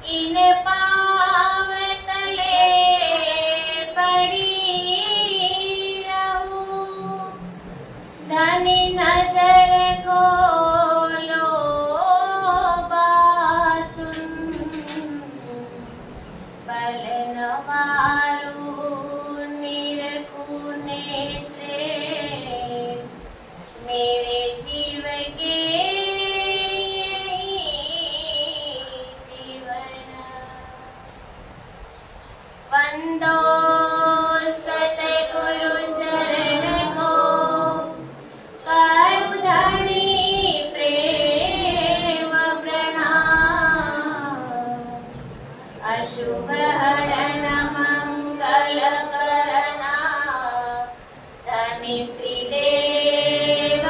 ઈને પાવ તલે પડી રહું, ધની નજર ખોલો બાતુન, બલન મારું નિરખું નેત્રે मेरे जीव के जीवन वंदो सतगुरु चरण को करु धनी प्रेम प्रणाम, अशुभ हरण मंगल करना धनी श्री देव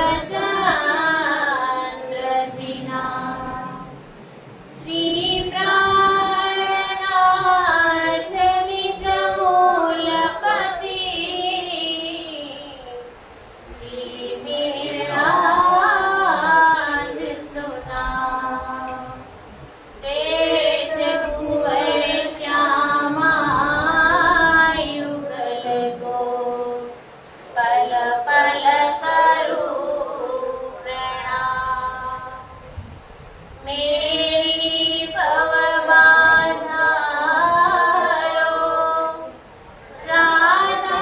श्री प्राणनाथ निज मूलपति, श्री नीराज सुना तेज कुंवर श्यामा युगल को पल पल करूं प्रणाम, मेरी भव बाधारो राधा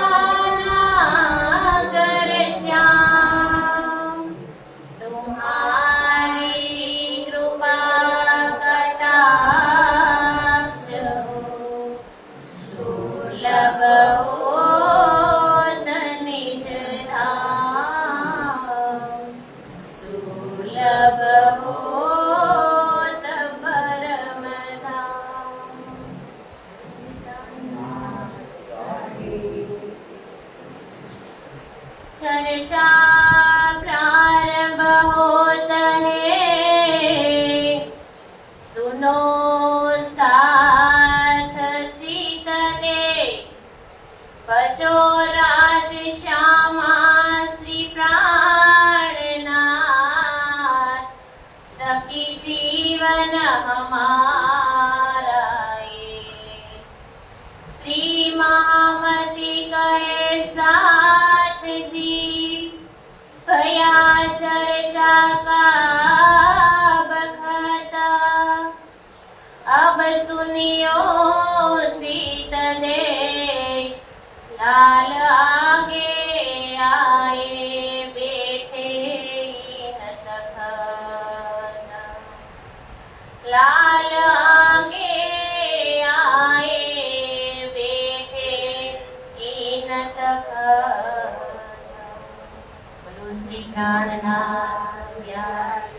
नागर श्याम, तुम्हारी कृपा कटाक्ष सुलभ हो निज धाम, सुलभ हो परम धाम। चर्चा प्रारंभ होत है, सुनो साथ चित दे, बचो राज श्यामा श्री प्राणनाथ, सखी जीवन हमारा ये, श्री महामती कहे साथ जी, भया चर्चा का बखत, अब सुनियो चित दे, लाल आगे आए बैठे न तखत, लाल आगे आए बैठे इन तखत, बोलो श्री प्राणनाथ प्यारे।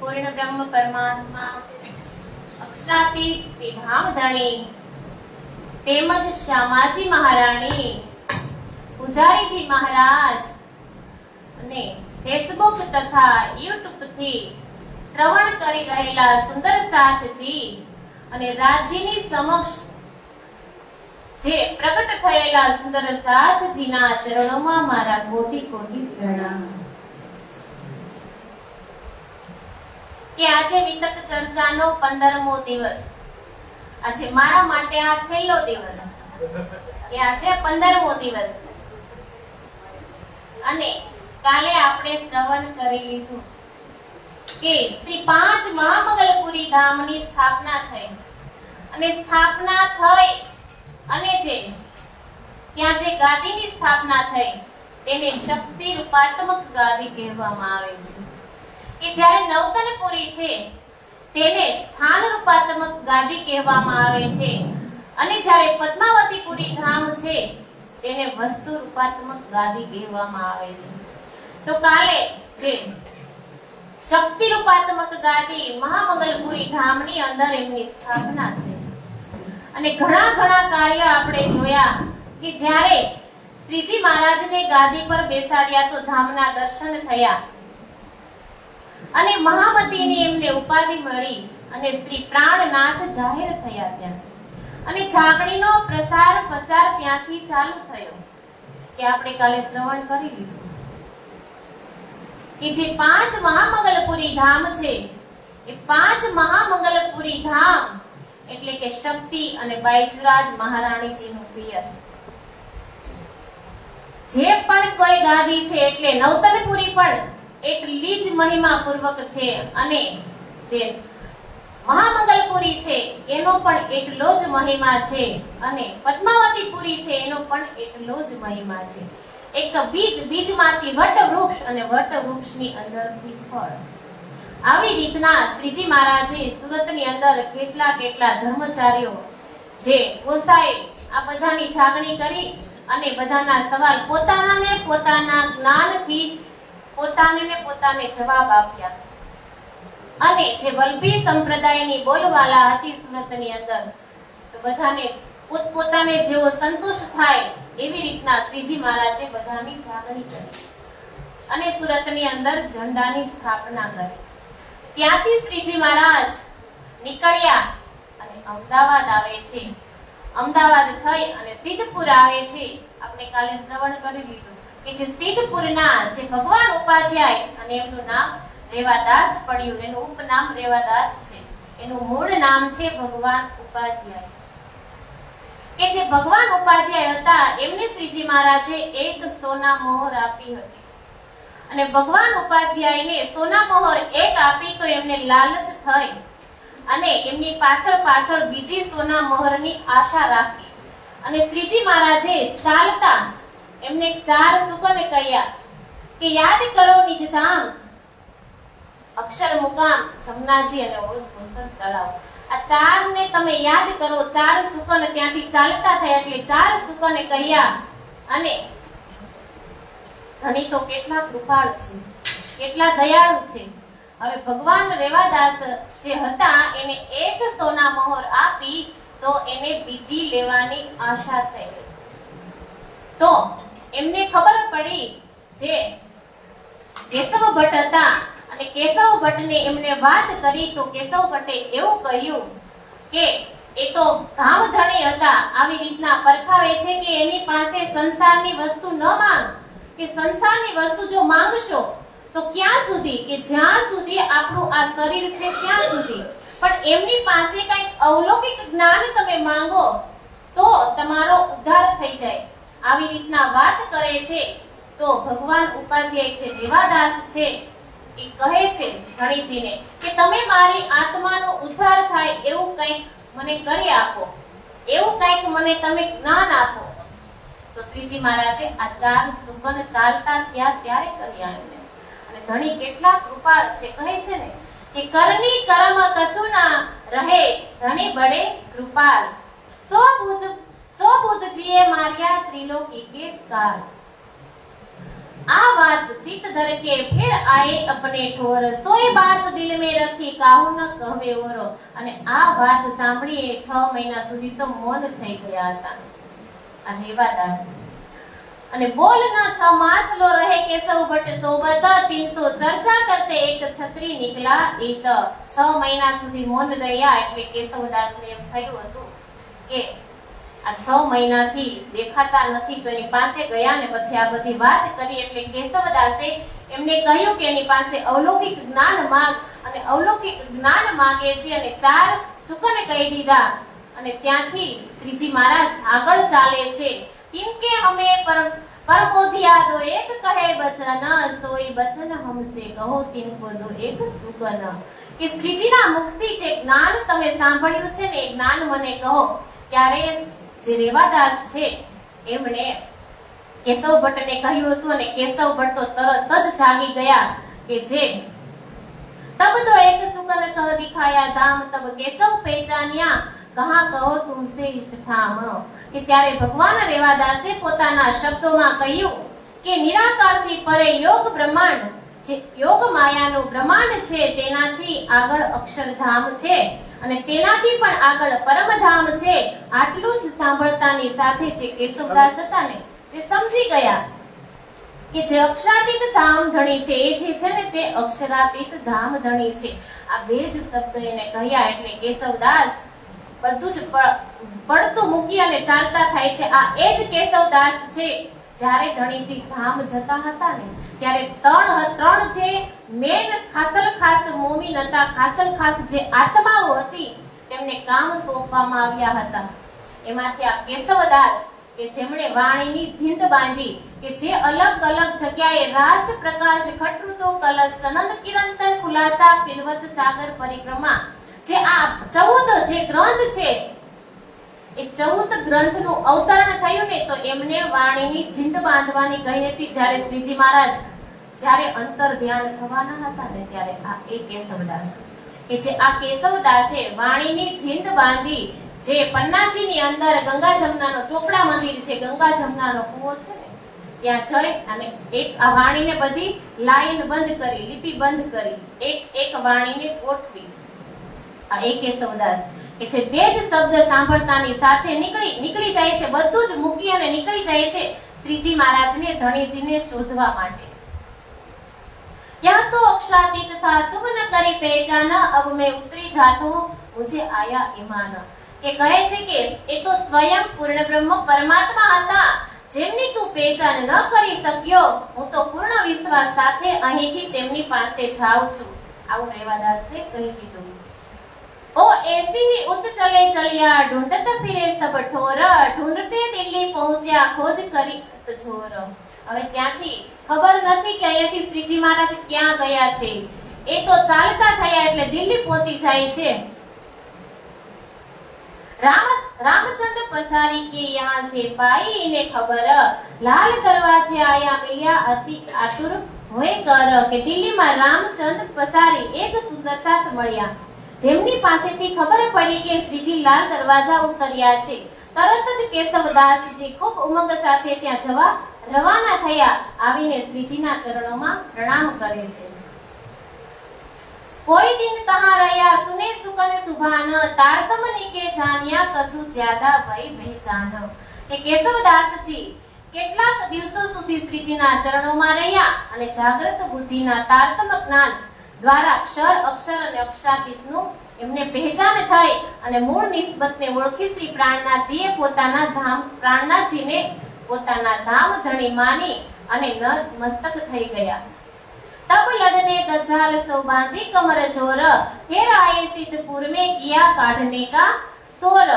पूर्ण ब्रह्म परमात्मा अक्षरातीत श्री धामधણી તેમજ શ્યામાજી મહારાણી, પૂજારીજી મહારાજ અને ફેસબુક તથા યુટ્યુબ થી શ્રવણ કરી રહેલા સુંદર સાથજી અને રાજજીની સમક્ષ જે પ્રગટ થયેલા સુંદર સાથજીના ચરણોમાં મારા કોટી કોટી પ્રણામ। કે આજે વિતક ચર્ચાનો 15મો દિવસ, આજે મારા માટે આ છેલ્લો દિવસ, કે આજે 15મો દિવસ, અને કાલે આપણે શ્રવણ કરી લીધું કે શ્રી 5 મહામંગલપુરી ધામની સ્થાપના થઈ, અને સ્થાપના થઈ અને જે ત્યાં જે ગાદીની સ્થાપના થઈ તેને શક્તિ રૂપાત્મક ગાદી કહેવામાં આવે છે, કે જ્યારે નવતનપુરી છે તેને સ્થાન રૂપાત્મક ગાદી કહેવામાં આવે છે, અને જ્યારે પદ્માવતીપુરી ધામ છે તેને વસ્તુ રૂપાત્મક ગાદી કહેવામાં આવે છે। તો કાલે જે શક્તિ રૂપાત્મક ગાદી મહામંગલપુરી ધામની અંદર એમની સ્થાપના થઈ, અને ઘણા ઘણા કાર્ય આપણે જોયા કે જ્યારે શ્રીજી મહારાજને ગાદી પર બેસાડ્યા તો ધામના દર્શન થયા, અને મહામતીની એમને ઉપાધિ મળી અને શ્રી પ્રાણનાથ જાહેર થયા ત્યાંથી. અને જાગણીનો પ્રસાર પ્રચાર ત્યાંથી ચાલુ થયો કે આપણે કાલે શ્રવણ કરી લીધું કે જે 5 મહામંગલપુરી ધામ છે એ 5 મહામંગલપુરી ધામ એટલે કે શક્તિ અને બાઈજુરાજ મહારાણીજીનું પિયર. જે પણ કોઈ ગાદી છે એટલે નવતનપુરી પણ એટલી જ મહિમા પૂર્વક છે અને જે મહામંગલપુરી છે એનો પણ એટલો જ મહિમા છે અને પદ્માવતીપુરી છે એનો પણ એટલો જ મહિમા છે. એક બીજમાંથી વટવૃક્ષ અને વટવૃક્ષની અંદરથી ફળ. આવી રીતના શ્રીજી મહારાજે સુરતની અંદર કેટલા ધર્મચારીઓ જે ગોસાએ આ બધાની જાગણી કરી અને બધાના સવાલ પોતાના જ્ઞાનથી પોતાને જવાબ આપ્યા. અને જે વલ્લભી સંપ્રદાયની બોલવાલા હતી સુરતની અંદર તો બધાને પોતાને જેવો સંતોષ થાય એવી રીતના શ્રીજી મહારાજે બધાની જાગણી કરી અને સુરતની અંદર ઝંડાની સ્થાપના કરી. ત્યાંથી શ્રીજી મહારાજ નીકળ્યા અને અમદાવાદ આવે છે. અમદાવાદ થઈ અને સિદ્ધપુર આવે છે. આપણે કાલે શ્રવણ કરી લીધું કે જે સિદ્ધપુરના જે ભગવાન ઉપાધ્યાય અને એમનું નામ રેવાદાસ પડ્યું. એનું ઉપનામ રેવાદાસ છે. એનું મૂળ નામ છે ભગવાન ઉપાધ્યાય. કે જે ભગવાન ઉપાધ્યાય હતા એમને શ્રીજી મહારાજે એક સોના મોહર આપી હતી અને ભગવાન ઉપાધ્યાયને સોના મોહર એક આપી તો એમને લાલચ થઈ અને એમની પાછળ બીજી સોના મોહરની આશા રાખી અને શ્રીજી મહારાજે ચાલતા એમને 4 સુકને કહ્યા કે યાદ કરો નિજધામ, અક્ષર મુકામ, જમનાજી અને ઓઝ તળાવ. આ 4 ને તમે યાદ કરો. 4 સુકન ત્યાંથી ચાલતા થયા એટલે 4 સુકને કહ્યા. અને ધણી તો કેટલા કૃપાળ છે, કેટલા દયાળુ છે. હવે ભગવાન રેવાદાસ જે હતા એને એક સોના મોહર આપી તો એને બીજી લેવાની આશા થઈ. તો એમને ખબર પડી જે કેશવ ભટ્ટ હતા અને કેશવ ભટ્ટને એમને વાત કરી તો કેશવ ભટ્ટે એવું કહ્યું કે એ તો ધામધણી હતા. આવી રીતના પરખાવે છે કે એની પાસે સંસારની વસ્તુ ન માંગ, કે સંસારની વસ્તુ જો માંગશો તો ક્યાં સુધી, કે જ્યાં સુધી આપણું આ શરીર છે ત્યાં સુધી. પણ એમની પાસે કંઈક અવલૌકિક જ્ઞાન તમે માંગો તો તમારો ઉદ્ધાર થઈ જાય. આવી રીતના વાત કરે છે. તો ભગવાન ઉપાધ્યાય છે, રેવાદાસ છે, એ કહે છે ધણીજીને કે તમે મારી આત્માનો ઉદ્ધાર થાય એવું કંઈક મને કરી આપો, એવું કંઈક મને તમે જ્ઞાન આપો. તો શ્રીજી મહારાજે આ 4 સુકન ચાલતા ત્યાં ત્યારે કર્યા એમને. અને ધણી કેટલા કૃપાળ છે. કહે છે ને કે કરની કરમ કછુના રહે ધણી બડે કૃપાળ, સો બુદ્ધજીએ માર્યા ત્રિલોકી કે કાળ. આ વાત ચિત્ત ધર કે ફિર આए अपने ठोर, सोई बात दिल में रखी काहू न कहवे ઓરો. અને આ વાત સાંભળી 6 મહિના સુધી તો મૌન થઈ ગયા હતા આ રેવાદાસ. અને બોલના 6 मास लो रहे केशव भट्ट सोबत, 300 चर्चा करते एक छत्री निकला इत. 6 મહિના સુધી મૌન રહ્યા એટલે કેશવદાસને એમ થયું હતું કે આ 6 મહિનાથી દેખાતા નથી તો એની પાસે ગયા ને પછી આ બધી વાત કરી. એટલે કેશવદાસે એમને કહ્યું કે એની પાસે અવલૌકિક જ્ઞાન માંગ અને અવલૌકિક જ્ઞાન માંગે છે અને 4 સુકન કહી દીધા. અને ત્યાંથી શ્રીજી મહારાજ આગળ ચાલે છે. किनके हमें परमोधिया दो एक कहे बचन, सोई बचन हमसे कहो तिनको दो एक सुकन. કે શ્રીજીના મુખથી જે જ્ઞાન તમે સાંભળ્યું છે ને એ જ્ઞાન મને કહો. ત્યારે જે રેવાદાસ છે એમણે કેશવ ભટ્ટને કહ્યું હતું અને કેશવ ભટ્ટ તો તરત જ જાગી ગયા કે જે તબ તો એક સુકન કહ દિખાયા ધામ, તબ કેશવ પહેચાન્યા કહા કહો તુમસે ઇસ ઠામ. કે ત્યારે ભગવાન રેવાદાસે પોતાના શબ્દોમાં કહ્યું કે નિરાકારથી પરે યોગ બ્રહ્માંડ, જે યોગ માયાનું બ્રહ્માંડ છે તેનાથી આગળ અક્ષરધામ છે અને તેનાથી પણ આગળ પરમધામ છે. આટલું જ સાંભળતાની સાથે જે કેશવદાસ હતા ને તે સમજી ગયા કે જે અક્ષરાતીત ધામ ધણી છે, એ જે છે ને તે અક્ષરાતીત ધામ ધણી છે. આ બે જ શબ્દ એને કહ્યા એટલે કેશવદાસ બધું જ પડતું મૂકી અને ચાલતા થાય છે. આ એ જ કેશવદાસ છે. જ્યારે ધણીજી ધામ જતા હતા ને ત્યારે ત્રણ જે મેન ખાસ મોમીન હતા, ખાસ જે આત્માઓ હતી તેમને કામ સોંપવામાં આવ્યા હતા. એમાંથી આ કેશવદાસ કે જેમણે વાણીની જીંદ બાંધી, કે જે અલગ અલગ જગ્યાએ રાસ પ્રકાશ ખટૃતો કલશ સનંદ કિરંતન ખુલાસા કિલવત સાગર પરિક્રમા, જે આ 14 જે ગ્રંથ છે એ 14 ગ્રંથનું અવતરણ થયું ને તો એમને વાણીની જીંદ બાંધવાની કહી હતી. જ્યારે શ્રીજી મહારાજ જ્યારે અંતર ધ્યાન થવાના હતા ને ત્યારે આ એક કેશવદાસ કે જે આ કેશવદાસે વાણીની જીંદ બાંધી, જે પન્નાજીની અંદર ગંગા જમનાનો ચોપડા મંદિર છે, ગંગા જમનાનો કૂવો છે ને ત્યાં જઈ અને એક આ વાણીને બધી લાઈન બંધ કરી, લિપિ બંધ કરી, એક વાણીને ગોઠવી. આ એક કેશવદાસ કે જે બે જ શબ્દ સાંભળતાની સાથે નીકળી જાય છે, બધું જ મૂકી અને નીકળી જાય છે શ્રીજી મહારાજને ધણીજીને શોધવા માટે. યહ તો અક્ષરાતીત था तुम न કરી पहचान, अब मैं उतरी जातो मुझे आया ईमान. કે કહે છે કે એ તો સ્વયં પૂર્ણ બ્રહ્મ પરમાત્મા હતા, જેમની તું પહેચાન ન કરી શક્યો. હું તો પૂર્ણ વિશ્વાસ સાથે અહીંથી તેમની પાસે જાઉં છું. આવું રેવાદાસને કહી દીધું. ओ ऐसी ही उत चले चलिया ढूंढत फिरे सब ठोर, ढूंढते दिल्ली पहुंच्या खोज કરી જોર. હવે ત્યાંથી ખબર નથી કે અહીંયાથી શ્રીજી મહારાજ ક્યાં ગયા છે. એ તો ચાલતા થયા એટલે દિલ્હી પહોંચી જાય છે. रामचंद्र पसारी के यहाँ से पाई इन्हें खबर, लाल दरवाजे आया मिलिया अति आतुर होए कर. કે દિલ્હીમાં રામચંદ્ર પસારી એક સુંદર સાથ મળ્યા, જેમની પાસેથી ખબર પડી કે શ્રીજી લાલ દરવાજા ઉતર્યા છે. તરત જ કેશવદાસજી ખૂબ ઉમંગ સાથે ત્યાં જવા રવાના થયા. આવીને શ્રીજીના ચરણોમાં પ્રણામ કરે છે. કોઈ દિન તહાં રહ્યા સુને સુકન સુભાન, તારતમની કે જાણ્યા કछु જ્યાદા ભય પહેચાન. કે કેશવદાસજી કેટલાક દિવસો સુધી શ્રીજીના ચરણોમાં રહ્યા અને જાગૃત બુદ્ધિના તારતમ જ્ઞાન દ્વારા અક્ષર અને અક્ષરાતીતનું એમને પહેચાન થઈ અને મૂળ નિસ્બતને ઓળખી શ્રી પ્રાણનાથજીએ પોતાના ધામ પ્રાણનાથજીને પોતાના ધામ ધણી માની અને મસ્તક થઈ ગયા. तब लड़ने दजाल सो बांधी कमर जोर, फिर आए सिद्धपुर में किया काढ़ने का सोर.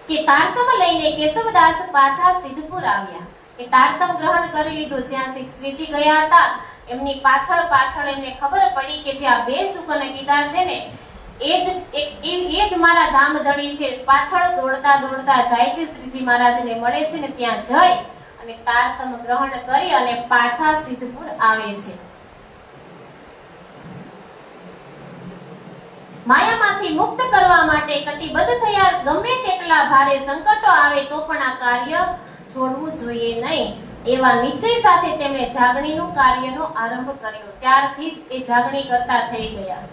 કે તારતમ લઈને કેશવદાસ પાછા સિદ્ધપુર આવ્યા. કે તારતમ ગ્રહણ કરી લીધું. જ્યાં શ્રીજી ગયા હતા એમની પાછળ એમને ખબર પડી કે જે આ બે સુકન કીધા છે ને એ જ મારા ધામ ધણી છે. પાછળ દોડતા જાય છે, શ્રીજી મહારાજને મળે છે ને ત્યાં જઈ અને તારતમ ગ્રહણ કરી અને પાછા સિદ્ધપુર આવે છે. માયામાંથી મુક્ત કરવા માટે કટિબદ્ધ થયા. ગમે તેટલા ભારે સંકટો આવે તો પણ આ કાર્ય છોડવું જોઈએ નહીં એવા નિશ્ચય સાથે તેમણે જાગણીનું કાર્યનો આરંભ કર્યો. ત્યારથી જ એ જાગણી કરતા થઈ ગયા.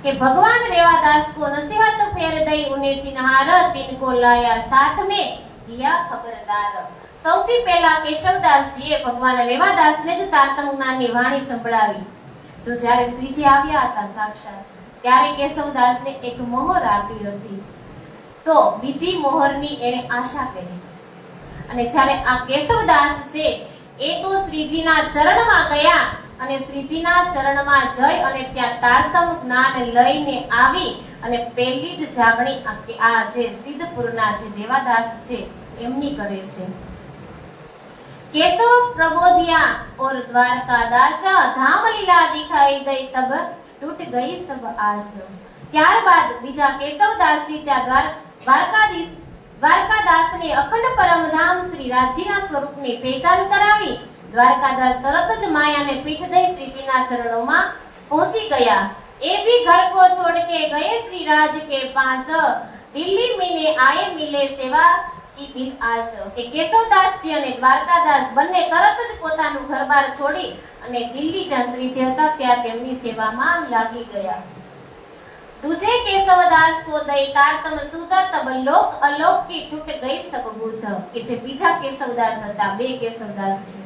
કે ભગવાન રેવાદાસ કો નસીહત ફેર દઈ ઉને ચિન્હાર, તિनको લાયા સાથ में किया खबरदार. સૌથી પહેલા કેશવદાસજીએ ભગવાન રેવાદાસને જ તારતમ જ્ઞાનની વાણી સંભળાવી. જો જ્યારે શ્રીજી આવ્યા હતા સાક્ષાત ત્યારે કેશવદાસને એક મોહર આપી હતી, તો બીજી મોહરની એને આશા કરી. અને જ્યારે આ કેશવદાસ છે એ તો શ્રીજીના ચરણમાં ગયા અને શ્રીજીના ચરણમાં જઈ અને ત્યાં તારતમ જ્ઞાન લઈને આવી અને પહેલી જ જાગણી આ જે સિદ્ધપુરના જે દેવાદાસ છે એમની કરે છે. केशव प्रबोधिया और द्वारकादास, धाम लीला दिखाई गई तब टूट गई सब आस. ત્યારબાદ બીજા કેશવદાસજી ત્યાં દ્વારકાદાસને અખંડ પરમધામ શ્રી રાજજીના સ્વરૂપની પહેચાન કરાવી. દ્વારકાદાસ તરત જ માયાને પીઠ દઈ શ્રીજીના ચરણોમાં પહોંચી ગયા. એ ભી ઘર કો છોડ કે ગયે શ્રી રાજ કે પાસ, દિલ્હી મીને આયે મિલે સેવા કે કેશવદાસજી અને દ્વારકાદાસ બંને તરત જ પોતાનું ઘરબાર છોડી અને દિલ્હી જ્યાં શ્રીજી હતા ત્યાં તેમની સેવામાં લાગી ગયા. तुझे केशवदास को दई तारतम सुध तब लोक अलोक की छूट गई सब बुध કે જે બીજા કેશવદાસ હતા, બે કેશવદાસ છે.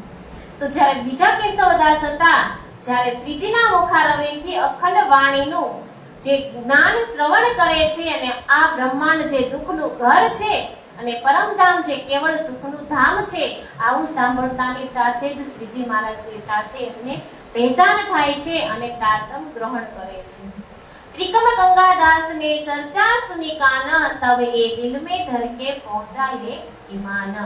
તો જ્યારે બીજા કેશવદાસ હતા, જ્યારે શ્રીજીના મુખારવિંદથી અખંડ વાણીનું જે જ્ઞાન શ્રવણ કરે છે અને આ બ્રહ્માંડ જે દુઃખનું ઘર છે અને પરમધામ જે કેવળ સુખનું ધામ છે, આવું સાંભળતાની સાથે જ શ્રીજી મહારાજની સાથે એમને પહેચાન થાય છે અને તારતમ ગ્રહણ કરે છે. त्रिकम गंगादास ने चर्चा सुनी कान तब ये दिल में धर के पहुंचा ले ईमान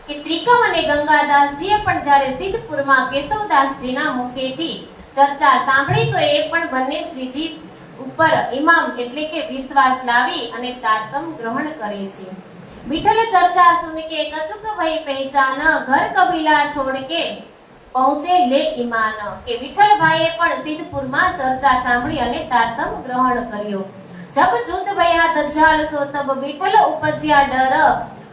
કે ત્રિકમ અને ગંગાદાસજીએ પણ જ્યારે સિદ્ધપુરમાં કેશવદાસજીના મુખેથી ચર્ચા સાંભળી તો એ પણ બંને શ્રીજી ઉપર ઈમામ એટલે કે વિશ્વાસ લાવી અને તારતમ ગ્રહણ કરે છે. વિઠ્ઠલ ચર્ચા સુન કે કચુક ભઈ પહેચાન ઘર કબીલા છોડ કે પહોંચે લે ઈમાન કે વિઠ્ઠલભાઈએ પણ સિદ્ધપુરમાં ચર્ચા સાંભળી અને તારતમ ગ્રહણ કર્યો. જબ જુદ ભયા દજ્જાલ સો તબ વિઠ્ઠલ ઉપજ્યા ડર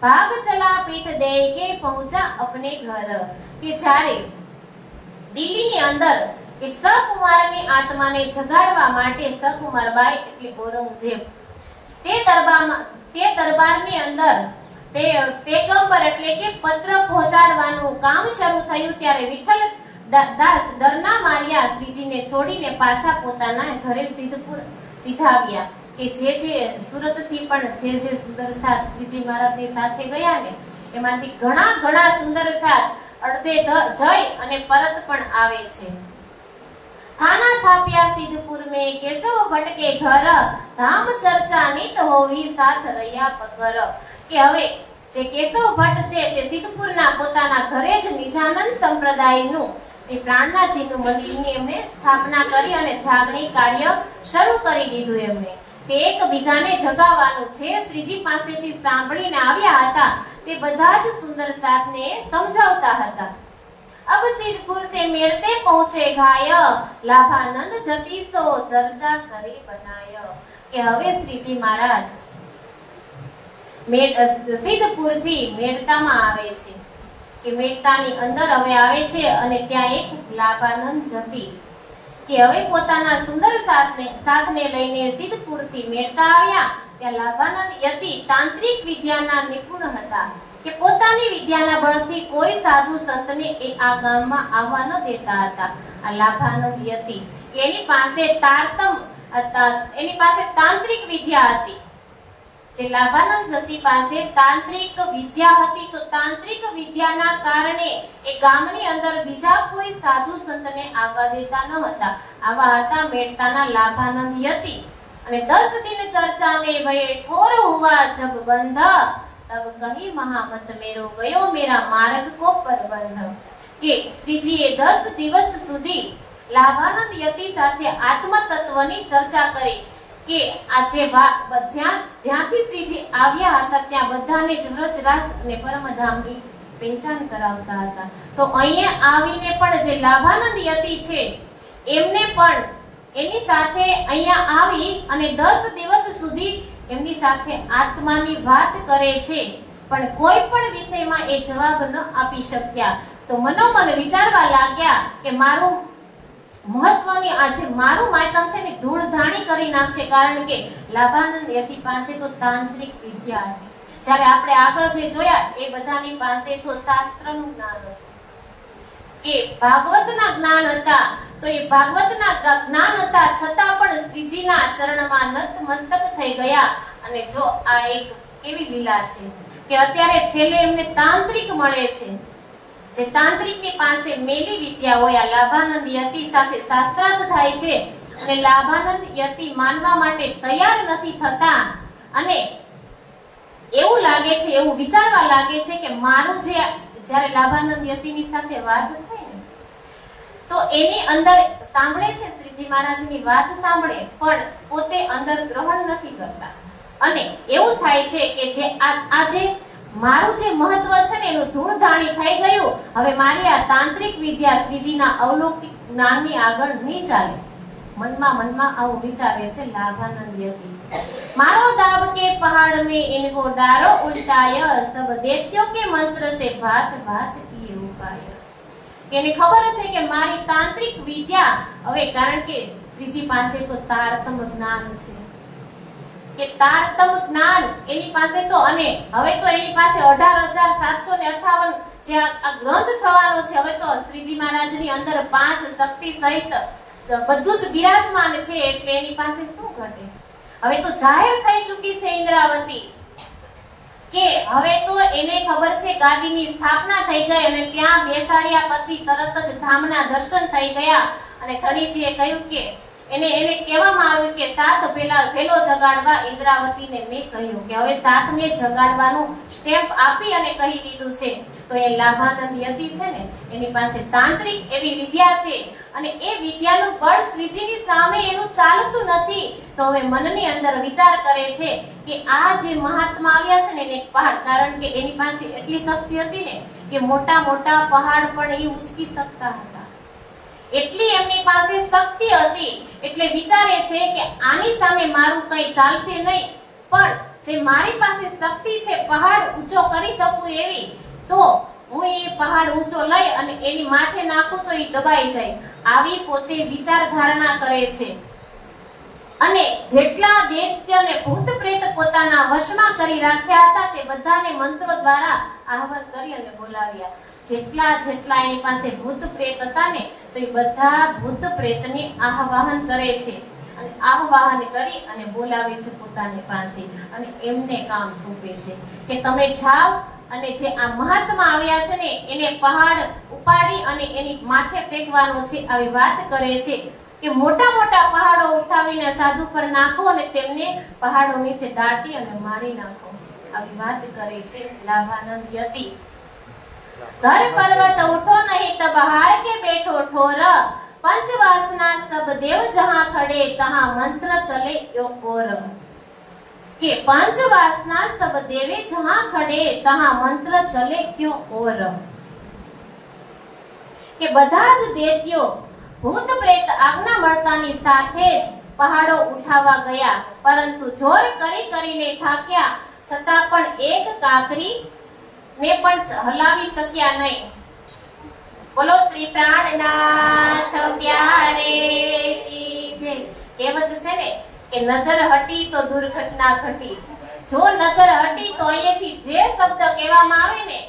ભાગ ચલા પીઠ દે કે પહોંચા અપને ઘર કે જ્યારે દિલ્હીની અંદર એક સકુમારની આત્માને જગાડવા માટે સકુમારબાઈ એટલે ઔરંગઝેબ તે દરબારની અંદર પેગંબર એટલે કે પત્ર પહોંચાડવાનું કામ શરૂ થયું ત્યારે વિઠ્ઠલ દાસ ડરના માર્યા શ્રીજીને છોડીને પાછા પોતાના ઘરે સિદ્ધપુર સીધાવ્યા કે જે સુરતથી પણ જે સુંદર સાથ શ્રીજી મહારાજની સાથે ગયા ને એમાંથી ઘણા સુંદર સાથ અડધે જઈ અને પરત પણ આવે છે. થાના થાપ્યા સિદ્ધપુર મે કેશવ ભટ્ટ કે ઘર ધામ ચર્ચા નિત હોવી સાથ રહ્યા પગર કે હવે જે કેશવ ભટ્ટ છે તે સિદ્ધપુરના પોતાના ઘરે જ નિજાનંદ સંપ્રદાયનું શ્રી પ્રાણનાથજીનું મંદિરની એમણે સ્થાપના કરી અને જાગણી કાર્ય શરૂ કરી દીધું. એમણે તે એકબીજાને જગાવવાનું છે શ્રીજી પાસેથી સાંભળીને આવ્યા હતા તે બધા જ સુંદર સાથને સમજાવતા હતા. अब सिद्धपुर से मेरते पहुंचे घाय लाभानंद जती सो चर्चा करे बनाय કે હવે શ્રીજી મહારાજ સિદ્ધપુર થી મેરતામાં આવે છે કે મેરતાની અંદર હવે આવે છે અને ત્યાં એક લાભાનંદ જતી કે હવે પોતાના સુંદર સાથને લઈને સિદ્ધપુર થી મેરતા આવ્યા. ત્યાં લાભાનંદ યતિ તાંત્રિક વિદ્યાના નિપુણ હતા કે પોતાની વિદ્યાના બળથી કોઈ સાધુ સંતને એ આ ગામમાં આવવા ન દેતા હતા. આ લાભાનંદ યતિ એની પાસે તાંત્રિક વિદ્યા હતી. જે લાભાનંદ જતી પાસે તાંત્રિક વિદ્યા હતી તો તાંત્રિક વિદ્યાના કારણે એ ગામની અંદર બીજા કોઈ સાધુ સંતને આવવા દેતા ન હતા. આવા હતા મેરતાના લાભાનંદ યતિ. અને 10 દિન ચર્ચા મે ભય ઠોર હુઆ જબ બંધ तब कही महामत मेरो गयो मेरा मार्ग को परबंध કે શ્રીજીએ 10 દિવસ સુધી લાભાનંદ યતિ સાથે આત્મ તત્વની ચર્ચા કરી કે આજે જ્યાંથી શ્રીજી આવ્યા હતા ત્યાં બધાને જ વ્રજરાસ અને પરમધામની પહેચાન કરાવતા હતા. તો અહીંયા આવીને પણ જે લાભાનંદ યતિ છે એમને પણ એની સાથે અહીંયા આવી અને 10 દિવસ સુધી એમની સાથે આત્માની વાત કરે છે પણ કોઈ પણ વિષયમાં એ જવાબ ન આપી શક્યા. તો મનોમન વિચારવા લાગ્યા કે મારું મહત્વની આજે મારું માતમ છે ને ધૂળ ધાણી કરી નાખશે. કારણ કે લાભાનંદ યતિ પાસે તો તાંત્રિક વિદ્યા હતી. જ્યારે આપણે આગળ જે જોયા એ બધાની પાસે તો શાસ્ત્રનું જ્ઞાન હતું કે ભાગવતના જ્ઞાન હતા. તો એ ભાગવતના જ્ઞાન હતા છતાં પણ શ્રીજીના ચરણમાં નતમસ્તક થઈ ગયા. અને જો આ એક કેવી લીલા છે કે અત્યારે છેલ્લે એમને તાંત્રિક મળે છે. જે તાંત્રિકની પાસે મેલી વિદ્યા હોય આ લાભાનંદ યતિ સાથે શાસ્ત્રાર્થ થાય છે અને લાભાનંદ યતિ માનવા માટે તૈયાર નથી થતા અને એવું લાગે છે એવું વિચારવા લાગે છે કે મારું જે જ્યારે લાભાનંદ યતિની સાથે વાત થાય ને તો એની અંદર સાંભળે છે શ્રીજી મહારાજની વાત સાંભળે પણ પોતે અંદર ગ્રહણ નથી કરતા. અને એવું થાય છે કે જે આજે મારું જે મહત્વ છે ને એનું ધૂળધાણી થઈ ગયું. હવે મારી આ તાંત્રિક વિદ્યા શ્રીજીના અવલૌકિક જ્ઞાનની આગળ નહીં ચાલે. મનમાં આવું વિચારે છે લાભાનંદ યતિ. મારો દાબ કે પહાડ में इनको डारो उल्टाया सब देत्यो के मंत्र से भात भात किए उपाय. એને ખબર છે કે મારી તાંત્રિક વિદ્યા હવે કારણ કે શ્રીજી પાસે તો તારતમ જ્ઞાન છે કે તારતમ જ્ઞાન એની પાસે તો, અને હવે તો એની પાસે 18,758 જે આ ગ્રંથ થવાનો છે. હવે તો શ્રીજી મહારાજની અંદર 5 શક્તિ સહિત બધું જ બિરાજમાન છે, એટલે એની પાસે શું ઘટે. હવે તો જાહેર થઈ ચૂકી છે ઇન્દ્રાવતી, કે હવે તો એને ખબર છે ગાદીની સ્થાપના થઈ ગઈ, અને ત્યાં બેસાડ્યા પછી તરત જ ધામના દર્શન થઈ ગયા. અને ધણીજીએ કહ્યું કે એને કહેવામાં આવ્યું કે સાત ભેલો જગાડવા ઇન્દ્રાવતીને મેં કહ્યું કે હવે સાતને જગાડવાનું સ્ટેમ્પ આપી અને કહી દીધું છે. તો એ લાભાનંદ યતિ છે ને, એની પાસે તાંત્રિક એવી વિદ્યા છે, અને એ વિદ્યાનું બળ શ્રીજીની સામે એનું ચાલતું નથી. તો હવે મનની અંદર વિચાર કરે છે કે આ જે મહાત્મા આવ્યા છે ને એને પહાડ, કારણ કે એની પાસે એટલી શક્તિ હતી ને કે મોટા મોટા પહાડ પણ એ ઉંચકી શકતા હતા, એટલી એમની પાસે શક્તિ હતી. એટલે વિચારે છે કે આની સામે મારું કઈ ચાલશે નહીં, પણ જે મારી પાસે શક્તિ છે પહાડ ઊંચો કરી શકું એવી, તો હું એ પહાડ ઊંચો લઈ અને એની માથે નાખું તો એ દબાઈ જાય. આવી પોતે વિચાર ધારણા કરે છે. અને જેટલા દૈત્ય અને ભૂત પ્રેત પોતાના વશમાં કરી રાખ્યા હતા તે બધાને મંત્રો દ્વારા આહવાન કરી અને બોલાવ્યા. જેટલા એની પાસે ભૂત પ્રેત હતા ને, તો એ બધા ભૂત પ્રેતને આહવાન કરે છે, અને આહવાન કરી અને બોલાવે છે પોતાની પાસે, અને એમને કામ સોંપે છે કે તમે જાઓ અને જે આ મહાત્મા આવ્યા છે ને એને પહાડ ઉપાડી અને એની માથે ફેંકવાનો છે. આવી વાત કરે છે કે મોટા મોટા પહાડો ઉઠાવીને સાધુ પર નાખો અને તેમને પહાડો નીચે દાટી અને મારી નાખો. આવી વાત કરે છે લાભાનંદ યતિ. ઘર પર્વત ઉઠો નહીં તબ હાર કે બેઠો ઠોર, पंचवासना सब देव जहां खड़े तहां मंत्र चले यो और। के पंचवासना सब देवे जहां खड़े तहां मंत्र चले क्यों और। के બધા જ દેત્યો ભૂત પ્રેત આજ્ઞા મળતાની સાથે જ પહાડો ઉઠાવવા ગયા, પરંતુ જોર કરી કરીને થાક્યા છતાં પણ એક કાકરી ને પણ હલાવી શક્યા નહીં. બોલો શ્રી પ્રાણનાથ પ્યારે કી જય. કહેવત છે ને કે નજર હટી તો દુર્ઘટના ઘટી. જો નજર હટી તો અહીંયાથી જે શબ્દ કહેવામાં આવે ને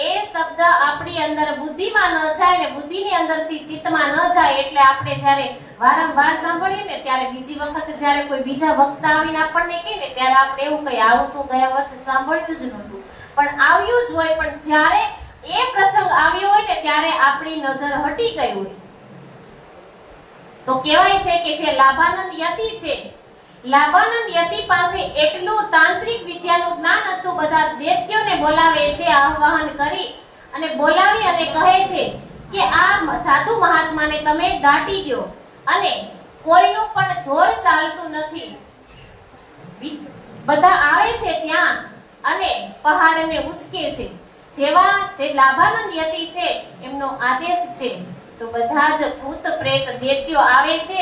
એ શબ્દ આપણી અંદર બુદ્ધિમાં ન જાય ને બુદ્ધિની અંદરથી ચિત્તમાં ન જાય. એટલે આપણે જ્યારે વારંવાર સાંભળીએ ને ત્યારે બીજી વખત જ્યારે કોઈ બીજા વક્તા આવીને આપણને કહે ને ત્યારે આપણે એવું કહીએ આવું તો ગયા વર્ષે સાંભળ્યું જ નહોતું, પણ આવ્યું જ હોય. પણ જ્યારે એ પ્રસંગ આવ્યો હોય ને ત્યારે આપણી નજર હટી ગઈ હોય. તો કહેવાય છે કે જે લાભાનંદ યતિ છે, લાભાનંદ યતિ પાસે એટલું તાંત્રિક વિદ્યાનું જ્ઞાન હતું. બધા દૈત્યોને બોલાવે છે આહ્વાન કરી અને બોલાવી અને કહે છે કે આ સાધુ મહાત્માને તમે દાટી દો, અને કોઈનું પણ જોર ચાલતું નથી. બધા આવે છે ત્યાં અને પહાડને ઉચકે છે. જેવા જે લાભાનંદ યતિ છે એમનો આદેશ છે તો બધા જ ભૂત પ્રેત દૈત્યો આવે છે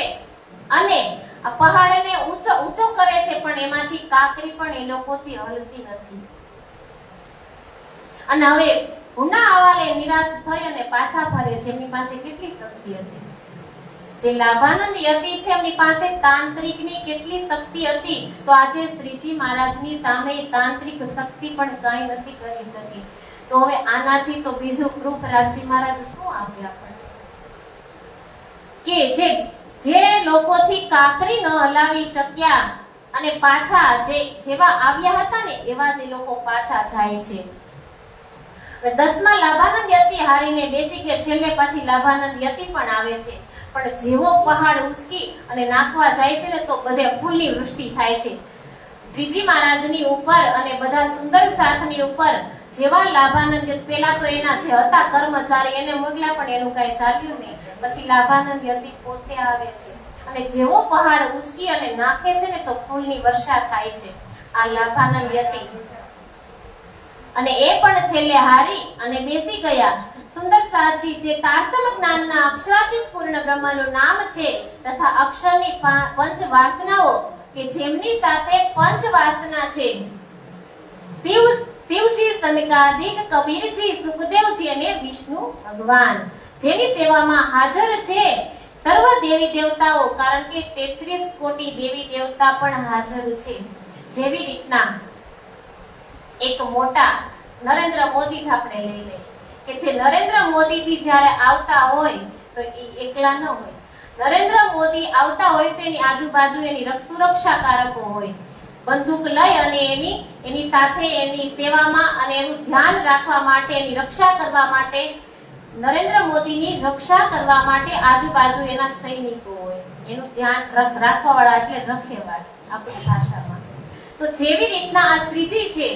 અને આ પહાડને ઊંચો કરે છે, પણ એમાંથી કાકરી પણ એ લોકોથી હલતી નથી. અને હવે હુના આવાલે નિરાશ થઈ અને પાછા ફરે છે. એમની પાસે કેટલી શક્તિ હતી. જે લાભાનંદ યતિ છે એમની પાસે તાંત્રિકની કેટલી શક્તિ હતી. તો આજે શ્રીજી મહારાજની સામે તાંત્રિક શક્તિ પણ કાંઈ નથી કરી શકી. તો હવે આનાથી તો બીજું પ્રૂફ રાજી મહારાજ શું આપે આપણને કે જે લોકોથી કાકરી ન હલાવી શક્યા અને પાછા જેવા આવ્યા હતા ને એવા જ લોકો પાછા જાય છે. 10માં લાભાનંદ યતિ હારીને બેસી ગયા. છેલ્લે પાછી લાભાનંદ યતિ પણ આવે છે, પણ જેવો પહાડ ઉચકી અને નાખવા જાય છે ને તો બધે ફૂલની વૃષ્ટિ થાય છે શ્રીજી મહારાજની ઉપર અને બધા સુંદર સાથની ઉપર. જેવા લાભાનંદ પેલા તો એના જે હતા કર્મચારી એને મોકલ્યા, પણ એનું કઈ ચાલ્યું નહીં. પછી લાભાનંદ યતિ પોતે આવે છે અને જેવો પહાડ ઉચકી અને નાખે છે ને તો ફૂલની વર્ષા થાય છે. આ લાભાનંદ યતિ અને એ પણ છેલ્લે હારી અને બેસી ગયા. સુંદર સાજી જે તારતમ જ્ઞાનના અક્ષરાતીત પૂર્ણ બ્રહ્મનું નામ છે તથા અક્ષરની પંચ વાસનાઓ કે જેમની સાથે પંચ વાસના છે. શિવજી, સનકાદિક, કબીરજી, સુખદેવજી અને વિષ્ણુ ભગવાન જેની સેવામાં હાજર છે સર્વ દેવી દેવતાઓ, કારણ કે 33 કોટી દેવી દેવતા પણ હાજર છે. જેવી રીતના એક મોટા નરેન્દ્ર મોદી જ આપણે લઈ લઈએ કે જે નરેન્દ્ર મોદીજી જ્યારે આવતા હોય તો એ એકલા ન હોય. નરેન્દ્ર મોદી આવતા હોય તો એની આજુબાજુ એની સુરક્ષાકારકો હોય, બંદૂક લઈ અને એની સાથે એની સેવામાં અને એનું ધ્યાન રાખવા માટે, એની રક્ષા કરવા માટે, નરેન્દ્ર મોદીની રક્ષા કરવા માટે આજુબાજુ એના સૈનિકો હોય, એનું ધ્યાન રાખવા વાળા એટલે રખેવાળ આપણી ભાષામાં. તો જેવી રીતના આ શ્રીજી છે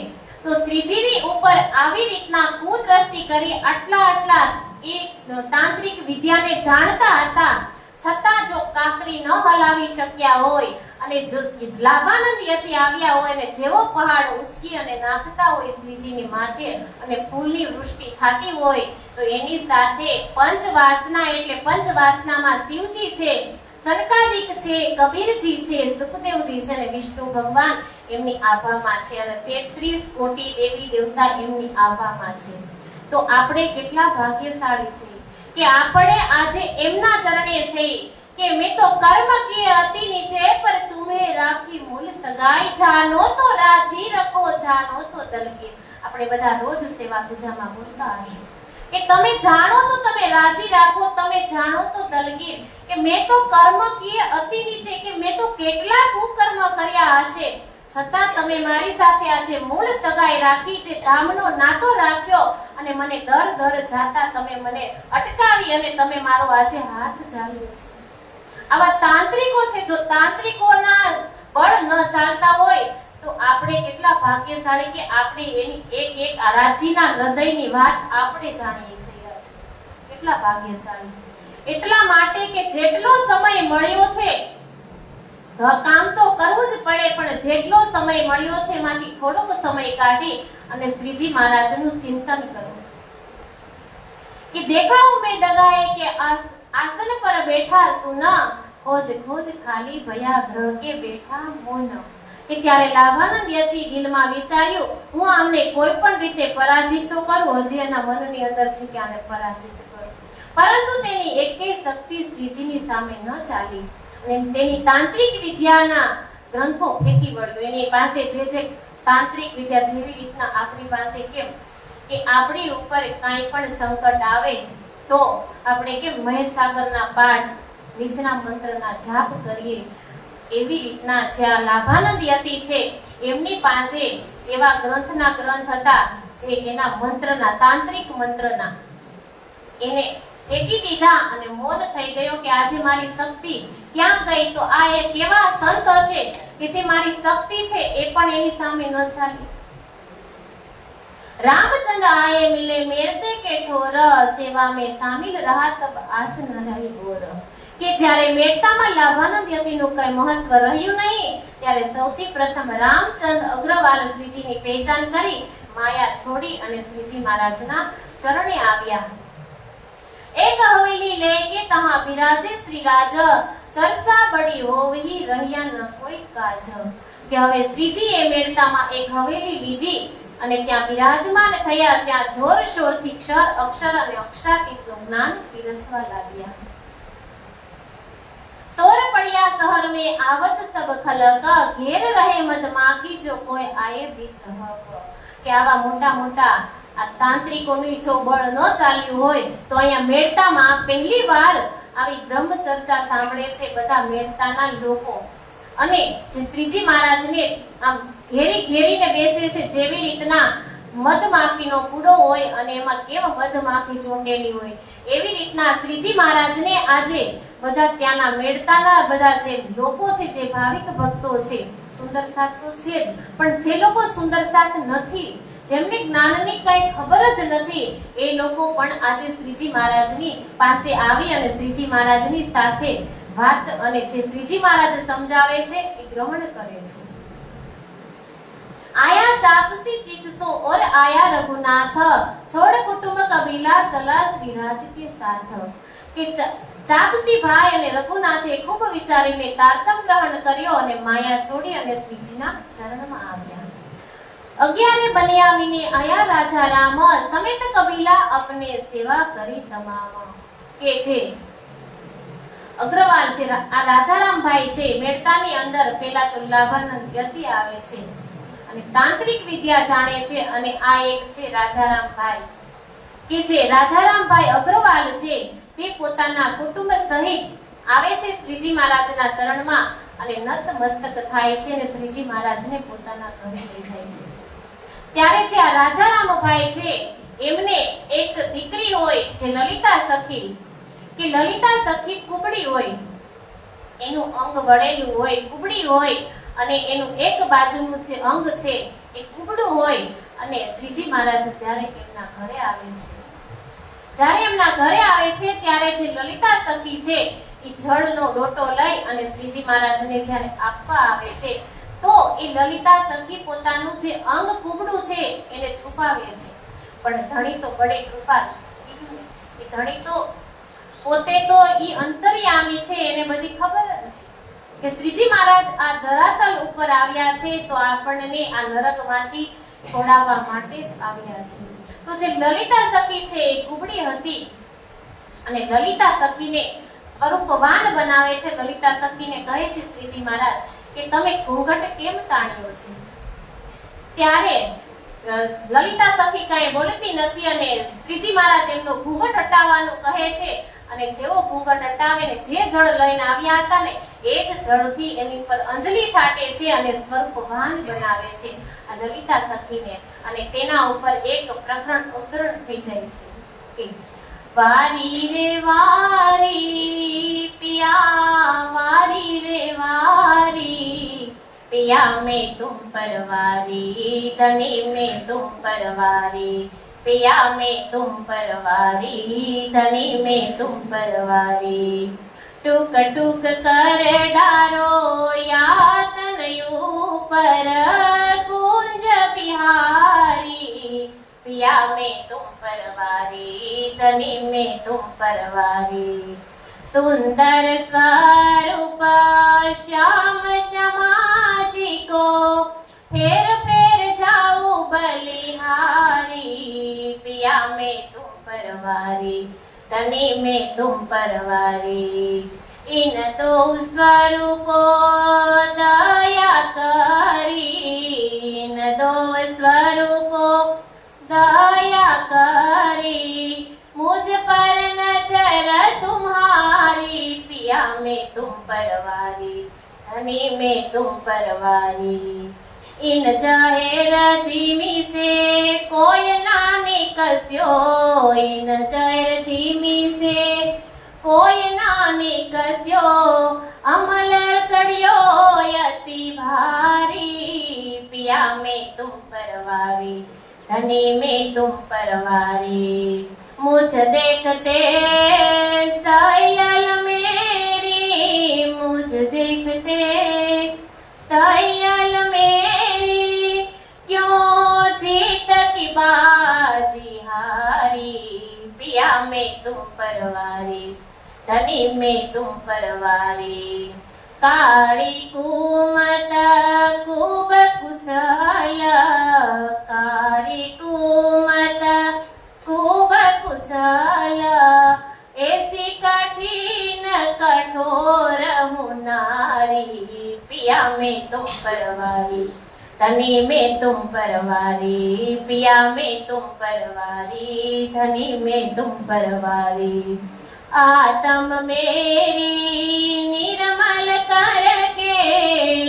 તો શ્રીજીની ઉપર આવી રીતના કુદ્રષ્ટિ કરી આટલા એ તાંત્રિક વિદ્યાને જાણતા હતા છતાં જો કાકરી ન હલાવી શક્યા હોય અને જો લાભાનંદ યતિ આવ્યા હોય અને જેવો પહાડ ઉચકી અને નાખતા હોય શ્રીજીની માથે અને ફૂલની વૃષ્ટિ થતી હોય તો એની સાથે પંચવાસના એટલે પંચવાસનામાં શિવજી છે, સનકાદિક છે, કબીરજી છે, સુખદેવજી છે અને વિષ્ણુ ભગવાન એમની આભામાં છે અને 33 કોટી દેવી દેવતા એમની આભામાં છે. તો આપણે કેટલા ભાગ્યશાળી છીએ કે આપણે આજે એમના ચરણે છે કે મેં તો કર્મ કિए અતિ નીચે પર તુમે રાખી મૂલ સગાઈ, જાનો તો રાજી રખો જાનો તો દલગીર. આપણે બધા રોજ સેવા પૂજામાં બોલતા હશે કે તમે જાણો તો તમે રાજી રાખો, તમે જાણો તો દલગીર. કે મેં તો કર્મ કિए અતિ નીચે કે મેં તો કેટલા કુકર્મ કર્યા હશે છતાં તમે મારી સાથે આજે મૂળ સગાઈ રાખી, જે ધામનો નાતો રાખ્યો અને મને દર જાતા તમે મને અટકાવી અને તમે મારો આજે હાથ ઝાલ્યો છે. આવા તાંત્રિકો છે, જો તાંત્રિકોના બળ ન ચાલતા હોય તો આપણે કેટલા ભાગ્યશાળી કે આપણે એની એક રાજ્યના હૃદયની વાત આપણે જાણીએ છીએ. કેટલા ભાગ્યશાળી. એટલા માટે કે જેટલો સમય મળ્યો છે કામ તો કરવું જ પડે, પણ જેટલો સમય મળ્યો છે એમાંથી થોડોક સમય કાઢી અને શ્રીજી મહારાજનું ચિંતન કરો કે દેખાવ મેં ડગાએ કે આસન પર બેઠા સુના, ખોજ ખોજ ખાલી ભયા ગ્રહ કે બેઠા મોન. કે ત્યારે લાભાનંદ યતિ દિલમાં વિચાર્યું હું આમને કોઈ પણ રીતે પરાજિત તો કરું, હજી એના મનની અંદર છે કે આને પરાજિત કરું, પરંતુ તેની એકેય શક્તિ શ્રીજીની સામે ન ચાલી અને તેની તાંત્રિક વિદ્યાના ગ્રંથો ફેંકી વળ્યો. એની પાસે જે તાંત્રિક વિદ્યા જેવી રીતના આપણી પાસે કેમ કે આપણી ઉપર કાંઈ પણ સંકટ આવે તો આપણે કેમ મહેસાગરના પાઠ, નીચના મંત્રના જાપ કરીએ, એવી રીતના જે આ લાભાનંદ યતિ છે એમની પાસે એવા ગ્રંથ હતા જે એના મંત્રના, તાંત્રિક મંત્રના એને ફેંકી દીધા અને મૌન થઈ ગયો કે આજે મારી શક્તિ ક્યાં ગઈ. તો આ એક એવા સંત હશે કે જે મારી શક્તિ છે એ પણ એની સામે ન ચાલી. रामचंद्र आए मिले मेरते के ठोर, सेवा में शामिल रहा तब आस न रही गोर. કે જ્યારે મેરતામાં લાભાનંદ યતિનું કઈ મહત્વ રહ્યું નહીં ત્યારે સૌથી પ્રથમ રામચંદ્ર અગ્રવાલ શ્રીજીની પહેચાન કરી માયા છોડી અને શ્રીજી મહારાજના ચરણે આવ્યા. એક હવેલી લેકે તહાં બિરાજે શ્રી રાજ, ચર્ચા બડી હોવહી રહ્યા ન કોઈ કાજ. કે હવે શ્રીજીએ મેરતામાં એક હવેલી લીધી અને ત્યાં બિરાજમાન થયા. ત્યાં જોરશોરથી ક્ષર, અક્ષર અને અક્ષરાતીતનું જ્ઞાન પીરસવા લાગ્યા. सोर पड़िया शहर में आवत सब खलक, घेर रहे मधमाखी जो कोई आए भी चहक. કે આવા મોટા મોટા આ તાંત્રિકોનું જો બળ ન ચાલ્યું હોય તો અહીંયા મેરતામાં પહેલી વાર આવી બ્રહ્મ ચર્ચા સાંભળે છે બધા મેરતાના લોકો. અને જે શ્રીજી મહારાજને આમ ઘેરીને બેસે છે, જેવી રીતના મધમાખીનો કૂડો હોય અને એમાં કેવા મધમાખી ઝૂંડેલી હોય એવી રીતના શ્રીજી મહારાજને આજે બધા ત્યાંના મેળતાના બધા જે લોકો છે, જે ભાવિક ભક્તો છે, સુંદર સાથ તો છે જ, પણ જે લોકો સુંદર સાથ નથી, જેમને જ્ઞાનની કઈ ખબર જ નથી, એ લોકો પણ આજે શ્રીજી મહારાજની પાસે આવી અને શ્રીજી મહારાજની સાથે વાત અને જે શ્રીજી મહારાજ સમજાવે છે એ ગ્રહણ કરે છે. आया चापसी चितसो और आया रघुनाथ, छोड़ कुटुंब कबीला चला श्रीराज के साथ. કે ચાપસી ભાઈ અને રઘુનાથે ખૂબ વિચારીને તારતમ ગ્રહણ કર્યો અને માયા છોડી અને શ્રીજીના ચરણમાં આવ્યા. 11 બનિયામીને આયા રાજા રામ, સમેત કબીલા અપને સેવા કરી તમામ. કે છે અગ્રવાલ છે, આ રાજારામભાઈ છે, મેળતાની અંદર પેલા તો લાભાનંદ યતિ આવે છે અને તાંત્રિક વિદ્યા જાણે છે. અને આ એક છે રાજારામભાઈ, કે જે રાજારામભાઈ અગ્રવાલ છે તે પોતાના કુટુંબ સહિત આવે છે શ્રીજી મહારાજના ચરણમાં અને નતમસ્તક થાય છે અને શ્રીજી મહારાજને પોતાના ઘરે લઈ જાય છે. ત્યારે જે આ રાજારામભાઈ છે એમને એક દીકરી હોય જે લલિતા સખી, કે લલિતા સખી કુબડી હોય, એનું અંગ વળેલું હોય, કુબડી હોય અને એનું એક બાજુનું જે અંગ છે એ કુબડું હોય. અને શ્રીજી મહારાજ જ્યારે એમના ઘરે આવે છે, જ્યારે એમના ઘરે આવે છે ત્યારે જે લલિતા સખી છે એ જળનો લોટો લઈ અને શ્રીજી મહારાજને જ્યારે આપવા આવે છે તો એ લલિતા સખી પોતાનું જે અંગ કુબડું છે એને છુપાવે છે. પણ ધણી તો બડે કૃપાળ, એ ધણી તો પોતે તો ઈ અંતર્યામી છે, એને બધી ખબર જ છે કે શ્રીજી મહારાજ આ ધરાતલ ઉપર આવ્યા છે તો આપણને આ નરકમાંથી છોડાવવા માટે જ આવ્યા છે. તો જે લલિતા સખી છે એ કુબડી હતી અને લલિતા સખીને સ્વરૂપવાન બનાવે છે. લલિતા સખીને કહે છે શ્રીજી મહારાજ કે તમે ઘૂંઘટ કેમ તાણ્યો છે? ત્યારે લલિતા સખી કાંઈ બોલતી નથી અને શ્રીજી મહારાજ એમનો ઘૂંઘટ હટાવવાનું કહે છે. અને જેવો ઘૂંઘટ હટાવે ને જે જળ લઈને આવ્યા હતા ને એ જ જળથી એની પર અંજલિ છાંટે છે અને સ્વરૂપવાન બનાવે છે આ લલિતા સખીને. અને તેના ઉપર એક પ્રકરણ અવતરણ થઈ જાય છે કે વારી રે વારી પિયા, વારી રે વારી पिया मैं तुम परवारी, धनी मैं तुम परवारी, पिया मैं तुम परवारी, धनी मैं तुम परवारी. टूक टूक कर डारो यातन ऊपर कुंज बिहारी, पिया मैं तुम परवारी, धनी मैं तुम परवारी. सुंदर स्वरूप श्याम श्यामाजी को फेर फेर जाऊं बलिहारी, पिया मैं तुम परवारी, धनी मैं तुम परवारी. इन दो स्वरूपो दया करी, इन दो स्वरूपो दया करी, मुझ पर नजर तुम्हारी, पिया मैं तुम परवारी, धनी मैं तुम परवारी. इन जाहिर जीमी से कोई ना निकस्यो, इन जाहिर जीमी से कोई ना निकस्यो, अमल चढ़ियो यति भारी, पिया मैं तुम परवारी, धनी मैं तुम परवारी. मुझ देखते सयल मेरी, मुझ देखते सयल मेरी, क्यों जीत की बाजी हारी, पिया मैं तुम परवारी, धनी मैं तुम परवारी. काली कुमत कुब कुशल, काली कुमत खूब कुशल, ऐसी कठिन कठोर हूँ नारी, पिया मैं तुम परवारी, धनी मैं तुम परवारी, पिया मैं तुम परवारी, धनी मैं तुम परवारी. आत्म मेरी निर्मल करके,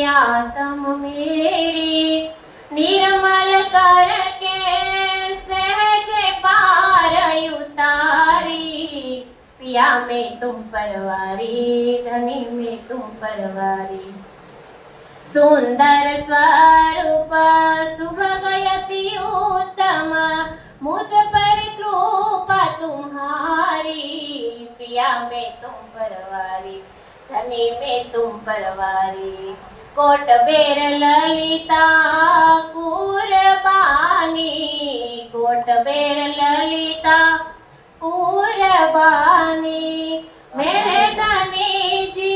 आत्म मेरी निर्मल करके सहज पार उतारी, पिया मैं तुम परवारी, धनी मैं तुम परवारी. सुंदर स्वरूप सुभग यति उत्तम, मुझ पर कृपा तुम्हारी, पिया मैं तुम परवारी, धनी मैं तुम परवारी. कोट बेर ललिता कुरबानी, कोट बेर ललिता कुरबानी, मेरे धनी जी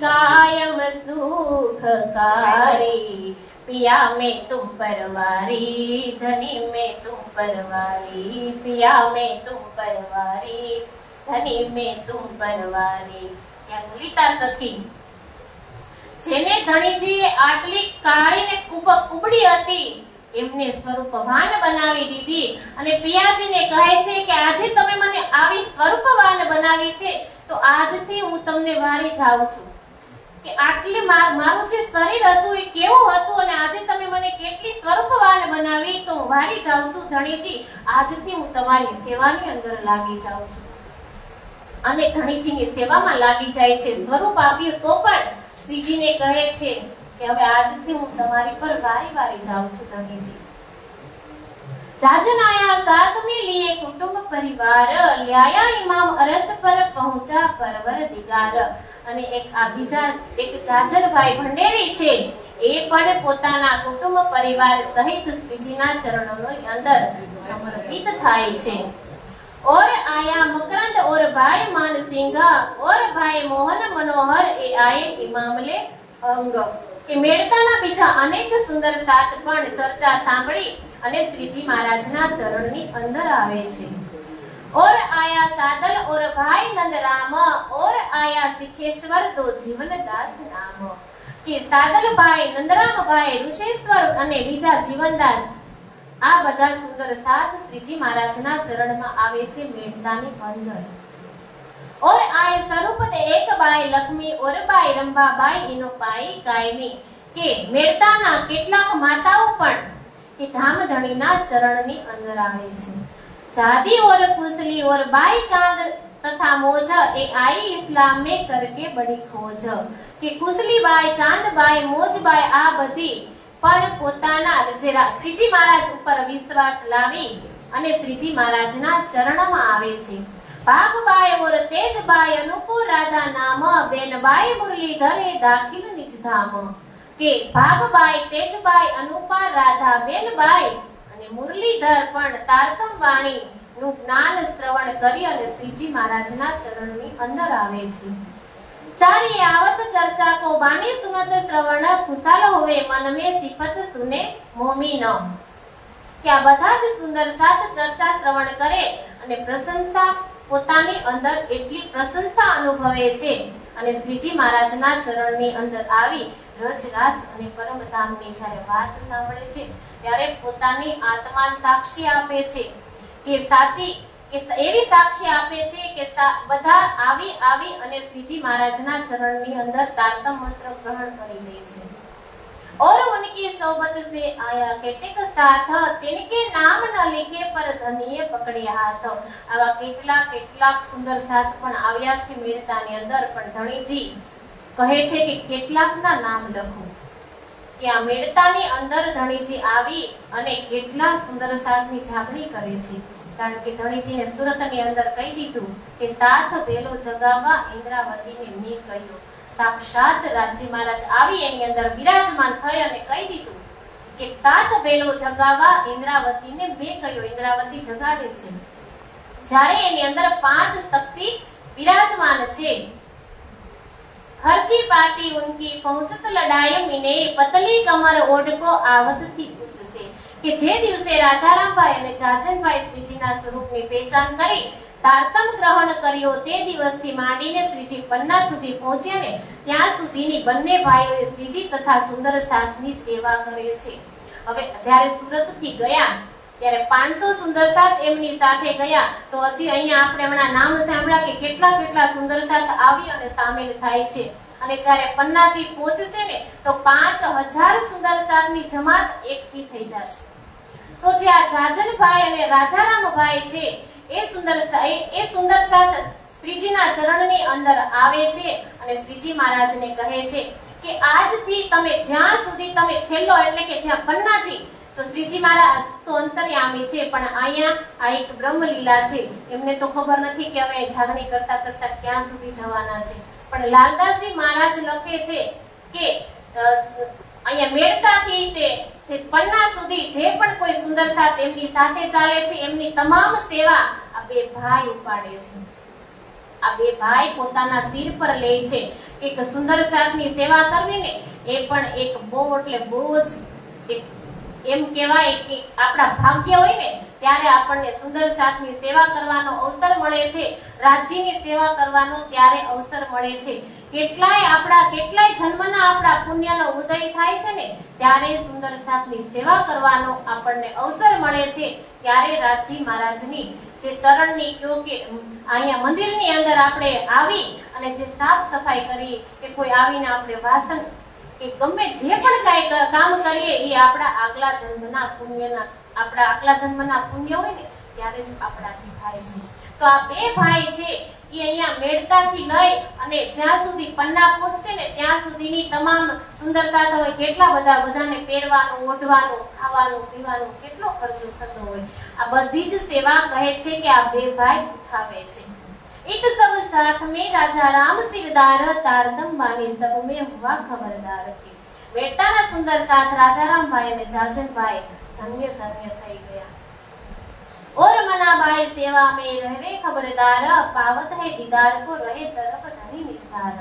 कायम सुखकारी, पिया मैं तुम परवारी, धनी मैं तुम परवारी, पिया मैं तुम परवारी, धनी मैं तुम परवारी. ત્યાં લલિતા સખી જેને ધણીજીએ આટલી કાળી ને કુબડી હતી એમને સ્વરૂપવાન બનાવી દીધી અને પિયાજીને કહે છે કે આજે તમે મને આવી સ્વરૂપવાન બનાવી છે તો આજથી હું તમને વારી જાઉં છું કે આટલે મારું જે શરીર હતું એ કેવું હતું અને આજે તમે મને કેટલી સ્વરૂપવાન બનાવી તો હું વારી જાઉં છું ધણીજી આજથી હું તમારી સેવાની અંદર લાગી જાઉં છું અને ધણીજીની સેવામાં લાગી જાય છે સ્વરૂપ આપ્યું તો પણ શ્રીજીને કહે છે કે હવે આજથી હું તમારી પર વારી વારી જાઉં છું ધણીજી જાજન આયા સાથ में लिए कुटुंब परिवार ल्याया इमाम अरस पर पहुंचा परवर दिगार અને એક જાજરભાઈ ભંડેરી છે એ પણ પોતાના કુટુંબ પરિવાર સહિત શ્રીજીના ચરણોની અંદર સમર્પિત થાય છે और आया मकरंद और भाई मान सिंह और भाई मोहन मनोहर ए आए इमामले अंग કે મેળતાના બીજા અનેક સુંદર સાત પણ ચર્ચા સાંભળી અને શ્રીજી મહારાજના ચરણની અંદર આવે છે और आया सादल और भाई नंदराम और आया सिखेश्वर दो जीवनदास नाम કે સાદલ ભાઈ નંદરામ ભાઈ ઋષેશ્વર અને બીજા જીવનદાસ આ બધા સુંદર સાત શ્રીજી મહારાજના ચરણમાં આવે છે મેળતાની અંદર और आए स्वरूप ने एक बाई लक्ष्मी और बाई रंभाबाई इनो पाई कायमी કે મેળતાના કેટલાક માતાઓ પણ કે ધામધણીના ચરણની અંદર આવે છે जादी और कुसली और बाई चांद तथा मोज ए आई इस्लाम में करके बड़ी खोज કે કુસલી બાઈ ચાંદ બાઈ મોજ બાઈ આ બધી પણ પોતાના જે શ્રીજી મહારાજ ઉપર વિશ્વાસ લાવી અને શ્રીજી મહારાજના ચરણમાં આવે છે ભાગબાઈ और તેજબાઈ અનુપુર રાધા નામ બેનબાઈ મુરલીધર એ દાખિલ નિજ ધામ કે ભાગબાઈ તેજબાઈ અનુપા રાધા બેનબાઈ અને મુરલીધર પણ તારતમ વાણી નું જ્ઞાન શ્રવણ કરી અને શ્રીજી મહારાજના ચરણની અંદર આવે છે ચારી आवत चर्चा को बानी सुनत श्रवण खुशाल होवे मन में सिफत सुने मोमीन કે આ બધા જ સુંદર સાત ચર્ચા શ્રવણ કરે અને પ્રશંસા પોતાની અંદર એટલી પ્રશંસા અનુભવે છે અને શ્રીજી મહારાજના ચરણની અંદર આવી રજ રાસ અને પરમધામની જ્યારે વાત સાંભળે છે ત્યારે પોતાની આત્મા સાક્ષી આપે છે કે સાચી કે એવી સાક્ષી આપે છે કે બધા આવી અને શ્રીજી મહારાજના ચરણની અંદર તારતમ મંત્ર ગ્રહણ કરી લે છે और उनकी सोबत से आया केतक साथ तिनके नाम न लिखे पर धनिये पकड़े हाथ आवा કેટલાક સુંદર સાથ પણ આવ્યા છે મેળતાની અંદર પણ ધણીજી કહે છે કે કેટલાકના નામ લખો કે આ મેળતાની અંદર ધણીજી આવી અને કેટલા સુંદર સાથની જાગણી કરે છે કારણ કે ધણીજીને સુરતની અંદર કહી દીધું કે સાથ બેલો જગાવા ઇન્દ્રાવતીને મેં કહ્યું સાક્ષાત રાજી મહારાજ આવી એની અંદર વિરાજમાન થઈ અને કહી દીધું કે સાત બેલો જગાવા ઇન્દ્રાવતીને મેં કહ્યું ઇન્દ્રાવતી જગાડે છે જ્યારે એની અંદર પાંચ શક્તિ વિરાજમાન છે ખર્ચી પાટી ઉનકી પહોંચત લડાય મિને પતલી કમર ઓઢકો આવતથી ઉતસે કે જે દિવસે રાજારામભાઈ અને જાજનભાઈ શ્રીજીના સ્વરૂપની પહેચાન કરી તારતમ ગ્રહણ કર્યો તે દિવસથી માંડીને શ્રીજી પન્ના સુધી પહોંચ્યા ને ત્યાં સુધીની બંને ભાઈઓએ શ્રીજી તથા સુંદર સાથની સેવા કરે છે હવે જ્યારે સુરતથી ગયા ત્યારે 500 સુંદર સાથ એમની સાથે ગયા તો હજી અહીંયા આપણે હમણાં નામ સાંભળ્યા કે કેટલા સુંદર સાથ આવી અને સામેલ થાય છે અને જ્યારે પન્નાજી પહોંચશે ને તો 5000 સુંદર સાથની જમાત એકઠી થઈ જશે તો જે આ જાજનભાઈ અને રાજારામભાઈ છે એ સુંદર સાથ શ્રીજીના ચરણની અંદર આવે છે અને શ્રીજી મહારાજને કહે છે કે આજથી તમે જ્યાં સુધી તમે છેલ્લો એટલે કે જ્યાં પન્નાજી તો શ્રીજી મહારાજ તો અંતર્યામી છે પણ અહીંયા આ એક બ્રહ્મલીલા છે એમને તો ખબર નથી કે હવે જાગણી કરતા કરતા ક્યાં સુધી જવાના છે પણ લાલદાસજી મહારાજ લખે છે કે અહીંયા મેળતાથી તે પન્ના સુધી જે પણ કોઈ સુંદર સાથ એમની સાથે ચાલે છે એમની તમામ સેવા આ બે ભાઈ ઉપાડે છે આ બે ભાઈ પોતાના સિર પર લે છે કે સુંદર સાથની સેવા કરવી ને એ પણ એક બહુ એટલે બહુ જ એક એમ કહેવાય કે આપણા ભાગ્ય હોય ને ત્યારે આપણને સુંદર સાથની સેવા કરવાનો અવસર મળે છે, રાજ્યની સેવા કરવાનો ત્યારે અવસર મળે છે. કેટલાય જન્મના આપણા પુણ્યનો ઉદય થાય છે ને ત્યારે સુંદર સાથની સેવા કરવાનો આપણને અવસર મળે છે. ત્યારે રાજજી મહારાજની જે ચરણની કે અહીંયા મંદિરની અંદર આપણે આવી અને જે સાફ સફાઈ કરી કે કોઈ આવીને આપણે વાસણ કે ગમે જે પણ કાંઈ કામ કરીએ એ આપણા આગલા જન્મના પુણ્ય હોય ને ત્યારે જ આપણાથી થાય છે. તો આ બે ભાઈ છે એ અહીંયા મેળતાથી લઈ અને જ્યાં સુધી પન્ના પહોંચશે ને ત્યાં સુધીની તમામ સુંદર સાથ હોય, કેટલા બધાને પહેરવાનું, ઓઢવાનું, ખાવાનું, પીવાનું કેટલો ખર્ચો થતો હોય. આ બધી જ સેવા કહે છે કે આ બે ભાઈ ઉઠાવે છે. इत सब साथ में राजा राम सिरदार तारतम बानी सब में हुआ खबरदार के बेटाना सुंदर साथ राजा राम भाई ने जाजन भाई धन्य धन्य થઈ ગયા. और मना भाई सेवा में रहवे खबरदार पावत है दीदार को रहे तरफ धनी निर्धार.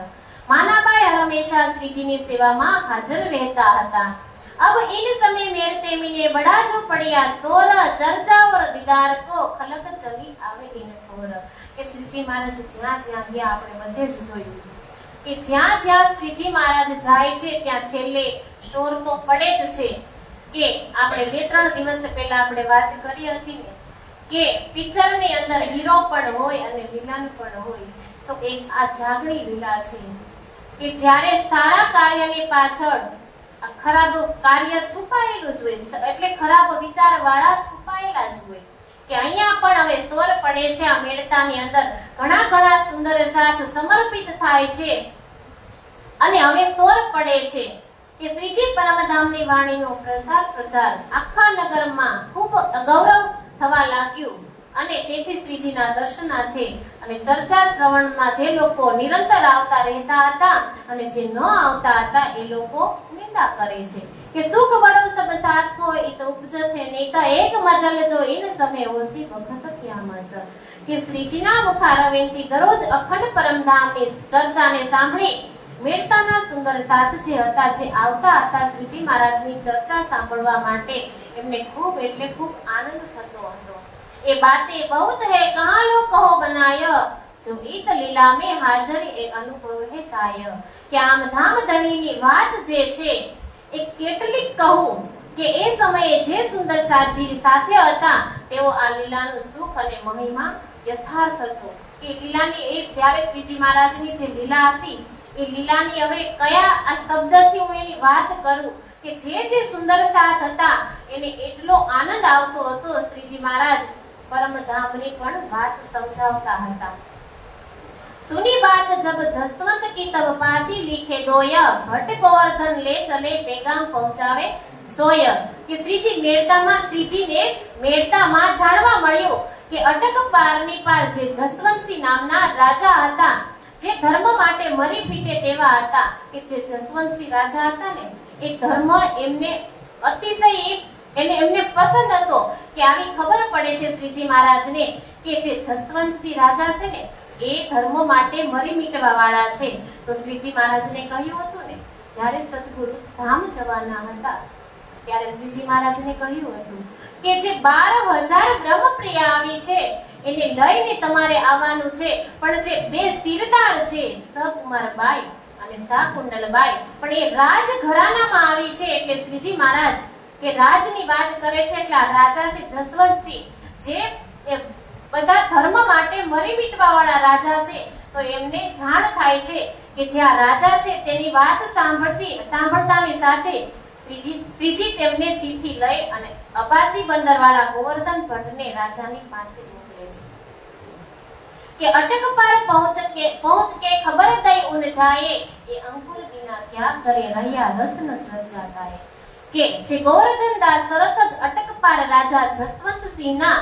माना भाई हमेशा श्री जी ની સેવામાં હાજર રહેતા હતા. अब इन समय मेरते मिले बड़ा जो पड़िया सोर चर्चा और दीदार को खलक चली आवे इन ठोर. કે શ્રીજી મહારાજ જ્યાં જ્યાં ગયા આપણે બધે જ જોયું કે જ્યાં જ્યાં શ્રીજી મહારાજ જાય છે ત્યાં છેલ્લે શોર તો પડે જ છે. કે આપણે 2-3 દિવસ પહેલા આપણે વાત કરી હતી ને કે પિક્ચરની અંદર હીરો પણ હોય અને વિલન પણ હોય. તો એક આ જાગણી લીલા છે કે જ્યારે સારા કાર્યની પાછળ ખરાબ કાર્ય છુપાયેલું જ હોય, એટલે ખરાબ વિચાર વાળા છુપાયેલા જ હોય. કે અહીંયા પણ હવે સ્વર પડે છે આ મેળતાની અંદર ઘણા સુંદર સાથ સમર્પિત થાય છે અને હવે સ્વર પડે છે કે શ્રીજી પરમધામની વાણીનો પ્રચાર આખા નગરમાં ખૂબ ગૌરવ થવા લાગ્યું. અને તેથી શ્રીજીના દર્શનાર્થે અને ચર્ચા શ્રવણમાં જે લોકો નિરંતર આવતા રહેતા હતા અને જે ન આવતા હતા એ લોકો નિંદા કરે છે કે સુખ બળો સબ સાથ કો इत ઉપજત है नहीं तो एक मजल जो इन समय होसी वक्त क्यामत. કે શ્રીજીના મુખારવિંદથી દરરોજ અખંડ પરમધામની ચર્ચાને સાંભળી મેળતાના સુંદર સાથ જે હતા, જે આવતા હતા શ્રીજી મહારાજની ચર્ચા સાંભળવા માટે, એમને ખૂબ એટલે ખૂબ આનંદ થતો હતો. એ બાતે બહુત હે કહા લો કહો બનાય જો ઈત લીલા મે હાજર એ અનુભવ હે કાય. કે આમ ધામ ધણીની વાત જે છે એ કેટલીક કહું કે એ સમયે જે સુંદર સાજી સાથે હતા તેઓ આ લીલાનું સુખ અને મહિમા યથાર્થ હતો. કે લીલાની એ જ્યારે શ્રીજી મહારાજની જે લીલા હતી એ લીલાની હવે કયા આ શબ્દથી હું એની વાત કરું કે જે સુંદર સાથ હતા એને એટલો આનંદ આવતો હતો. શ્રીજી મહારાજ परमधामनी पण बात समझावता हता. सुनी बात जब जसवंत की तब पार्टी लिखे दोय भट्ट गोवर्धन ले चले पैगाम पहुंचावे सोय. કે શ્રીજી શ્રીજીને મેળતામાં જાણવા મળ્યું કે અટક પારની પાર જે જસવંતસિંહ નામના રાજા હતા, જે ધર્મ માટે મરી પીટે તેવા હતા. કે જે જસવંતસિંહ રાજા હતા ને એ ધર્મ એમને અતિશય એમને પસંદ હતો. કે આવી ખબર પડે છે શ્રીજી મહારાજને કે જે જસવંતસિંહ રાજા છે ને એ ધર્મ માટે મરી મીટવા વાળા છે. તો શ્રીજી મહારાજને કહ્યું હતું ને જ્યારે સદગુરુ ધામ જવાના હતા ત્યારે શ્રીજી મહારાજને કહ્યું હતું કે જે 12,000 બ્રહ્મપ્રિયા આવી છે એને લઈને તમારે આવવાનું છે. પણ જે બે સિરદાર છે સકુમારબાઈ અને શાકુંડલબાઈ પણ એ રાજ ઘરાનામાં આવી છે. એટલે શ્રીજી મહારાજ કે રાજની વાત કરે છે એટલે રાજા શ્રી જસવંતસિંહ જે બધા ધર્મ માટે મરી મીટવા વાળા રાજા છે. તો એમને જાણ થાય છે કે જે આ રાજા છે તેની વાત સાંભળતાની સાથે શ્રીજી તેમને ચિઠ્ઠી લઈ અને અબાસી બંદર વાળા ગોવર્ધન ભટ્ટને રાજાની પાસે મોકલે છે કે અટક પાર પહોંચ કે ખબર દઈ ઉન જાયે એ અંકુર વિના ક્યાં કરે રહ્યા રસન ચર્ચા હે. કે જે ગોવર્ધન દાસ તરત જ અટક પાર રાજા જસવંતસિંહના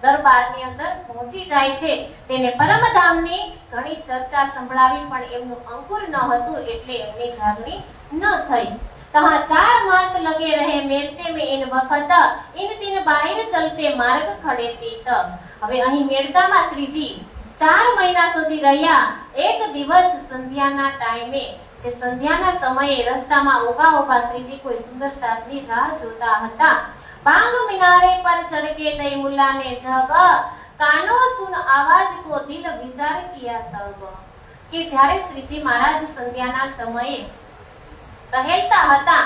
દરબારની અંદર પહોંચી જાય છે. તેને પરમધામની ઘણી ચર્ચા સંભળાવી પણ એમનું અંકુર ન હતું એટલે એમની જાગણી ન થઈ. तहाँ 4 मास लगे रहे मेरते में इन वक्त इन दिन बाहिर चलते मार्ग खड़े तीत. હવે અહીં મેળતામાં શ્રીજી 4 મહિના સુધી રહ્યા. એક દિવસ સંધ્યાના ટાઈમે જે સંધ્યાના સમયે રસ્તામાં ઊભા શ્રીજી કોઈ સુંદર સાથની રાહ જોતા હતા. बांग मीनारे पर चढ़ के दई मुल्ला ने जब कानो सुन आवाज को दिल विचार किया तब કે જ્યારે શ્રીજી મહારાજ સંધ્યાના સમયે કહેલતા હતા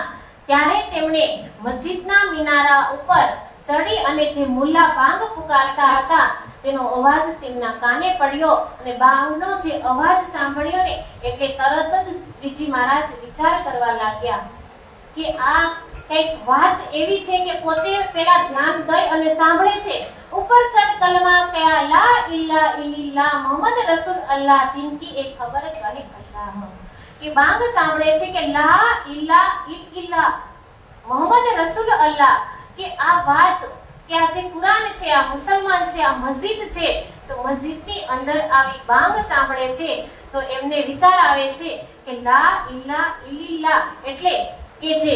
ત્યારે તેમણે મસ્જિદના મિનારા ઉપર ચડી અને જે મુલ્લા બાંગ પુકારતા હતા તેનો અવાજ તેમના કાને પડ્યો અને બાંગનો જે અવાજ સાંભળ્યો ને એટલે તરત જ શ્રીજી મહારાજ વિચાર કરવા લાગ્યા કે આ કઈક વાત એવી છે કે પોતે પેલા ધ્યાન દઈ અને સાંભળે છે ઉપર ચડ કલમા કયા લા ઇલ્લા ઇલ્લા મોહમ્મદ રસૂલ અલ્લાહ તિનકી એક ખબર કહે અલ્લાહ કે બાંગ સાંભળે છે કે લા ઇલ્લા ઇલ્લા મોહમ્મદ રસૂલ અલ્લાહ કે આ વાત કે આ જે કુરાન છે આ મુસલમાન છે આ મસ્જિદ છે તો મસ્જિદની અંદર આવી બાંગ સાંભળે છે તો એમને વિચાર આવે છે કે લા ઇલ્લા ઇલ્લા એટલે કે જે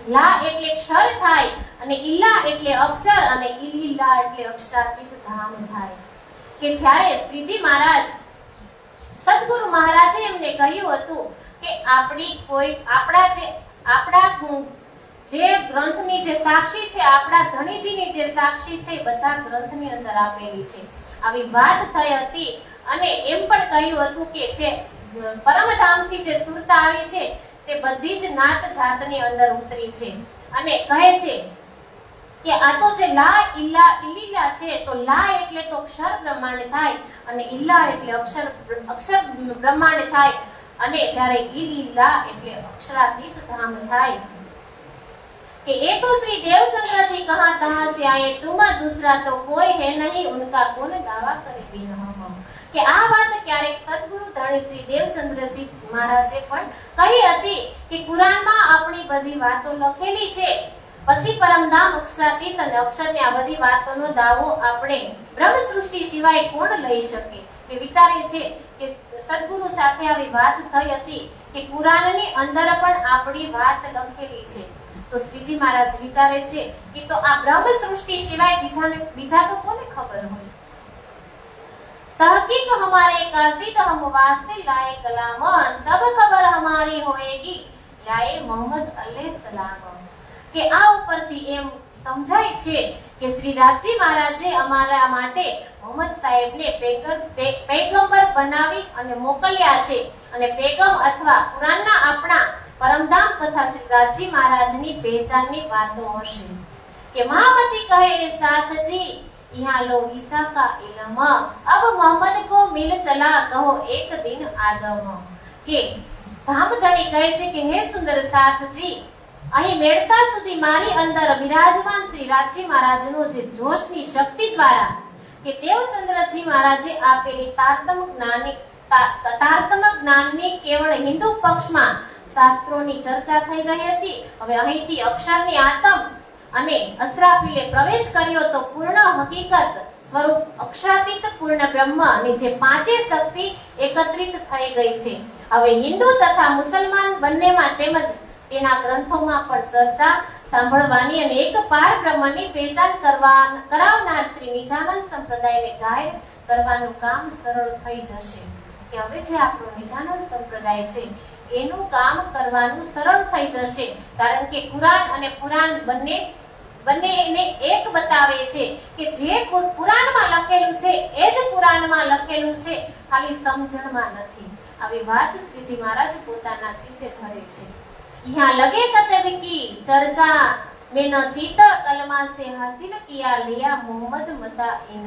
લા એટલે ક્ષર થાય અને ઇલ્લા એટલે અક્ષર અને ઇલ્લા એટલે અક્ષરાતીત ધામ થાય કે જ્યારે શ્રીજી મહારાજ સદગુરુ મહારાજે એમને કહ્યું હતું કે આપણા જે ગ્રંથની જે સાક્ષી છે આપણા ધણીજીની જે સાક્ષી છે બધા ગ્રંથની અંદર આપેલી છે આવી વાત થઈ હતી અને એમ પણ કહ્યું હતું કે જે પરમધામથી જે સુરતા આવી છે તે બધી જ નાત જાતની અંદર ઉતરી છે અને કહે છે કે આ તો જે લા ઇલ્લા ઇલ્લા છે તો લા એટલે તો અક્ષર બ્રહ્માંડ થાય અને ઇલ્લા એટલે અક્ષર બ્રહ્માંડ થાય અને જ્યારે ઇલ્લા એટલે અક્ષરાતીત ધામ થાય कि ये तो श्री देवचंद्र जी कहाँ कहाँ से आए तुम दूसरा तो कोई है नहीं उनका कौन दावा करे बिन हम કે આ વાત ક્યારેક સદગુરુ ધણી શ્રી દેવચંદ્રજી મહારાજે પણ કહી હતી કે કુરાનમાં આપણી બધી વાતો લખેલી છે પછી પરમધામ અક્ષરાતીત અને અક્ષરની આ બધી વાતોનો દાવો આપણે બ્રહ્મ સૃષ્ટિ સિવાય કોણ લઈ શકે કે વિચારે છે કે સદગુરુ સાથે આવી વાત થઈ હતી કે કુરાનની અંદર પણ આપણી વાત લખેલી છે તો શ્રીજી મહારાજ વિચારે છે કે તો આ બ્રહ્મ સૃષ્ટિ સિવાય બીજા તો કોને ખબર હોય तहकीक हमारे कासिद हम वास्ते लाए कलाम सब खबर हमारी होएगी लाए मोहम्मद अलैहि सलाम કે આ ઉપરથી એમ સમજાય છે કે શ્રી રાજજી મહારાજે અમારા માટે મોહમ્મદ સાહેબને પૈગંબર બનાવી અને મોકલ્યા છે અને પેગમ અથવા કુરાનના આપણા परमधाम तथा श्री राजी महाराज नी पहचान नी बातों हशे के महामती कहे साथ जी यहाँ लो ईसा का इल्म अब मोहम्मद को मिल चला कहो एक दिन आदम के धामधणी कहे छे के हे सुंदर साथ जी અહીં મેળતા સુધી મારી અંદર બિરાજમાન શ્રી રાજજી મહારાજનો જે જોશની શક્તિ દ્વારા કે દેવચંદ્રજી મહારાજે આપેલી તારતમ્ય જ્ઞાનની કેવળ હિન્દુ પક્ષમાં શાસ્ત્રોની ચર્ચા થઈ રહી હતી હવે અહીંથી અક્ષરની આતમ અને અસરાફીલે પ્રવેશ કર્યો તો પૂર્ણ હકીકત સ્વરૂપ અક્ષરાતીત પૂર્ણ બ્રહ્મ અને જે પાંચે શક્તિ એકત્રિત થઈ ગઈ છે હવે હિન્દુ તથા મુસલમાન બંનેમાં તેમજ તેના ગ્રંથોમાં પણ ચર્ચા સાંભળવાની અને એક પાર બ્રહ્મની પહેચાન કરાવનાર શ્રી નિજાનંદ સંપ્રદાયને જાહેર કરવાનું કામ સરળ થઈ જશે કે હવે જે આપણો નિજાનંદ સંપ્રદાય છે એનું કામ કરવાનું સરળ થઈ જશે કારણ કે કુરાન અને પુરાણ બંનેને એક બતાવે છે કે જે પુરાણમાં લખેલું છે એ જ પુરાણમાં લખેલું છે ખાલી સમજણમાં નથી આવી વાત શ્રીજી મહારાજ પોતાના ચિત્તે ધરે છે यहाँ लगे कतब की चर्चा में न चीत कलमा से हासिल किया लिया मोहम्मद मता इन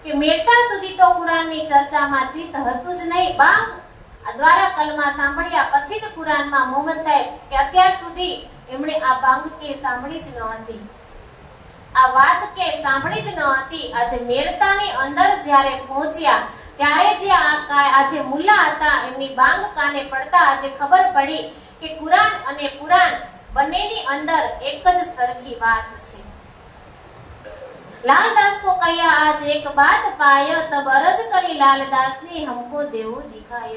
કે મેળતા સુધી તો કુરાનની ચર્ચામાં ચિત્ત હતું જ નહીં બાંગ દ્વારા કલમા સાંભળ્યા પછી જ કુરાનમાં મોહમ્મદ સાહેબ કે અત્યાર સુધી એમણે આ બાંગ કે સાંભળી જ ન હતી આ વાત કે સાંભળી જ ન હતી આજે મેળતાની અંદર જ્યારે પહોંચ્યા ત્યારે જે આ જે મુલ્લા હતા એમની બાંગ કાને પડતા આજે ખબર પડી કે કુરાન અને પુરાણ બંનેની અંદર એક જ સરખી વાત છે लालदास को कहा आज एक बात पाय तब अरज करी लालदास ने हमको देव दिखाय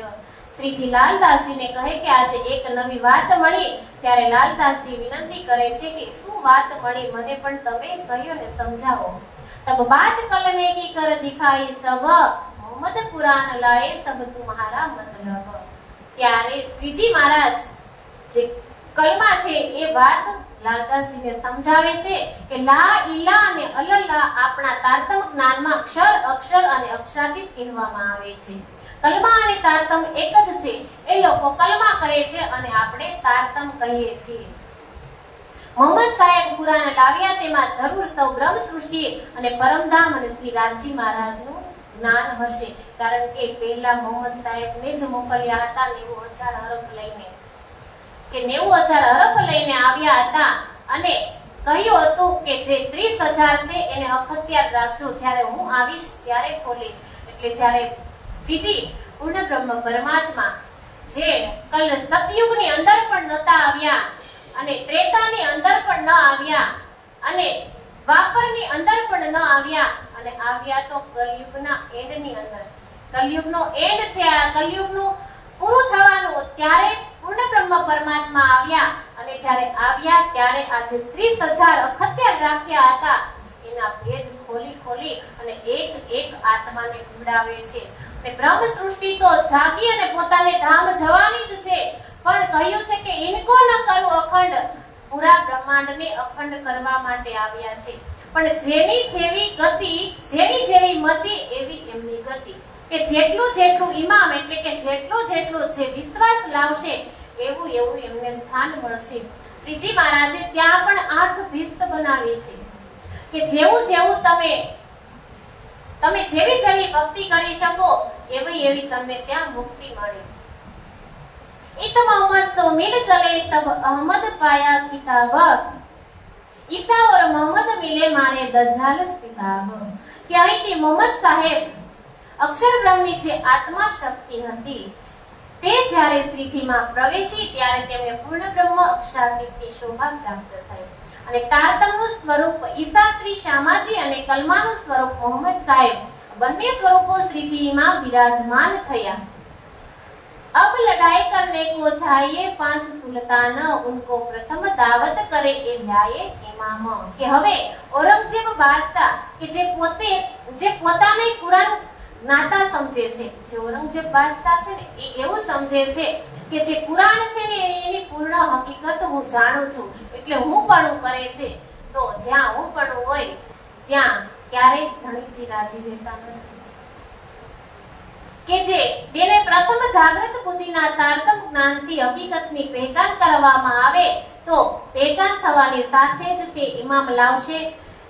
श्री जी लालदास जी ने कहे कि आज एक नवी बात मળી ત્યારે લાલદાસ जी વિનંતી કરે છે કે શું વાત મળી મને પણ તમે કહ્યો ને સમજાવો तब बात कलमे की कर दिखाई सब मोहम्मद कुरान लाए सब तुम्हारा मतलब ત્યારે શ્રીજી મહારાજ જે કલમા છે એ વાત લાલદાસજીને સમજાવે છે કે લા ઈલા અને અલલ્લા આપણા તારતમ જ્ઞાનમાં અક્ષર અક્ષર અને અક્ષરાતીત કહેવામાં આવે છે. કલમા અને તારતમ એક જ છે. એ લોકો કલમા કહે છે અને આપણે તારતમ કહીએ છીએ. મોહમ્મદ સાહેબ કુરાન લાવ્યા તેમાં જરૂર સૌ બ્રહ્મ સૃષ્ટિ અને પરમધામ અને શ્રી રામજી મહારાજનું જ્ઞાન હશે, કારણ કે પહેલા મોહમ્મદ સાહેબને જ મોકલ્યા હતા 90,000 હરફ લઈને, કે 90,000 હરફ લઈને આવ્યા હતા અને કહ્યું હતું કે જે 30,000 છે એને અખત્યાર રાખજો, જ્યારે હું આવીશ ત્યારે ખોલીશ. એટલે જ્યારે શ્રીજી પૂર્ણ બ્રહ્મ પરમાત્મા જે કલ સતયુગની અંદર પણ નહોતા આવ્યા અને ત્રેતાની અંદર પણ ન આવ્યા અને દ્વાપરની અંદર પણ ન આવ્યા અને આવ્યા તો કલયુગના એન્ડની અંદર. કલયુગનો એન્ડ છે, આ કલયુગનું પૂરું થવાનું, ત્યારે પૂર્ણ બ્રહ્મ પરમાત્મા આવ્યા અને જ્યારે આવ્યા ત્યારે આજે 30,000 અખત્યાર રાખ્યા હતા એના ભેદ ખોલી ખોલી અને એક એક આત્માને પીવડાવે છે. અને બ્રહ્મ સૃષ્ટિ તો જાગી અને પોતાને ધામ જવાની જ છે, પણ કહ્યું છે કે ઇનકો ન કરું અખંડ, પૂરા બ્રહ્માંડને અખંડ કરવા માટે આવ્યા છે. પણ જેની જેવી ગતિ, જેની જેવી મતિ એવી એમની ગતિ, કે જેટલું જેટલું ઇમામ એટલે કે જેટલું જેટલું જે વિશ્વાસ લાવશે એવું એવું એમને સ્થાન મળશે. શ્રીજી મહારાજે ત્યાં પણ 8 ભિસ્ત બનાવી છે કે જેવું જેવું તમે જેવી જેવી ભક્તિ કરી શકો એવી એવી તમને ત્યાં મુક્તિ મળે. इत मोहम्मद सो मिल चले तब अहमद पाया किताब, ईसा और मोहम्मद मिले माने दज्जाल सिताब. કે અહીંથી મોહમ્મદ સાહેબ અક્ષર બ્રહ્મની જે આત્મા શક્તિ હતી તે જ્યારે શ્રીજીમાં પ્રવેશી ત્યારે તેમને પૂર્ણ બ્રહ્મ અક્ષરાતીતની શોભા પ્રાપ્ત થઈ અને તારતમનું સ્વરૂપ ઈસા શ્રી શ્યામાજી અને કલમાનું સ્વરૂપ મોહમ્મદ સાહેબ બંને સ્વરૂપો શ્રીજીમાં બિરાજમાન થયા. अब लड़ाई करने को चाहिए 5 सुल्तान, उनको प्रथम दावत करे ए लाए इमाम. કે હવે ઔરંગઝેબ બાદશાહ કે જે પોતાને કુરાન જ્ઞાતા સમજે છે, જે ઔરંગઝેબ બાદશાહ છે ને એ એવું સમજે છે કે જે કુરાન છે ને એની પૂર્ણ હકીકત હું જાણું છું એટલે હું પણ કરે છે. તો જ્યાં હું પણ હોય ત્યાં ક્યારેય ધણીજી રાજી રહેતા નથી. કે જે તેને પ્રથમ જાગૃત બુદ્ધિના તારતમ જ્ઞાનથી હકીકતની પહેચાન કરવામાં આવે તો પહેચાન થવાની સાથે જ તે ઇમામ લાવશે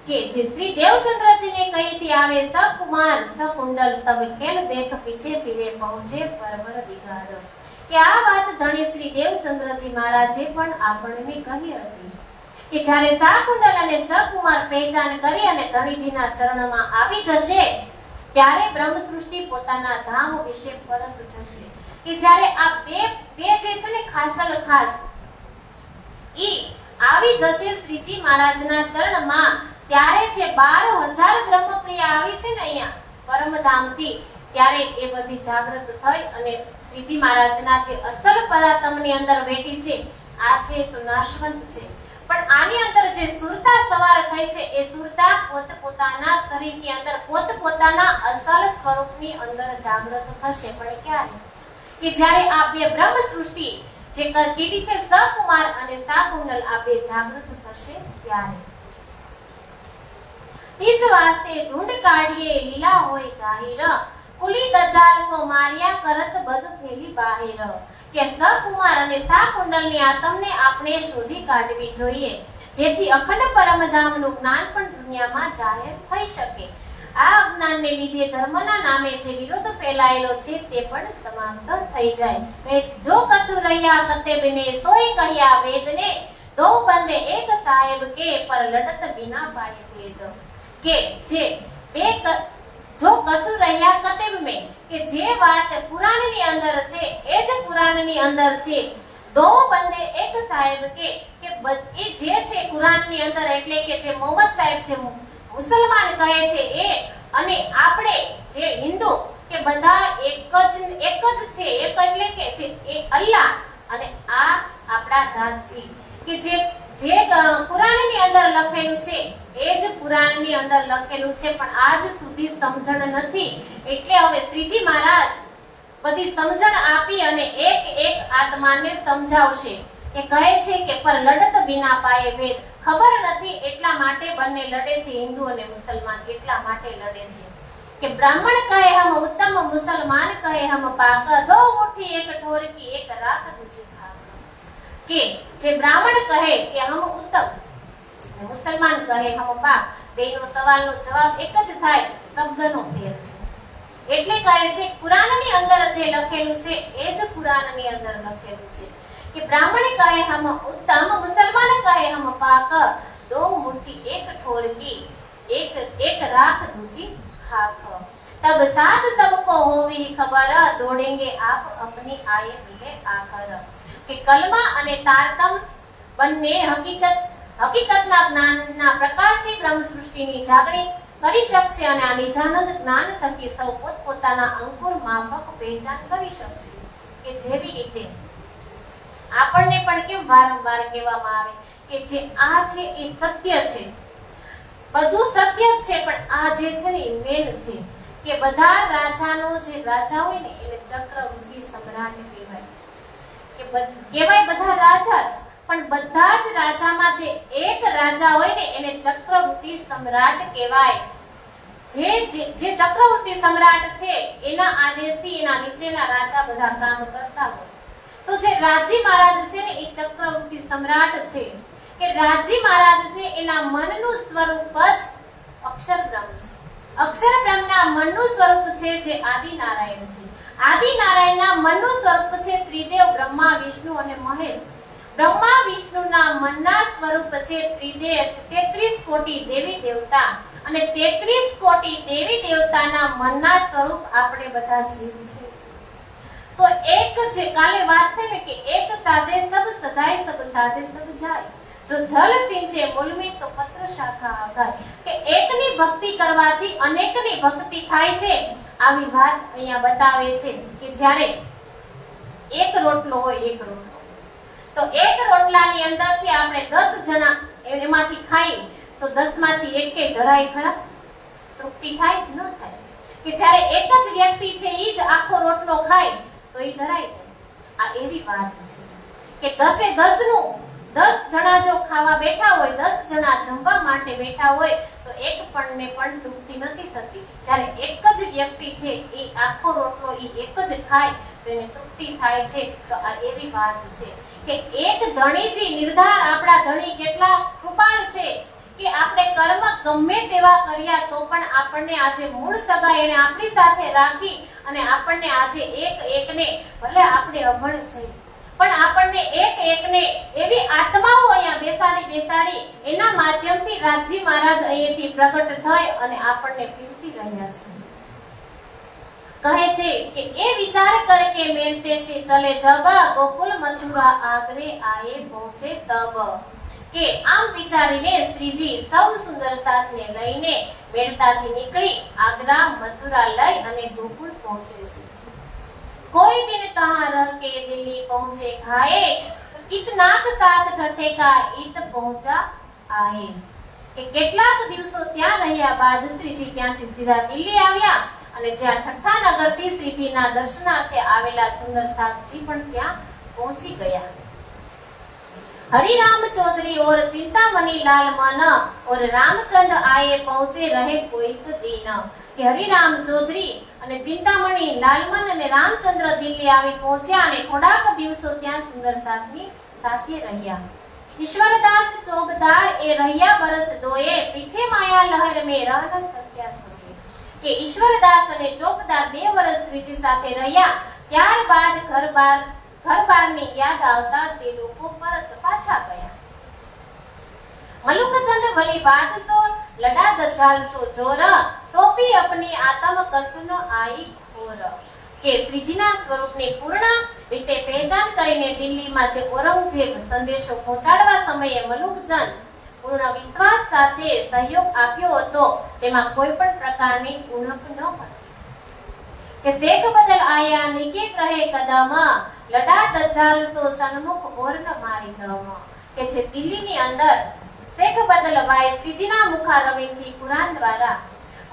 કે જે શ્રી દેવચંદ્રજીને કહીથી આવે સકુમાર સકુંડલ તબ ખેલ દેખ પીછે પીરે પહોંચે પરવર દિગાર. કે આ વાત ધણી શ્રી દેવચંદ્રજી મહારાજે પણ આપણને કહી હતી કે જ્યારે સાકુંડલ અને સકુમાર પહેચાન કરી અને ધણીજીના ચરણમાં આવી જશે ત્યારે બ્રહ્મ સૃષ્ટિ પોતાના ધામ વિશે પરત જશે. કે જ્યારે આ બે જે છે ને ખાસલ ખાસ ઈ આવી જશે શ્રીજી મહારાજના ચરણમાં, ત્યારે જે 12,000 બ્રહ્મપ્રિય આવી છે ને અહીંયા પરમધામથી, ત્યારે એ બધી જાગૃત થઈ અને શ્રીજી મહારાજના જે અસલ પરાતમની અંદર બેઠી છે આ છે તો નાશવંત છે, પણ આની અંદર જે સુરતા સવાર થઈ છે એ સુરતા પોતપોતાના શરીરની અંદર પોતપોતાના અસલ સ્વરૂપની અંદર જાગૃત થશે. પણ ક્યારે? કે જ્યારે આ બે બ્રહ્મ સૃષ્ટિ જે કીધી છે સકુમાર અને સાકુંડલ આ બે જાગૃત થશે ત્યારે. इस वास्ते ढूंढ काढ़िए लीला होय जाहिर, कुली दज्जाल को मारिया करत बद फैली बाहिर. કે સકુમાર અને સાકુંડલની આત્મને આપણે શોધી કાઢવી જોઈએ જેથી અખંડ પરમધામનું જ્ઞાન પણ દુનિયામાં જાહેર થઈ શકે. આ અજ્ઞાનને લીધે ધર્મના નામે જે વિરોધ ફેલાયેલો છે તે પણ સમાપ્ત થઈ જાય. જો કछु રહ્યા કતેબને સોય કહ્યા વેદને, દો બંદે એક સાહેબ કે પર લડત બિના પાય ભેદ. કે જે બે જો કछु રહ્યા કતેબ મેં, કે જે વાત પુરાણની અંદર છે એ જ પુરાણની અંદર છે. દો બંદે એક સાહેબ કે એ જે છે કુરાનની અંદર એટલે કે જે મોહમ્મદ સાહેબ જે મુસલમાન કહે છે એ અને આપણે જે હિન્દુ કે બધા એક જ છે, એક એટલે કે છે એ અલ્લાહ અને આ આપણા રાજી. કે જે કુરાનની અંદર લખેલું છે એ જ પુરાણની અંદર લખેલું છે, પણ આજ સુધી સમજણ નથી. એટલે હવે શ્રીજી મહારાજ બધી સમજણ આપી અને એક એક આત્માને સમજાવશે કે કહે છે કે પર લડત બિના પાયે ભેદ, ખબર નથી એટલા માટે બંને લડે છે, હિન્દુ અને મુસલમાન એટલા માટે લડે છે કે બ્રાહ્મણ કહે હમ ઉત્તમ, મુસલમાન કહે હમ પાક, દો મુઠ્ઠી એક ઠોર કી એક રાખ દૂજી ખાક. કે જે બ્રાહ્મણ કહે કે હમ ઉત્તમ, મુસલમાન કહે હમ પાક, બેનો સવાલનો જવાબ એક જ થાય, શબ્દનો ફેર છે. એટલે કહે છે કુરાનની અંદર જે લખેલું છે એ જ કુરાનની અંદર લખેલું છે કે બ્રાહ્મણ કહે હમ ઉત્તમ, મુસલમાન કહે હમ પાક, દો મુઠ્ઠી એક ઠોર કી એક રાખ દૂજી खाक, तब साथ सबको होवी खबर, दौड़ेंगे आप अपनी आये मिले आकर. કે કલમા અને તારતમ બંને હકીકતના જ્ઞાનના પ્રકાશથી બ્રહ્મ સૃષ્ટિની જાગણી કરી શકશે અને આ નિજાનંદ જ્ઞાન થકી સૌ પોતપોતાના અંકુર માફક પહેચાન કરી શકશે. કે જેવી રીતે આપણને પણ કેમ વારંવાર કહેવામાં આવે કે જે આ છે એ સત્ય છે, બધું સત્ય જ છે, પણ આ જે છે ને એ મેન છે કે બધા રાજાનો જે રાજા હોય ને એને ચક્રવર્તી સમ્રાટ કહેવાય. કે કહેવાય બધા રાજા જ, પણ બધા જ રાજામાં જે એક રાજા હોય ને એને ચક્રવર્તી સમ્રાટ કહેવાય. જે ચક્રવર્તી સમ્રાટ છે એના આદેશથી એના નીચેના રાજા બધા કામ કરતા હોય. તો જે રાજી મહારાજ છે ને એ ચક્રવર્તી સમ્રાટ છે. કે રાજી મહારાજ છે એના મનનું સ્વરૂપ જ અક્ષર બ્રહ્મ છે. અક્ષર બ્રહ્મના મનનું સ્વરૂપ છે જે આદિ નારાયણ છે. આદિ નારાયણના મનનું સ્વરૂપ છે ત્રિદેવ બ્રહ્મા, વિષ્ણુ અને મહેશ. બ્રહ્મા વિષ્ણુના મનના સ્વરૂપ છે ત્રિદેવ, 33 કોટી દેવી દેવતા, અને 33 કોટી દેવી દેવતાના મનના સ્વરૂપ આપણે બધા જીવ છે. તો એક જે કાલે વાત થઈ ને કે એક સાધે સબ સદાય, સબ સાધે સબ જાય. જો જલ સિંચે મૂલમી તો પત્ર શાખા આગાય. કે એકની ભક્તિ કરવાથી અનેકની ભક્તિ થાય છે. આવી વાત અહીંયા બતાવે છે કે જ્યારે એક રોટલો હોય, એક રોટલો, તો એક રોટલાની અંદરથી આપણે 10 જણા એમાંથી ખાઈ તો 10 માંથી એકે ધરાય ખરા? તૃપ્તિ થાય ન થાય? કે જ્યારે એક જ વ્યક્તિ છે ઈ જ આખો રોટલો ખાય તો ઈ ધરાય છે. આ એવી વાત છે કે 10 નું 10 જણા જો ખાવા બેઠા હોય, 10 જણા જમવા માટે બેઠા હોય તો એક પણને પણ તૃપ્તિ નથી થતી. જ્યારે એક જ વ્યક્તિ છે એ આખો રોટલો એ એક જ ખાય તો એને તૃપ્તિ થાય છે. તો આ એવી વાત છે કે એક ધણીજી નિર્ધાર, આપણા ધણી કેટલા કૃપાળ છે કે આપણે કર્મ ગમે તેવા કર્યા તો પણ આપણને આજે મૂળ સગા એને આપણી સાથે રાખી અને આપણને આજે એકને, ભલે આપણે અભણ છે પણ આપણને એકને એવી આત્માઓ અહીંયા બેસાડી એના માધ્યમથી રાજી મહારાજ અહીંયાથી પ્રગટ થઈ અને આપણને પીરસી રહ્યા છે. કહે છે કે એ વિચાર કરકે મેલતે સે ચલે જબ, ગોકુલ મથુરા આગરે આયે પહોંચે તબ. કે આમ વિચારીને શ્રીજી સૌ સુંદર સાથને લઈને મેળતાથી નીકળી આગ્રા મથુરા લઈ અને ગોકુળ પહોંચે છે. कोई दिन कहाँ रह के दिल्ली पहुंचे खाए, कितना साथ ठठे का ईद पहुंचा आए. કે કેટલાક દિવસો ત્યાં રહ્યા બાદ શ્રીજી ત્યાંથી સીધા દિલ્હી આવ્યા અને જ્યાં ઠઠ્ઠા નગરથી શ્રીજીના દર્શનાર્થે આવેલા સુંદર સાધજી પણ ત્યાં પહોંચી ગયા. हरिराम चौधरी और चिंतामणि लाल मन और रामचंद्र आए पहुंचे रहे कोईक दिन. કે હરિરામ ચૌધરી અને ચિંતામણી લાલમન અને રામચંદ્ર દિલ્હી આવી પહોંચ્યા અને થોડાક દિવસો ત્યાં સુંદર સાથની સાથે રહ્યા. ઈશ્વરદાસ ચોકદાર એ રહ્યા બરસ દોએ, પીછે માયા લહેર મે રહ ન સક્યા સકે. કે ઈશ્વરદાસ અને ચોકદાર 2 વર્ષ શ્રીજી સાથે રહ્યા. ત્યારબાદ ઘર બારની યાદ આવતા તે લોકો પરત પાછા ગયા. મલુકચંદ ભલી બાત સો લડા દજાલ સો જોર, સોપી અપની આતમ કસુન આઈ ખોર. કે શ્રીજીના સ્વરૂપની પૂર્ણ રીતે પહેચાન કરીને દિલ્હીમાં જે ઔરંગઝેબ સંદેશો પહોંચાડવા સમયે મલુકચંદ પૂર્ણ વિશ્વાસ સાથે સહયોગ આપ્યો હતો, તેમાં કોઈ પણ પ્રકારની ઉણપ ન હતી. કે શેખ બદલ આયા નિકેત રહે કદમ, લડા દજાલ સો સન્મુખ ઓર ન મારી દમ. કે જે દિલ્હીની અંદર શેખ બદલવાય શ્રીજીના મુખારવિંદથી કુરાન દ્વારા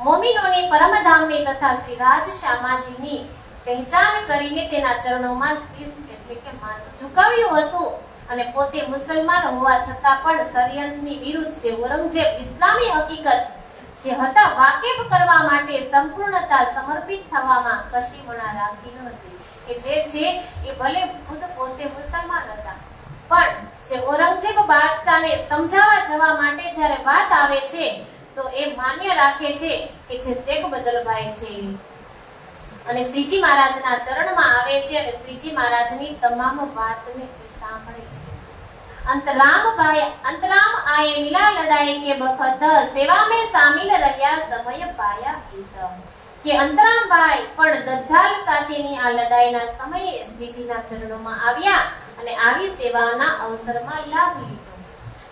મોમિનોની પરમધામની તથા શ્રી રાજ શ્યામાજીની પહેચાન કરીને તેના ચરણોમાં શીશ એટલે કે માથું ઝુકાવ્યું હતું અને પોતે મુસલમાન હોવા છતાં પણ શરિયતની વિરુદ્ધ જે ઔરંગઝેબ ઇસ્લામી હકીકત જે હતા વાકેફ કરવા માટે સંપૂર્ણતા સમર્પિત થવામાં કશી મણા રાખી નહોતી કે જે છે એ ભલે ખુદ પોતે મુસલમાન હતા પણ જે ઔરંગઝેબ બાદશાહને સમજાવવા જવા માટે જ્યારે વાત આવે છે તો એ માન્ય રાખે છે કે જે શેખ બદલભાઈ છે અને શ્રીજી મહારાજના ચરણમાં આવે છે અને શ્રીજી મહારાજની તમામ વાતને સાંભળે છે। अंतराम आए मिला लड़ाई के बखत सेवा में शामिल રહ્યા સમય પાયા ગીત કે અંતરામ ભાઈ પણ દજ્જાલ સાથેની આ લડાઈના સમયે શ્રીજીના ચરણોમાં આવ્યા અને આવી સેવાના અવસરમાં લાભ લીધો।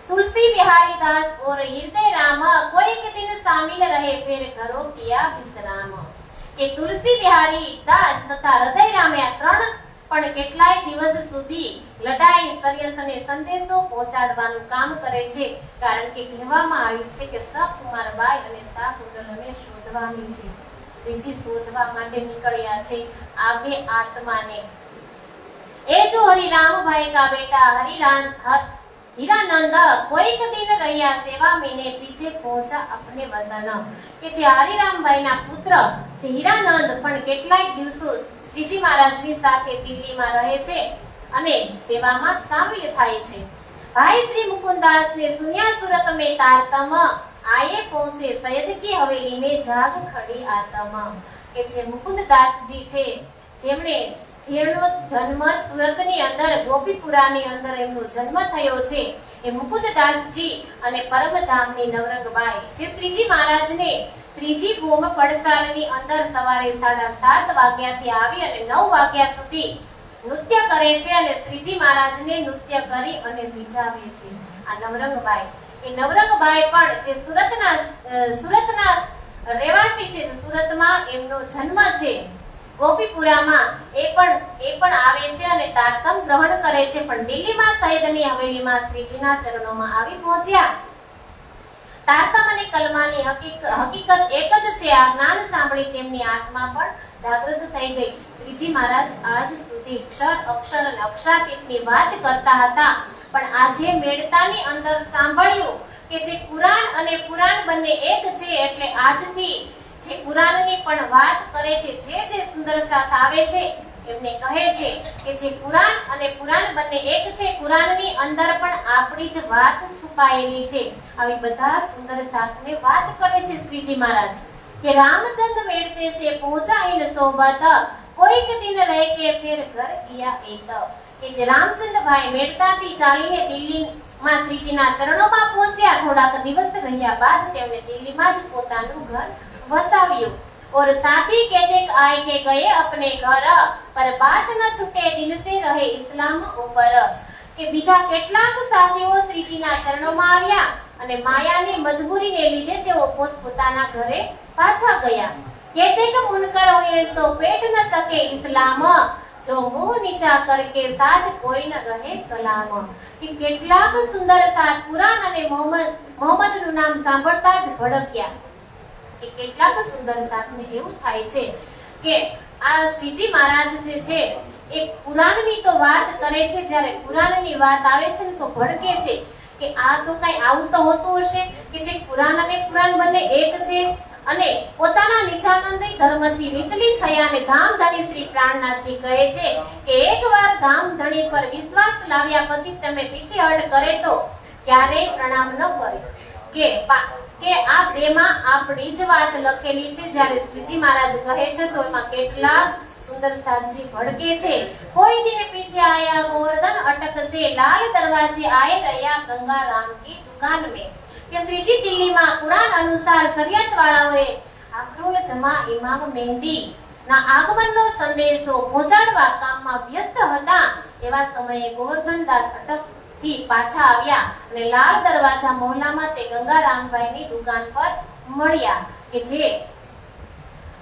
तुलसी बिहारी दास और हृदय राम कोई के दिन शामिल रहे फिर करो किया विश्राम કે તુલસી બિહારી દાસ તથા હૃદય રામે આ ત્રણ પણ કેટલાય દિવસ સુધી લડાઈ શરિયતને સંદેશો પહોંચાડવાનું કામ કરે છે કારણ કે કહેવામાં આવ્યું છે કે સકુમારબાઈ અને સાકુંડલને શોધવાની છે। શ્રીજી શોધવા માટે નીકળ્યા છે આ બે આત્માને। એ જો હરિરામભાઈ કા બેટા हीरानंद कोईक दिन રહ્યા સેવા મહિને પીછે પહોંચા अपने वतन કે જે હરિરામભાઈના પુત્ર જે હીરાનંદ પણ કેટલાય દિવસો શ્રીજી મહારાજની સાથે દિલ્હીમાં રહે છે અને સેવામાં સામેલ થાય છે। भाई श्री मुकुंदास ने सुनिया सूरत में तारतम आए पहुंचे सैयद की हवेली में जाग खड़ी आतम કે જે મુકુંદદાસજી છે જેમણે જેમનો જન્મ સુરતની અંદર ગોપીપુરાની અંદર એમનો જન્મ થયો છે એ મુકુંદદાસજી અને પરમધામની નવરંગબાઈ જે શ્રીજી મહારાજને ત્રીજી ગોમ પડસાલની અંદર સવારે 7:30 વાગ્યાથી આવી અને 9 વાગ્યા સુધી નૃત્ય કરે છે અને શ્રીજી મહારાજને નૃત્ય કરી અને રીઝાવે છે। આ નવરંગબાઈ એ નવરંગબાઈ પણ જે સુરતના રહેવાસી છે સુરતમાં એમનો જન્મ છે ગોપીપુરામાં એ પણ આવે છે અને તારતમ ગ્રહણ કરે છે પણ દિલ્હીમાં સૈયદની હવેલીમાં શ્રીજીના ચરણોમાં આવી પહોંચ્યા। તારતમ અને કલમાની હકીકત એક જ છે। આ જ્ઞાન સાંભળી તેમની આત્મા પણ જાગૃત થઈ ગઈ। શ્રીજી મહારાજ આજ સુધી અક્ષર અને અક્ષરાતીતની વાત કરતા હતા પણ આજે મેળતાની અંદર સાંભળ્યું કે જે કુરાન અને પુરાણ બંને એક છે એટલે આજથી જે કુરાનની પણ વાત કરે છે જે સુંદર સાથ આવે છે એમને કહે છે કે જે કુરાન અને પુરાણ બંને એક છે। કુરાનની અંદર પણ આપણી જ વાત છુપાયેલી છે। આવી બધા સુંદર સાથને વાત કરે છે શ્રીજી મહારાજ કે રામચંદ્ર મેળતે સે પહોંચા ઇન સોબત કોઈક દિન રહે કે ફિર ઘર ગયા એત કે જે રામચંદ્રભાઈ મેળતાથી ચાલીને દિલ્હીમાં શ્રીજીના ચરણોમાં પહોંચ્યા થોડાક દિવસ રહ્યા બાદ તેમણે દિલ્હીમાં જ પોતાનું ઘર वसाव्यो और साथी कहते आए के गए अपने घर पर बात न छूटे दिल से रहे इस्लाम ऊपर કે બીજા કેટલાક સાથીઓ શ્રીજીના ચરણોમાં આવ્યા અને માયાની મજબૂરીને લીધે તેઓ પોતપોતાના ઘરે પાછા ગયા। कहते कि मुनकर हुए सो पेट न सके इस्लाम जो मुंह नीचा करके साथ कोई न रहे कलाम કે કેટલાક સુંદર સાથ કુરાન અને મોહમ્મદનું નામ સાંભળતા જ ભડક્યા। કે કેટલાક સુંદર સાથને એવું થાય છે કે આ શ્રીજી મહારાજ જે છે એ કુરાનની તો વાત કરે છે જ્યારે કુરાનની વાત આવે છે ને તો ભડકે છે કે આ તો કઈ આવું તો હોતું હશે કે જે કુરાન અને પુરાણ બંને એક છે અને પોતાના નિજાનંદી ધર્મથી વિચલિત થયા અને ગામધણી શ્રી પ્રાણનાથજી કહે છે કે એકવાર ગામધણી પર વિશ્વાસ લાવ્યા પછી તમે પીછેહટ કરે તો ક્યારેય પ્રણામ ન કરે કે આ બેમાં આપણી જ વાત લખેલી છે। જ્યારે શ્રીજી મહારાજ કહે છે તો એમાં કેટલા સુંદર સાધજી ભડકે છે। કોઈ દિન પીછે આયા ગોવર્ધન અટક સે લાલ દરવાજે આए રહ્યા ગંગા રામ की दुकान में કે શ્રીજી દિલ્હીમાં કુરાન અનુસાર શરિયત વાળાઓએ આખરુલ જમા ઇમામ મહેંદી ના આગમનનો સંદેશો પહોંચાડવા કામમાં વ્યસ્ત હતા એવા સમયે ગોવર્ધનદાસ અટક થી પાછા આવ્યા અને લાલ દરવાજા મોહલ્લામાં તે ગંગારામભાઈની દુકાન પર મળ્યા કે જે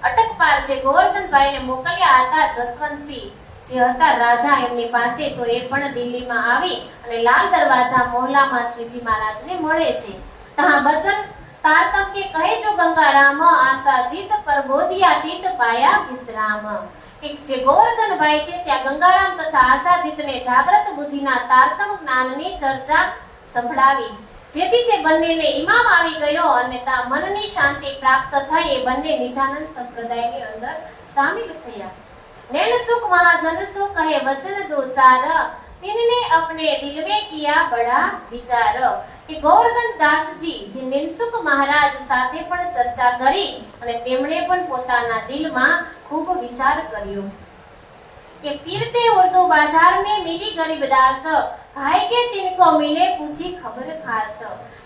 અટકપાર જે ગોવર્ધનભાઈને મોકલ્યા હતા જસવંતસિંહ જે હતા રાજા એમની પાસે તો એ પણ દિલ્હીમાં આવી અને લાલ દરવાજા મોહલ્લામાં શ્રીજી મહારાજને મળે છે। તહા બચન તારતમ કે કહે જો ગંગારામ આશા જીત પર બોધિયા તીત પાયા વિશ્રામ કે કે જે ગોવર્ધનભાઈ છે ત્યાં ગંગારામ તથા આશાજીતને જાગ્રત બુદ્ધિના તારતમ જ્ઞાનની ચર્ચા સંભળાવી, જેથી તે બંનેને ઇમામ આવી ગયો અને મનની શાંતિ પ્રાપ્ત થઈ એ બંને નિજાનંદ સંપ્રદાયની અંદર સામેલ થયા। नैन सुख महाजन सो कहे वचन दो चार, तिनने अपने दिल में किया बड़ा विचार। કે ગોવર્ધન દાસજી જે નિનસુખ મહારાજ સાથે પણ ચર્ચા કરી અને તેમણે પણ પોતાના દિલમાં ખૂબ વિચાર કર્યો કે પીરતે ઉર્દू बाजार में मिली गरीबदास, भाई के तिनको मिले पूछी खबर खास।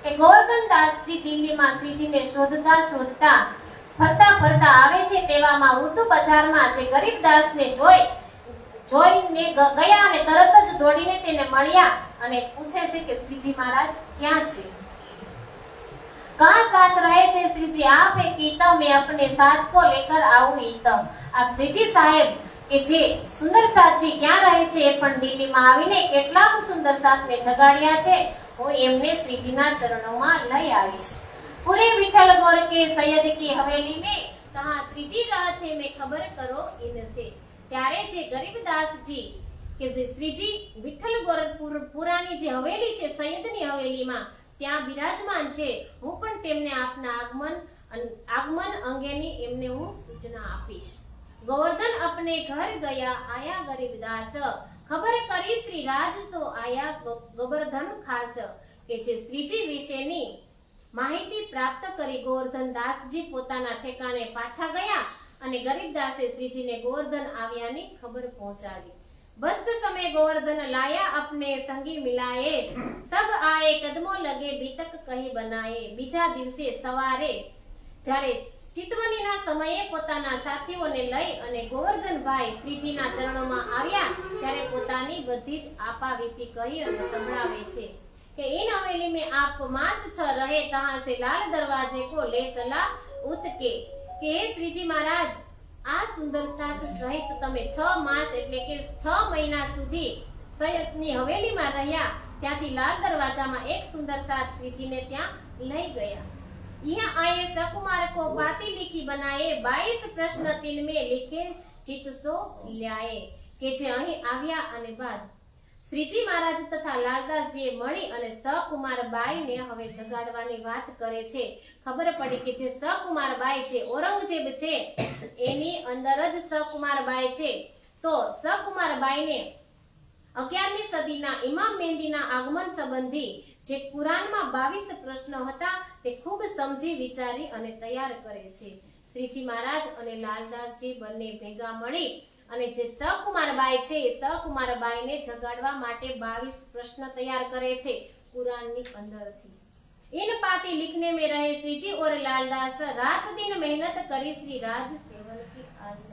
કે ગોવર્ધન દાસજી દિલ્હીમાં શ્રીજીને શોધતા શોધતા ફરતા ફરતા આવે છે, તેવામાં ઉર્દू બજારમાં જે ગરીબદાસને જોઈને ગયા અને તરત જ દોડીને તેને મળ્યા અને પૂછે છે કે શ્રીજી મહારાજ ક્યાં છે? कहां साथ रहे थे श्रीजी आप है कीता, मैं अपने साथ को लेकर आऊं ईता। आप श्रीजी साहेब કે જે સુંદર સાથજી ક્યાં રહે છે એ પણ દિલ્હીમાં આવીને કેટલાક સુંદર સાથને જગાડ્યા છે, હું એમને શ્રીજીના ચરણોમાં લઈ આવીશ। पूरे विठल गौर के सैयद की हवेली में कहा श्रीजी रहते मैं खबर करो इनसे। ત્યારે જે ગરીબદાસજી કે જે શ્રીજી વિઠ્ઠલ ગોરખપુરાની જે હવેલી છે સૈયદની હવેલીમાં ત્યાં બિરાજમાન છે, હું પણ તેમને આપના આગમન અંગેની એમને હું સૂચના આપીશ। ગોવર્ધન अपने घर गया आया गरीबदास, खबर करी श्री राज सो आया गोवर्धन खास। કે જે શ્રીજી વિશેની માહિતી પ્રાપ્ત કરી ગોવર્ધન દાસજી પોતાના ઠેકાણે પાછા ગયા અને ગરીબદાસે શ્રીજીને ગોવર્ધન આવ્યાની ખબર પહોંચાડી। बस्त समय गोवर्धन लाया अपने संगी मिलाए, सब आए कदमों लगे बीतक कही बनाए। बीजा दिवसे सवारे જ્યારે ચિતવનીના સમયે પોતાના સાથીઓને લઈ અને ગોવર્ધનભાઈ શ્રીજીના ચરણોમાં આવ્યા ત્યારે પોતાની બધી જ આપાવીતી કહી અને સંભળાવે છે કે इन हवेली में आप मास 6 रहे, तहां से लाल दरवाजे को ले चला उत के। हे श्रीजी महाराज आ सुंदर साथ सहित તમે 6 માસ એટલે કે 6 મહિના સુધી સૈયદની હવેલીમાં રહ્યા, ત્યાંથી લાલ દરવાજામાં એક સુંદર સાથ શ્રીજીને ત્યાં લઈ ગયા। यहाँ आए सकुमार को बाती लिखी बनाए, 22 प्रश्न तीन में लिखे चित सो ल्याए। કે જે અહીં આવ્યા અને બાદ શ્રીજી મહારાજ તથા લાલદાસજીએ મળી અને સકુમાર બાઈને હવે જગાડવાની વાત કરે છે। ખબર પડી કે જે સકુમાર બાઈ છે ઔરંગઝેબ છે એની અંદર જ સકુમાર બાઈ છે, તો સકુમાર બાઈને 11મી સદીના ઇમામ મેંદીના આગમન સંબંધી જે કુરાનમાં 22 પ્રશ્ન હતા તે ખૂબ સમજી વિચારી અને તૈયાર કરે છે। શ્રીજી મહારાજ અને લાલદાસજી બંને ભેગા મળી અને જે સકુમારબાઈ છે એ સકુમારબાઈને જગાડવા માટે 22 પ્રશ્ન તૈયાર કરે છે કુરાનની અંદરથી। इन पाती लिखने में रहे श्रीजी और लालदास, रात दिन मेहनत करी श्री राज सेवन की आस।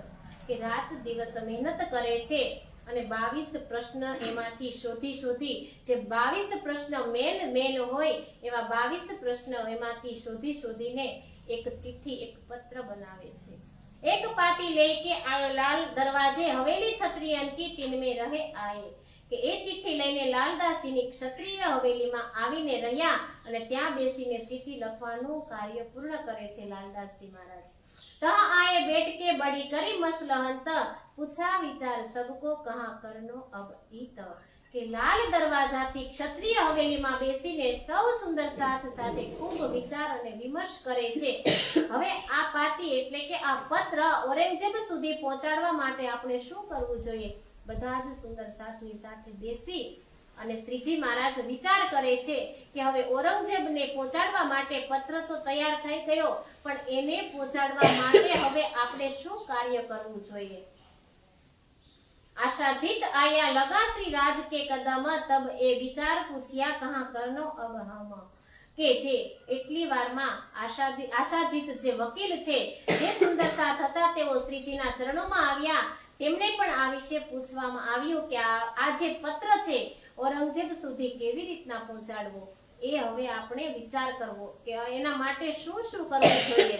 કે રાત દિવસ મહેનત કરે છે અને 22 પ્રશ્ન એમાંથી શોધી જે 22 પ્રશ્ન મેન હોય એવા 22 પ્રશ્ન એમાંથી શોધીને એક ચિઠ્ઠી એક પત્ર બનાવે છે। एक पाती लेके आयो लाल दरवाजे हवेली क्षत्रियन की तीन में रहे आए। કે એ ચિઠ્ઠી લઈને લાલદાસજીની ક્ષત્રિય હવેલીમાં આવીને રહ્યા અને ત્યાં બેસીને ચિઠ્ઠી લખવાનું કાર્ય પૂર્ણ કરે છે લાલદાસજી મહારાજ। तहाँ आए बैठ के बड़ी करी मसलहंत, पूछा विचार सबको कहाँ करनो अब ईत। કે લાલ દરવાજાથી ક્ષત્રિય હવેલીમાં બેસીને સૌ સુંદર સાથ સાથે ખૂબ વિચાર અને વિમર્શ કરે છે। હવે આ પાતી એટલે કે આ પત્ર ઔરંગઝેબ સુધી પહોંચાડવા માટે આપણે શું કરવું જોઈએ? બધા જ સુંદર સાથની સાથે બેસી અને શ્રીજી મહારાજ વિચાર કરે છે કે હવે ઔરંગઝેબને પહોંચાડવા માટે પત્ર તો તૈયાર થઈ ગયો, પણ એને પહોંચાડવા માટે હવે આપણે શું કાર્ય કરવું જોઈએ? आशाजीत आया लगा श्री राज के कदम, तब ए विचार पूछिया कहाँ करनो अब हम। કે જે એટલી વારમાં આશાજીત જે વકીલ છે જે સુંદર સાથ હતા તેઓ શ્રીજીના ચરણોમાં આવ્યા, તેમને પણ આ વિશે પૂછવામાં આવ્યું કે આ જે પત્ર છે ઔરંગઝેબ સુધી કેવી રીતના પહોંચાડવો, એ હવે આપણે વિચાર કરવો કે એના માટે શું કરવું જોઈએ।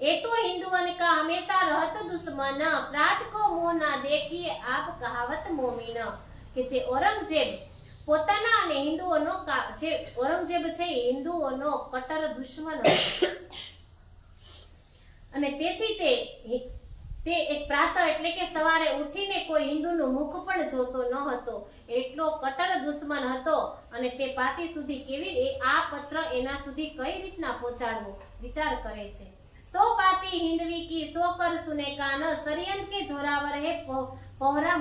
ये तो हिंदुओं का हमेशा रहत दुश्मन, प्रात को मुंह ना देखिए आप कहावत मोमिन। કે જે ઔરંગઝેબ પોતાના અને હિન્દુઓનો જે ઔરંગઝેબ છે હિન્દુઓનો કટ્ટર દુશ્મન હતો અને તેથી તે તે એક પ્રાતઃ એટલે કે સવારે ઉઠીને કોઈ હિન્દુનું મુખ પણ જોતો ન હતો, એટલો કટ્ટર દુશ્મન હતો. અને તે પાતી સુધી કેવી આ પત્ર એના સુધી કઈ રીતના પહોંચાડવો વિચાર કરે છે. સો પાતી હિંડવી કી સો કર સુને કાન, સરિયન કે જોરાવર હે પહોરા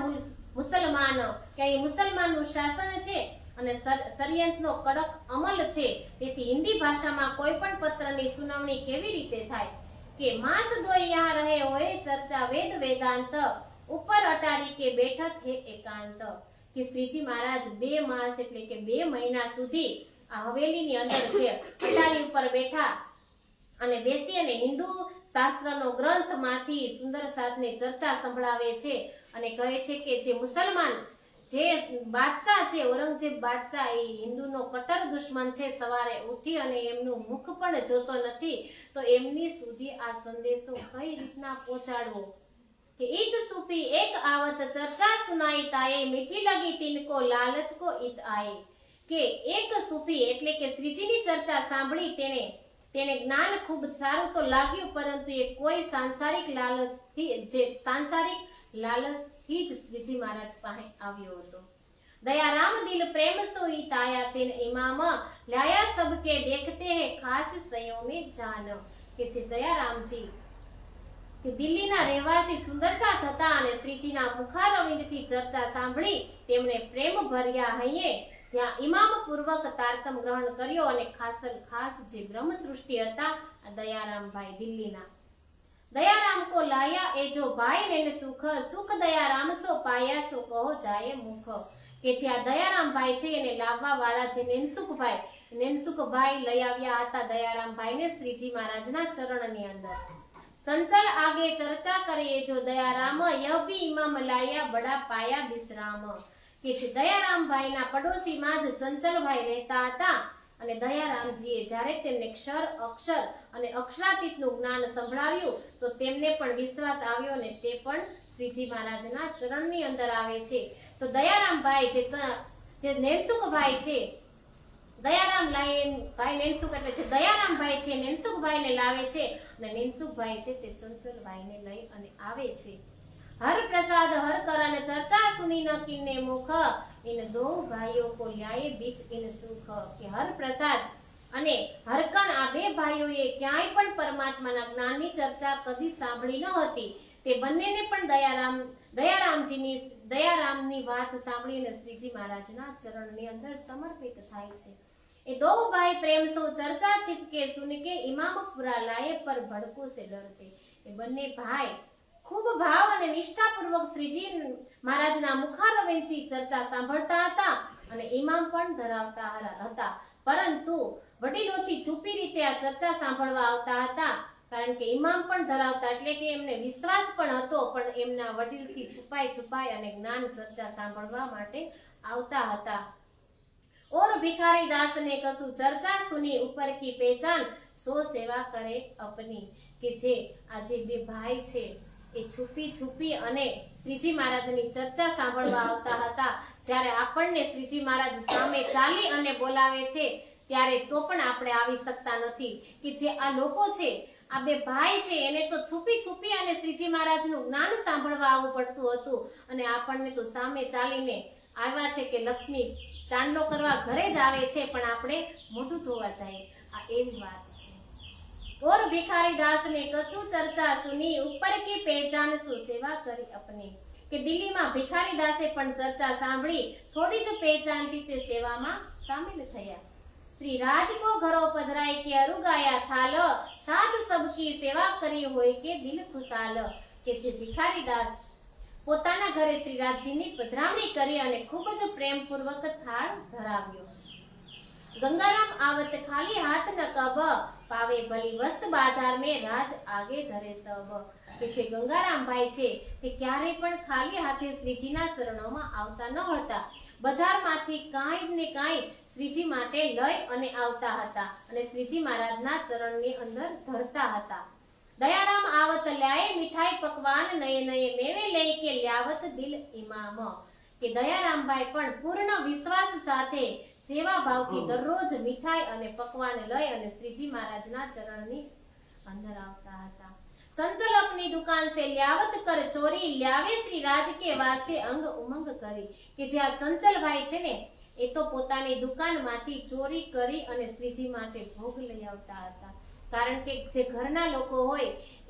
મુસલમાન. કે અહીં મુસલમાનનું શાસન છે અને ષડયંત્રનો કડક અમલ છે. તેથી હિન્દી ભાષામાં કોઈ પણ પત્રની સુનાવણી કેવી રીતે થાય? કે માસ દોઈ યહાં રહે હોય ચર્ચા વેદ વેદાંત, ઉપર અટારી કે બેઠત હે એકાંત. કે શ્રીજી મહારાજ 2 માસ એટલે કે 2 મહિના સુધી આ હવેલીની અંદર છે અટારી ઉપર બેઠા અને બેસી અને હિન્દુ શાસ્ત્રનો ગ્રંથમાંથી સુંદર સાધને ચર્ચા સંભળાવે છે અને કહે છે કે જે મુસલમાન જે બાદશાહ છે ઔરંગઝેબ બાદશાહ એ હિન્દુનો કટ્ટર દુશ્મન છે, સવારે ઉઠી અને એમનું મુખ પણ જોતો નથી, તો એમની સુધી આ સંદેશો કઈ રીતના પહોંચાડવો? કે ઈદ સુફી એક આવત ચર્ચા સુનાઈ તાએ, મીઠી લગી તિनको લાલચ को ઈદ આए. કે એક સુફી એટલે કે શ્રીજીની ચર્ચા સાંભળી તેને જ્ઞાન ખૂબ સારું તો લાગ્યું, પરંતુ એ કોઈ સાંસારિક લાલચથી જ શ્રીજી મહારાજ પાસે આવ્યો હતો. દયારામ દિલ પ્રેમ સોઈ તાયા તિન ઇમામ, લાયા સબકે દેખતે હે ખાસ સયો में જાન. કે જે દયારામજી કે દિલ્હીના રહેવાસી સુંદરસાથ હતા અને શ્રીજીના મુખારવિંદથી ચર્ચા સાંભળી તેમણે પ્રેમ ભર્યા હૈયે ત્યાં ઇમામ પૂર્વક તારતમ ગ્રહણ કર્યો. અને ખાસ જે બ્રહ્મ સૃષ્ટિ હતા દયારામભાઈ દિલ્હીના. દયારામ કો લાયા એ જો ભાઈ ને સુખ, સુખ દયારામ સો પાયા સો કહો જાય મુખ. કે જે આ દયારામભાઈ છે એને લાવવા વાળા જે નેનસુખભાઈ લઈ આવ્યા હતા દયારામભાઈ ને શ્રીજી મહારાજના ચરણની અંદર. સંચલ આગે ચર્ચા કરીએ જો દયારામ, યહ ભી ઇમામ લાયા બડા પાયા વિશ્રામ. કે જે દયારામભાઈના પડોશીમાં જ ચંચલભાઈ રહેતા હતા અને દયારામજીએ જ્યારે તેમને ક્ષર અક્ષર અને અક્ષરાતીતનું જ્ઞાન સંભળાવ્યું તો તેમને પણ વિશ્વાસ આવ્યો અને તે પણ શ્રીજી મહારાજના ચરણની અંદર આવે છે. તો દયારામભાઈ જે નેનસુખભાઈ છે, દયારામભાઈ નેનસુખ એટલે જે દયારામભાઈ છે નેનસુખભાઈને લાવે છે અને નેનસુખભાઈ છે તે ચંચલભાઈને લઈ અને આવે છે. हर प्रसाद हर करन चर्चा सुनी न किन्ने मुख, इन दो भाइयों को ल्याए बीच इन सुख. કે હર પ્રસાદ અને હરકન આ 2 ભાઈઓએ ક્યાંય પણ પરમાત્માના જ્ઞાનની ચર્ચા કદી સાંભળી ન હતી. તે બંનેને પણ દયારામની વાત સાંભળીને શ્રીજી મહારાજના ચરણની અંદર સમર્પિત થાય છે. એ દો ભાઈ પ્રેમ સો ચર્ચા छिपके सुन के इमाम पूरा लाए पर भड़कों से डरते. એ બંને ભાઈ ખૂબ ભાવ અને નિષ્ઠાપૂર્વક શ્રીજી મહારાજના મુખારવિંદથી ચર્ચા સાંભળતા હતા અને ઇમામ પણ ધરાવતા હતા, પરંતુ વડીલોથી છુપી રીતે આ ચર્ચા સાંભળવા આવતા હતા. કારણ કે ઇમામ પણ ધરાવતા એટલે કે એમને વિશ્વાસ પણ હતો, પણ એમના વડીલથી છુપાઈ અને જ્ઞાન ચર્ચા સાંભળવા માટે આવતા હતા. और भिखारी दास ने कसु चर्चा सुनी ऊपर की पहचान सो सेवा करे अपनी. કે જે આજે 2 ભાઈ છે એ છુપી અને શ્રીજી મહારાજની ચર્ચા સાંભળવા આવતા હતા. જ્યારે આપણને શ્રીજી મહારાજ સામે ચાલી અને બોલાવે છે ત્યારે તો પણ આપણે આવી શકતા નથી. કે જે આ લોકો છે આ 2 ભાઈ છે એને તો છુપી અને શ્રીજી મહારાજનું જ્ઞાન સાંભળવા આવવું પડતું હતું અને આપણને તો સામે ચાલીને આવ્યા છે કે લક્ષ્મી ચાંદલો કરવા ઘરે જ આવે છે પણ આપણે મોઢું ધોવા જાય. આ એવી વાત છે. और भिखारी दास ने कछु चर्चा सुनी ऊपर की पहचान सु सेवा કરી अपनी. કે દિલ્હીમાં ભિખારી દાસે પણ ચર્ચા સાંભળી, થોડી જ પહેચાનથી તે સેવામાં સામેલ થયા. શ્રી રાજ કો ઘરો પધરાય કે અરુગાયા થાલ, સાધ સબકી સેવા કરી હોય કે દિલ ખુશાલ. કે જે ભિખારી દાસ પોતાના ઘરે શ્રી રાજજીની પધરામણી કરી અને ખૂબ જ પ્રેમપૂર્વક થાળ ધરાવ્યો. गंगाराम आवत खाली हाथ न कब, पावे भली वस्त बाजार में राज आगे धरे सब. કે જે ગંગારામભાઈ છે તે ક્યારે પણ ખાલી હાથે શ્રીજીના ચરણોમાં આવતા ન હતા. બજારમાંથી કાંઈ ને કાંઈ શ્રીજી માટે લઈ અને આવતા હતા અને શ્રીજી મહારાજના ચરણની અંદર ધરતા હતા. દયારામ આવત લાય મીઠાઈ પકવાન નયે નયે મેવે લઈ કે લ્યાવત દિલ ઇમામ. કે દયારામભાઈ પણ પૂર્ણ વિશ્વાસ સાથે સેવા ભાવથી દરરોજ મીઠાઈ અને પકવાન લઈ અને શ્રીજી મહારાજના ચરણની અંદર આવતા હતા. चंचल अपनी दुकान से ल्यावत कर ચોરી લ્યાવે શ્રી રાજ કે વાસ્તે અંગ ઉમંગ કરી કે જે આ ચંચલભાઈ છે ને એ તો પોતાની દુકાનમાંથી ચોરી કરી અને શ્રીજી માટે ભોગ લઈ આવતા હતા. કારણ કે જે ઘરના લોકો હોય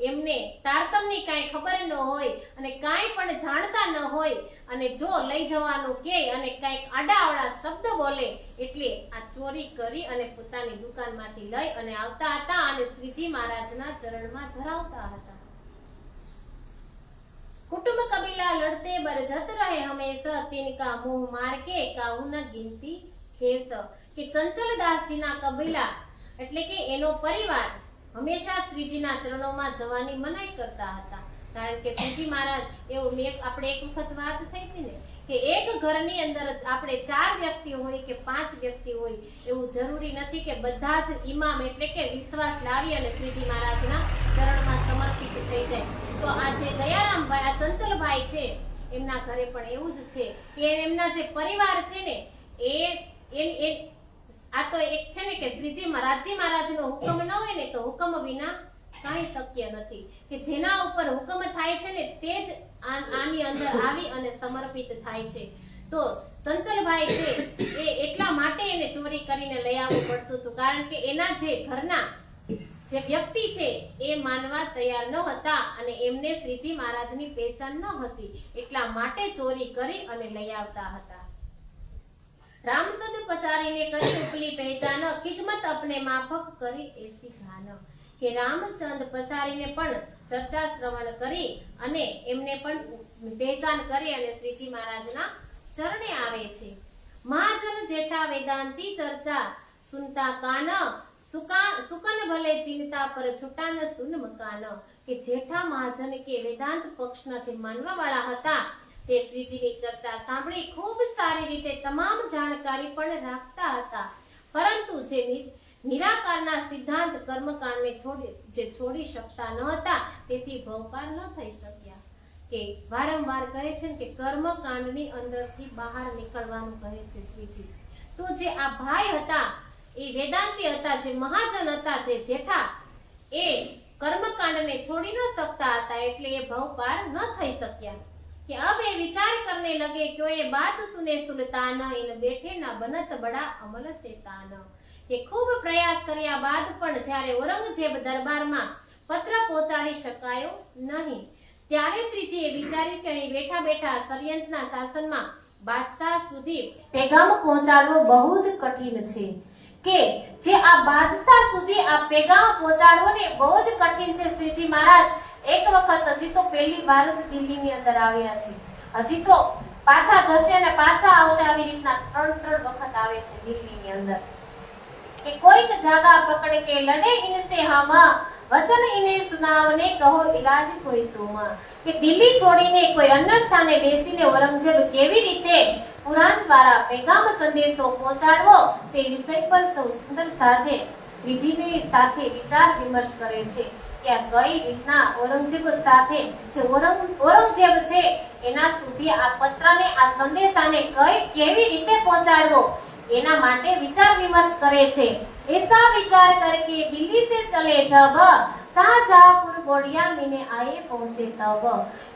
એમને તારતમની કાંઈ ખબર ન હોય અને કાંઈ પણ જાણતા ન હોય અને જો લઈ જવાનું કે અને કાંઈક આડાઅવળા શબ્દ બોલે એટલે આ ચોરી કરી અને પોતાની દુકાનમાંથી લઈ અને આવતા હતા અને શ્રીજી મહારાજના ચરણમાં ધરાવતા હતા. कुटुंब कबीला लड़ते बरजत रहे हमेशा तिनका मोह मार के काहू न गिनती खेस કે ચંચલદાસજીના કબીલા એટલે કે એનો પરિવાર હંમેશા શ્રીજીના ચરણોમાં જવાની મનાઈ કરતા હતા. કારણ કે શ્રીજી મહારાજ એવું આપણે એક વખત વાત થઈ હતી ને કે એક ઘરની અંદર આપણે 4 વ્યક્તિ હોય કે 5 વ્યક્તિ હોય એવું જરૂરી નથી કે બધા જ ઇમામ એટલે કે વિશ્વાસ લાવી અને શ્રીજી મહારાજના ચરણમાં સમર્પિત થઈ જાય. તો આ જે દયારામભાઈ આ ચંચલભાઈ છે એમના ઘરે પણ એવું જ છે કે એમના જે પરિવાર છે ને એ આ તો એક છે ને કે શ્રીજી મહારાજનો હુકમ ન હોય ને તો હુકમ વિના કાંઈ શક્ય નથી કે જેના ઉપર હુકમ થાય છે ને તે જ આની અંદર આવી અને સમર્પિત થાય છે. તો ચંચલભાઈ છે એ એટલા માટે એને ચોરી કરીને લઈ આવવું પડતું હતું કારણ કે એના જે ઘરના જે વ્યક્તિ છે એ માનવા તૈયાર ન હતા અને એમને શ્રીજી મહારાજની પહેચાન ન હતી એટલા માટે ચોરી કરી અને લઈ આવતા હતા. रामसद पचारीने करी उपली पहचान किस्मत अपने माफक करी ऐसी जान કે રામચંદ પસારીને પણ ચર્ચા શ્રવણ કરી અને એમને પણ પહેચાન કરી અને શ્રીજી મહારાજના ચરણે આવે છે. મહાજન જેઠા વેદાંતી ચર્ચા સુનતા કાન સુકન ભલે ચિંતા પર છૂટા ન સુન મકાન કે જેઠા મહાજન કે વેદાંત પક્ષના જે માનવા વાળા હતા તે શ્રીજીની ચર્ચા સાંભળી ખૂબ સારી રીતે તમામ જાણકારી પણ રાખતા હતા પરંતુ જે નિરાકારના સિદ્ધાંત કર્મકાંડને છોડી શકતા ન હતા તેથી ભવપાર ન થઈ શક્યા. કે વારંવાર કહે છે કે કર્મકાંડની અંદરથી બહાર નીકળવાનું કહે છે શ્રીજી. તો જે આ ભાઈ હતા એ વેદાંતી હતા, જે મહાજન હતા, જે જેઠા એ કર્મકાંડને છોડી ન શકતા હતા એટલે એ ભવપાર ન થઈ શક્યા. कि अब ये विचार करने लगे क्यों ये बात सुने सुल्तान इन बैठे ना बनत बड़ा अमल शैतान કે ખૂબ પ્રયાસ કર્યા બાદ પણ જ્યારે ઔરંગઝેબ દરબારમાં પત્ર પહોંચાડી શકાયો નહીં ત્યારે શ્રીજીએ વિચાર્યું કે અહીં બેઠા બેઠા ષડયંત્રના શાસનમાં બાદશાહ સુધી પેગામ પહોંચાડવો બહુ જ કઠિન છે. કે જે આ બાદશાહ સુધી આ પેગામ પહોંચાડવો ને બહુ જ કઠિન છે. શ્રીજી મહારાજ એક વખત હજી તો પહેલી વાર જ દિલ્હીની અંદર આવ્યા છે, હજી તો પાછા જશે અને પાછા આવશે, આવી રીતના 3 વખત આવે છે દિલ્હીની અંદર. કે કોઈક જાગા પકડ કે લડે ઇનસે હમ વચન ઇને સુનાવને કહો ઇલાજ કોઈ તુમ કે દિલ્હી છોડીને કોઈ અન્ય સ્થાને બેસીને ઔરંગઝેબ કેવી રીતે પુરાણ દ્વારા પેગામ સંદેશો પહોંચાડવો તે વિષય પર સૌ સુંદર સાથે શ્રીજીની સાથે વિચાર વિમર્શ કરે છે કે આ કઈ રીતના ઔરંગઝેબ સાથે જે ઔરંગઝેબ છે એના સુધી આ પત્રને આ સંદેશાને કેવી રીતે પહોંચાડવો એના માટે વિચાર વિમર્શ કરે છે. ऐसा विचार करके दिल्ली से चले जब शाहजहांपुर बोडिया मीने आए पहुंचे तब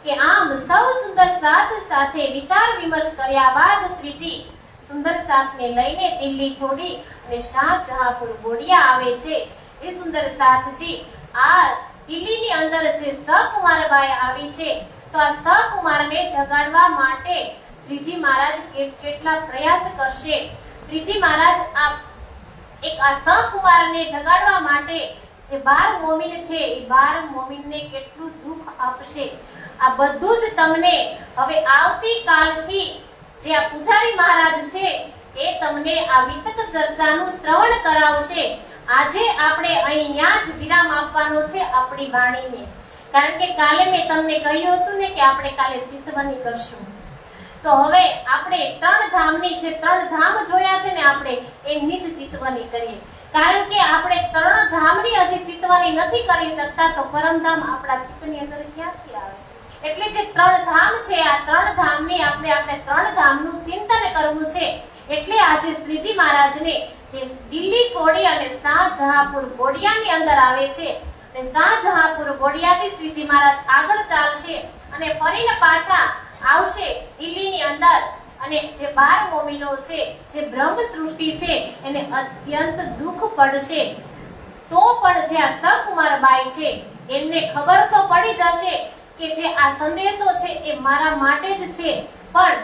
કે આમ સૌ સુંદર સાથ સાથે વિચાર વિમર્શ કર્યા બાદ શ્રીજી સુંદર સાથને લઈને દિલ્હી છોડી અને શાહજહાંપુર બોડિયા આવે છે. એ સુંદર સાથજી આ દિલ્હીની અંદર જે સકુમારબાઈ આવી છે તો આ સકુમારને જગાડવા માટે શ્રીજી મહારાજ કેટલા પ્રયાસ કરશે. શ્રીજી મહારાજ આ સકુમારને જગાડવા માટે જે 12 મોમીન છે એ 12 મોમીનને કેટલું દુઃખ આપશે આ બધું જ તમને હવે આવતી કાલથી જે આ પૂજારી મહારાજ છે એ તમને આ વિતક ચર્ચાનું શ્રવણ કરાવશે. આજે આપણે અહીંયા જ વિરામ આપવાનો છે આપણી વાણીને, કારણ કે કાલે મેં તમને કહ્યું હતું ને કે આપણે કાલે ચિંતવની કરશું. તો હવે આપણે 3 ધામની જે 3 ધામ જોયા છે ને આપણે એની જ ચિંતવની કરીએ, કારણ કે આપણે 3 ધામની હજી ચિંતવની નથી કરી શકતા તો પરમધામ આપણા ચિત્તની અંદર ક્યાંથી આવે. એટલે જે 3 ધામ છે આ 3 ધામની આપણે 3 ધામનું ચિંતન કરવું છે. એટલે આજે શ્રીજી મહારાજને જે દિલ્હી છોડી અને શાહજહાંપુર બોડિયાની અંદર આવે છે અને શાહજહાંપુર ઘોડિયાથી શ્રીજી મહારાજ આગળ ચાલશે અને ફરીને પાછા આવશે દિલ્હીની અંદર. અને જે 12 મોમીનો છે, જે બ્રહ્મ સૃષ્ટિ છે, એને અત્યંત દુઃખ પડશે. તો પણ જે આ સકુમારબાઈ છે એમને ખબર તો પડી જશે કે જે આ સંદેશો છે એ મારા માટે જ છે. પણ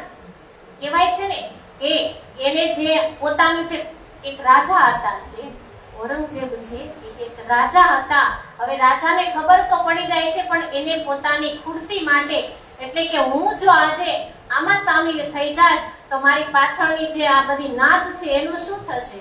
કહેવાય છે ને કે એને જે પોતાનું છે, એક રાજા હતા, જે ઔરંગઝેબ છે એ એક રાજા હતા. હવે રાજાને ખબર તો પડી જાય છે, પણ એને પોતાની ખુરશી માટે, એટલે કે હું જો આજે આમાં સામેલ થઈ જાશ તો મારી પાછળની જે આ બધી નાત છે એનું શું થશે,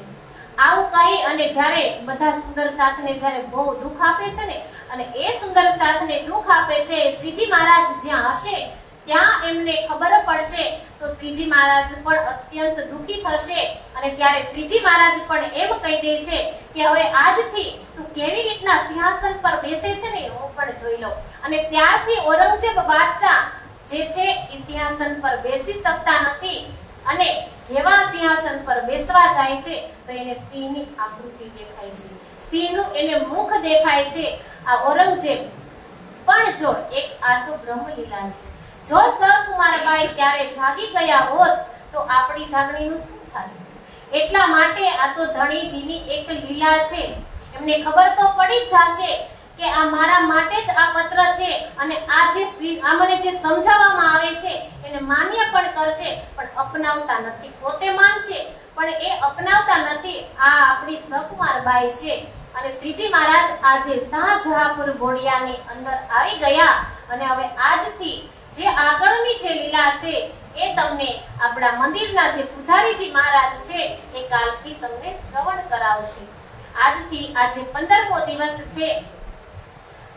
આવું કહી અને જ્યારે બધા સુંદર સાથને જ્યારે બહુ દુઃખ આપે છે ને, અને એ સુંદર સાથને દુઃખ આપે છે, શ્રીજી મહારાજ જ્યાં હશે ત્યાં એમને ખબર પડશે તો શ્રીજી મહારાજ પણ અત્યંત દુઃખી થશે. અને ત્યારે શ્રીજી મહારાજ પણ એમ કહી દે છે કે હવે આજથી તું કેવી રીતના સિંહાસન પર બેસે છે ને હું પણ જોઈ લઉં. અને ત્યારથી ઔરંગઝેબ બાદશાહ જે છે એ સિંહાસન પર બેસી શકતા નથી. અને જેવા સિંહાસન પર બેસવા જાય છે તો એને સિંહની આકૃતિ દેખાય છે, સિંહનું એને મુખ દેખાય છે. આ ઔરંગઝેબ પણ જો એક આ તો બ્રહ્મલીલા છે. જો સકુમારબાઈ ત્યારે જાગી ગયા હોત તો આપણી જાગણીનું શું થાત? એટલા માટે આ તો ધણીજીની એક લીલા છે. એમને ખબર તો પડી જ જશે કે આ મારા માટે જ આ પત્ર છે, અને આ જે આ મને જે સમજાવવામાં આવે છે એને માન્ય પણ કરશે, પણ અપનાવતા નથી. પોતે માનશે પણ એ અપનાવતા નથી. આ આપણી સકુમારબાઈ છે. અને શ્રીજી મહારાજ આજે શાહજહાંપુર ઘોડિયાની અંદર આવી ગયા. અને હવે આજથી જે આગળની જે લીલા છે એ તમને આપણા મંદિરના જે પૂજારીજી મહારાજ છે એ કાલથી તમને શ્રવણ કરાવશે. આજથી આજે 15મો દિવસ છે,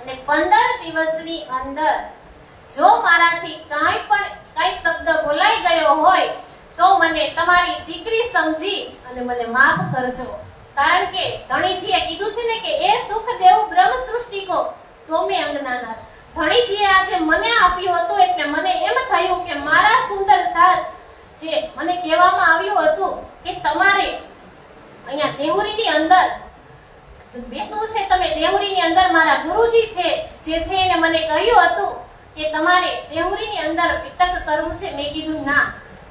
અને 15 દિવસની અંદર જો મારાથી કાંઈ શબ્દ બોલાઈ ગયો હોય તો મને તમારી દીકરી સમજી અને મને માફ કરજો. કારણ કે ધણીજીએ કીધું છે ને કે એ સુખ દેવ બ્રહ્મ સૃષ્ટિ કો તોમે અંગનાના. ધણીજીએ આજે મને આપ્યું હતું એટલે મને એમ થયું કે મારા સુંદર સાથ જે મને કહેવામાં આવ્યું હતું કે તમારે અહીંયા દેવરીની અંદર બેસવું છે, તમે દેવરીની અંદર મારા ગુરુજી છે જે છે એને મને કહ્યું હતું કે તમારે દેવરીની અંદર પિતક કરવું છે. મેં કીધું ના,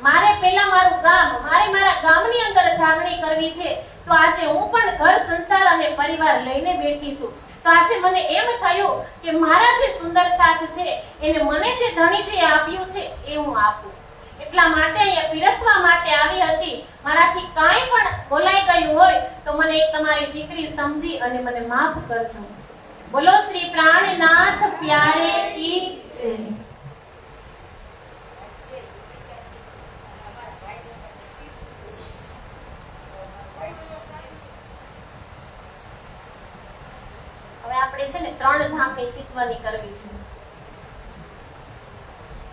મારે પહેલા મારું ગામ, મારા ગામની અંદર જાગણી કરવી છે. તો આજે હું પણ ઘર સંસાર અને પરિવાર લઈને બેઠી છું. તો આજે મને એમ થયું કે મારા જે સુંદર સાથ છે એને મને જે ધણીજીએ આપ્યું છે એ હું આપું. એટલા માટે અહીંયા પીરસવા માટે આવી હતી. મારાથી કાંઈ પણ બોલાઈ ગયું હોય તો મને એક તમારી દીકરી સમજી અને મને માફ કરજો. બોલો શ્રી પ્રાણનાથ પ્યારે કી જય. હવે આપણે છે ને 3 ધામની ચિતવણી કરવી છે.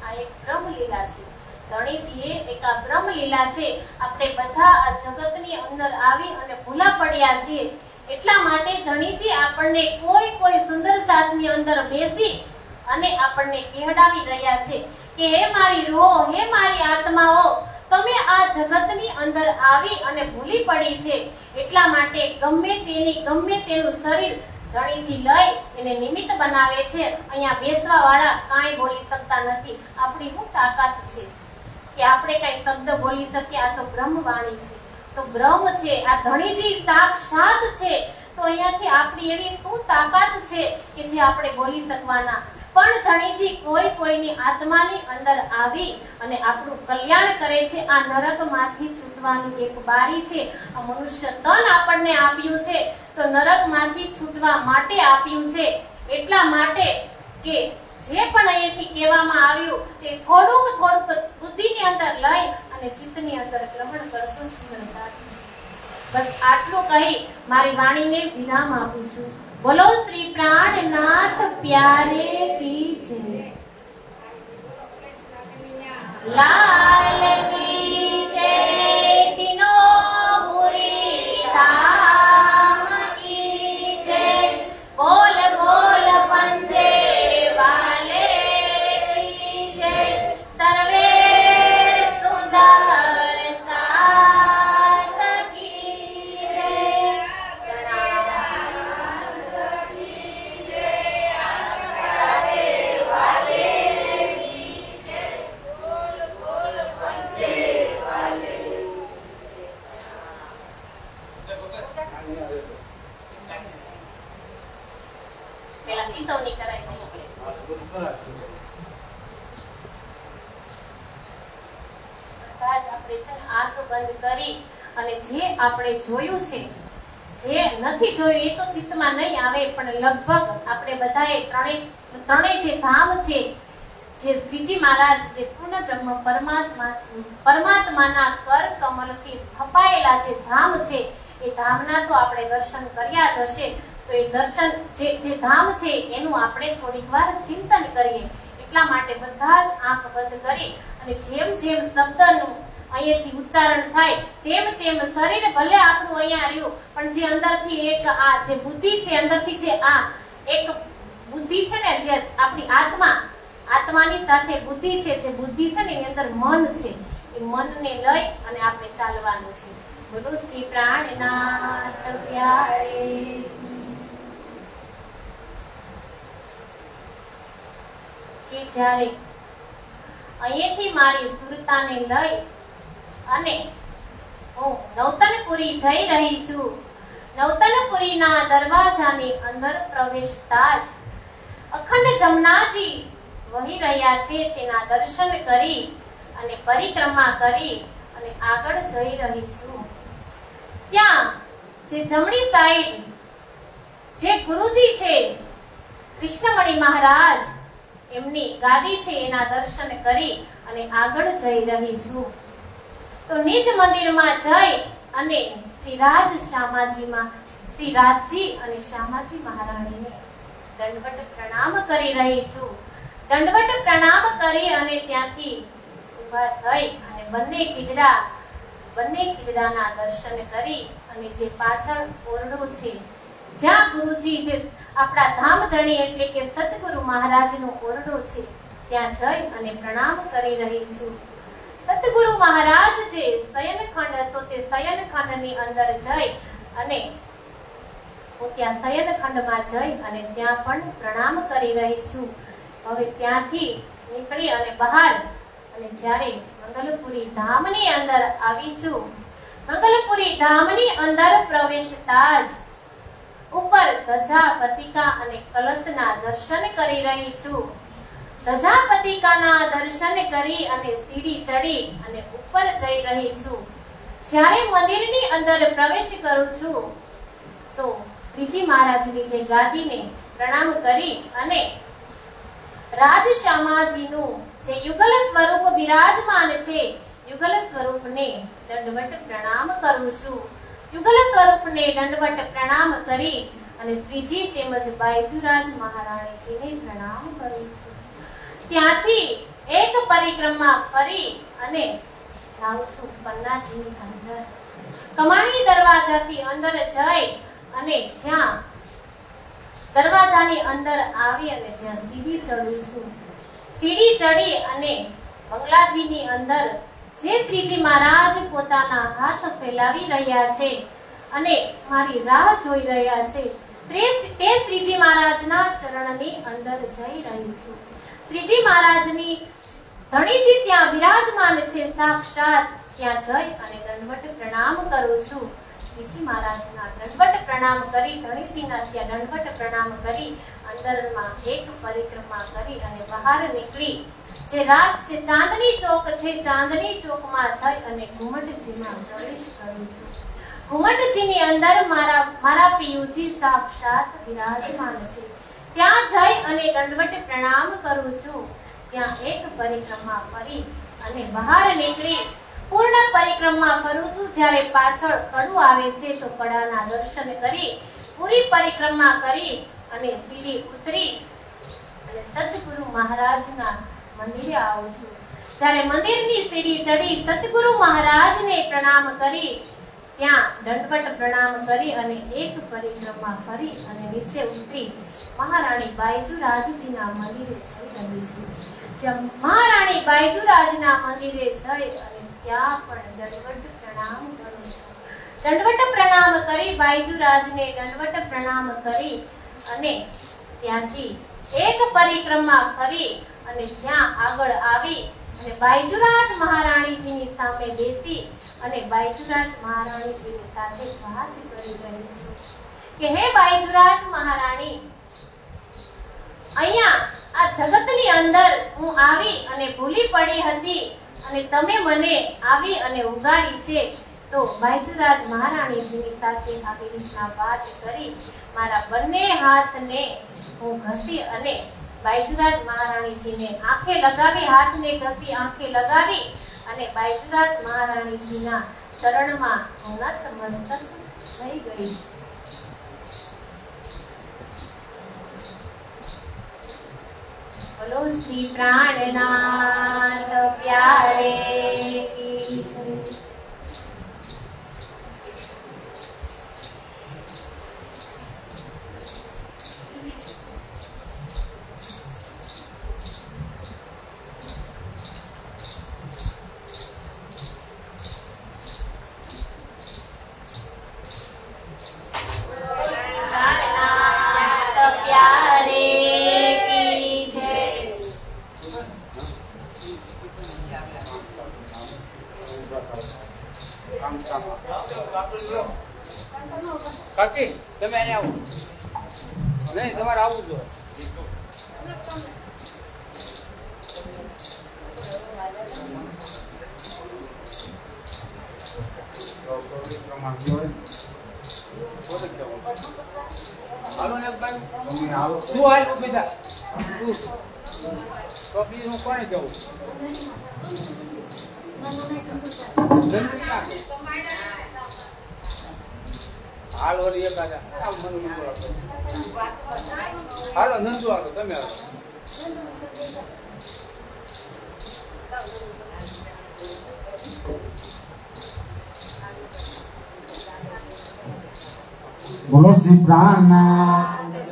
આ એક બ્રહ્મલીલા છે. ધણીજીએ એક આ બ્રહ્મલીલા છે. આપણે બધા આ જગતની અંદર આવી અને ભૂલા પડ્યા છીએ. એટલા માટે ધણીજી આપણને કોઈ સુંદર સાથની અંદર બેસી અને આપણને કહેડાવી રહ્યા છે કે હે મારી રૂહો, હે મારી આત્માઓ, તમે આ જગતની અંદર આવી અને ભૂલી પડી છે. એટલા માટે ગમે તેનું શરીર ધણીજી લઈ એને નિમિત્ત બનાવે છે. અહીંયા બેસવા વાળા કાંઈ બોલી શકતા નથી. આપણી શું તાકાત છે કે આપણે કઈ શબ્દ બોલી શકીએ? આ તો બ્રહ્મવાણી છે, તો બ્રહ્મ છે, આ ધણીજી સાક્ષાત છે. તો અહીંયાથી આપણી એવી શું તાકાત છે કે જે આપણે બોલી શકવાના? પણ ધણીજી કોઈની આત્માની અંદર આવી અને આપણું કલ્યાણ કરે છે. આ નરકમાંથી છૂટવાની એક બારી છે. આ મનુષ્ય તન આપણને આપ્યું છે તો નરકમાંથી છૂટવા માટે આપ્યું છે. એટલા માટે કે જે પણ અહીંયાથી કહેવામાં આવ્યું તે થોડુંક બુદ્ધિની અંદર લઈ અને ચિત્તની અંદર ગ્રહણ કરજો. સુંદર સાથ છે. બસ આટલું કહી મારી વાણીને વિરામ આપું છું. બોલો શ્રી પ્રાણનાથ પ્યારે કી જય. લાલ કી જય. તીનો પુરી ધામ કી જય. બોલ બોલ પંજે વાલે કી જય. સર્વે સુંદર સાથ કી જય. ગણાનાથ કી આપણે છે ને આંખ બંધ કરી અને જે આપણે જોયું છે, જે નથી જોયું એ તો ચિત્તમાં નહીં આવે, પણ લગભગ આપણે બધાએ ત્રણેય જે ધામ છે, જે શ્રીજી મહારાજ જે પૂર્ણ બ્રહ્મ પરમાત્માના કર કમલથી સ્થપાયેલા જે ધામ છે, એ ધામના તો આપણે દર્શન કર્યા જ હશે. તો એ દર્શન જે ધામ છે એનું આપણે થોડીક વાર ચિંતન કરીએ. એટલા માટે બધા જ આંખ બંધ કરી અને જેમ જેમ શબ્દનું અહીંયાથી ઉચ્ચારણ થાય તેમ તેમ શરીર ભલે આપણું અહીંયા રહ્યું, પણ જે અંદરથી એક આ જે બુદ્ધિ છે, અંદરથી જે આ એક બુદ્ધિ છે ને, જે આપણી આત્માની સાથે બુદ્ધિ છે, જે બુદ્ધિ છે ને એની અંદર મન છે, એ મનને લઈ અને આપણે ચાલવાનું છે. બોલો શ્રી પ્રાણનાથ પ્યારે. કે જ્યારે અહીંયાથી મારી સુરતાને લઈ અને હું નવતનપુરી જઈ રહી છું. નવતનપુરીના દરવાજાની અંદર પ્રવેશતા જ અખંડ જમનાજી વહી રહ્યા છે, તેના દર્શન કરી અને પરિક્રમા કરી અને આગળ જઈ રહી છું. ત્યાં જે જમણી સાઈડ જે ગુરુજી છે, કૃષ્ણમણી મહારાજ, એમની ગાદી છે, એના દર્શન કરી અને આગળ જઈ રહી છું. તો નિજ મંદિરમાં જઈ અને શ્રી રાજજી અને શ્યામાજી મહારાણીને દંડવત પ્રણામ કરી રહી છું. દંડવત પ્રણામ કરી અને ત્યાંથી ઊભા થઈ અને બંને ખીજડાના દર્શન કરી અને જે પાછળ ઓરડો છે, જ્યાં ગુરુજી જે આપણા ધામધણી એટલે કે સતગુરુ મહારાજનો ઓરડો છે, ત્યાં જઈ અને પ્રણામ કરી રહી છું. સતગુરુ મહારાજ જે શયનખંડ હતો તે શયનખંડની અંદર જઈ અને હું ત્યાં શયનખંડમાં જઈ અને ત્યાં પણ પ્રણામ કરી રહી છું. હવે ત્યાંથી નીકળી અને બહાર અને જ્યારે મંગલપુરી ધામની અંદર આવી છું, મંગલપુરી ધામની અંદર પ્રવેશતા જ ઉપર ધજા પતિકા અને કલશના દર્શન કરી રહી છું. ધજા પતિકાના દર્શન કરી અને સીડી ચડી અને ઉપર જઈ રહી છું. જ્યારે મંદિરની અંદર પ્રવેશ કરું છું તો શ્રીજી મહારાજની જે ગાદીને પ્રણામ કરી અને રાજશ્યામાજીનું જે યુગલ સ્વરૂપ બિરાજમાન છે, યુગલ સ્વરૂપને દંડવત પ્રણામ કરું છું. યુગલ સ્વરૂપને દંડવત પ્રણામ કરી અને શ્રીજી તેમજ બાયજુરાજ મહારાણીજીને પ્રણામ કરું છું. ત્યાંથી એક પરિક્રમા ફરી અને જાઉં છું પન્નાજીની અંદર. કમાણી દરવાજાથી અંદર જઈ અને જ્યાં દરવાજાની અંદર આવી અને જ્યાં સીડી ચડું છું, સીડી ચડી અને બંગલાજીની અંદર જે શ્રીજી મહારાજ પોતાના હાથ ફેલાવી રહ્યા છે અને મારી રાહ જોઈ રહ્યા છે, તે શ્રીજી મહારાજના ચરણની અંદર જઈ રહી છું. શ્રીજી મહારાજની ધણીજી ત્યાં વિરાજમાન છે સાક્ષાત, ત્યાં જઈ અને દંડવત પ્રણામ કરું છું. શ્રીજી મહારાજના દંડવત પ્રણામ કરી, ધણીજીના ત્યાં દંડવત પ્રણામ કરી અંદરમાં એક પરિક્રમા કરી અને બહાર નીકળી જે ચાંદની ચોક છે, ચાંદની ચોકમાં થઈ અને ઘુમટજીમાં પ્રવેશ કરું છું. ઘુમટજીની અંદર મારા પિયુજી સાક્ષાત વિરાજમાન છે. ત્યાં જઈ અને દંડવત પ્રણામ કરું છું. ત્યાં એક પરિક્રમા ફરી અને બહાર નીકળી પૂર્ણ પરિક્રમા ફરું છું. જ્યારે પાછળ કડું આવે છે તો કડાના દર્શન કરી પૂરી પરિક્રમા કરી અને સીડી ઉતરી અને સતગુરુ મહારાજના મંદિરે આવું છું. જ્યારે મંદિરની સીડી ચડી સતગુરુ મહારાજને પ્રણામ કરી ત્યાં દંડવત પ્રણામ કરી અને એક પરિક્રમા ફરી અને નીચે ઉતરી મહારાણી બાયજુરાજજીના મંદિરે જઈ રહી છું. જ્યાં મહારાણી બાયજુરાજના મંદિરે જઈ અને ત્યાં પણ દંડવત પ્રણામ કરું છું. દંડવત પ્રણામ કરી બાયજુરાજને દંડવત પ્રણામ કરી અને ત્યાંથી એક પરિક્રમા ફરી અને જ્યાં આગળ આવી અને બાયજુરાજ મહારાણીજીની સામે બેસી અને બાયજુરાજ મહારાણીજીની સાથે વાત કરી રહી છું કે હે બાયજુરાજ મહારાણી, અહીંયા આ જગતની અંદર હું આવી અને ભૂલી પડી હતી અને તમે મને આવી અને ઉગાડી છે. તો બાયજુરાજ મહારાણીજીની સાથે આવી રીતના વાત કરી મારા બંને હાથને હું ઘસી અને બાયજુરાજ મહારાણીજીને આંખે લગાવી, હાથને ઘસી આંખે લગાવી અને બાયજુરાજ મહારાણીજીના ચરણમાં નતમસ્તક થઈ ગઈ. બોલો શ્રી પ્રાણનાથ પ્યારે કી જય. કાકી તમે અહીંયા આવો. નહીં તમારે આવવું જોઈએ. હાલો ને ભાઈ શું હાલ બીજા તું તો બીજું કોને જવું હાલ ઓલી એક હાલો નંદુ હાલો તમે હાલો. બોલો શ્રી પ્રાણનાથ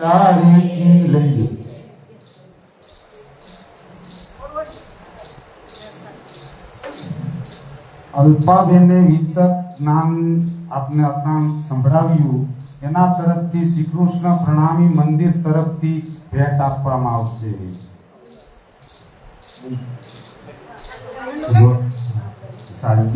કી લઈ. અલ્પાબેને વિતક નામ આપને અકામ સંભળાવ્યું એના તરફથી શ્રી કૃષ્ણ પ્રણામી મંદિર તરફથી ભેટ આપવામાં આવશે. સારી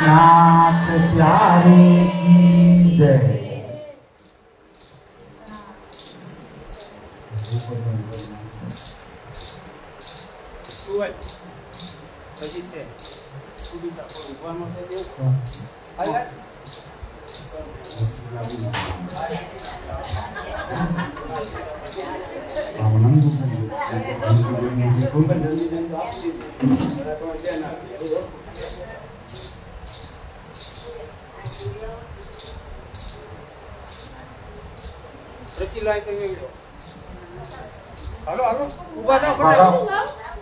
नाथ प्यारे की जय. પછી છે હાલો હાલો ઉભા થાવ ફટાફટ.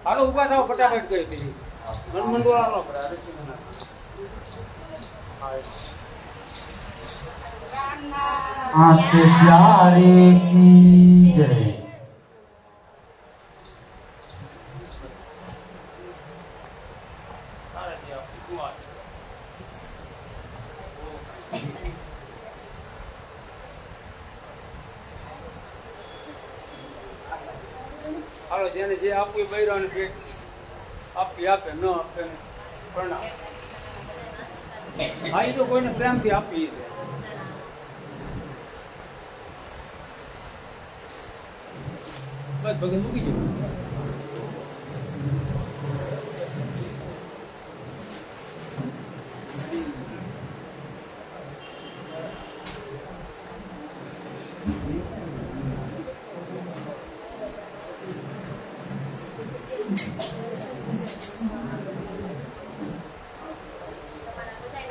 હાલો ઉભા થાવ ફટાફટ ગઈ બીજી મનમંડોળા आपके प्यारे की जय. હાલો જેને જે આપવું એ બૈરાને ભેટ આપી આપે ન આપે પ્રણામ. હા એ તો કોઈને પ્રેમથી આપી દે. બસ ભગત મૂકી ગયો.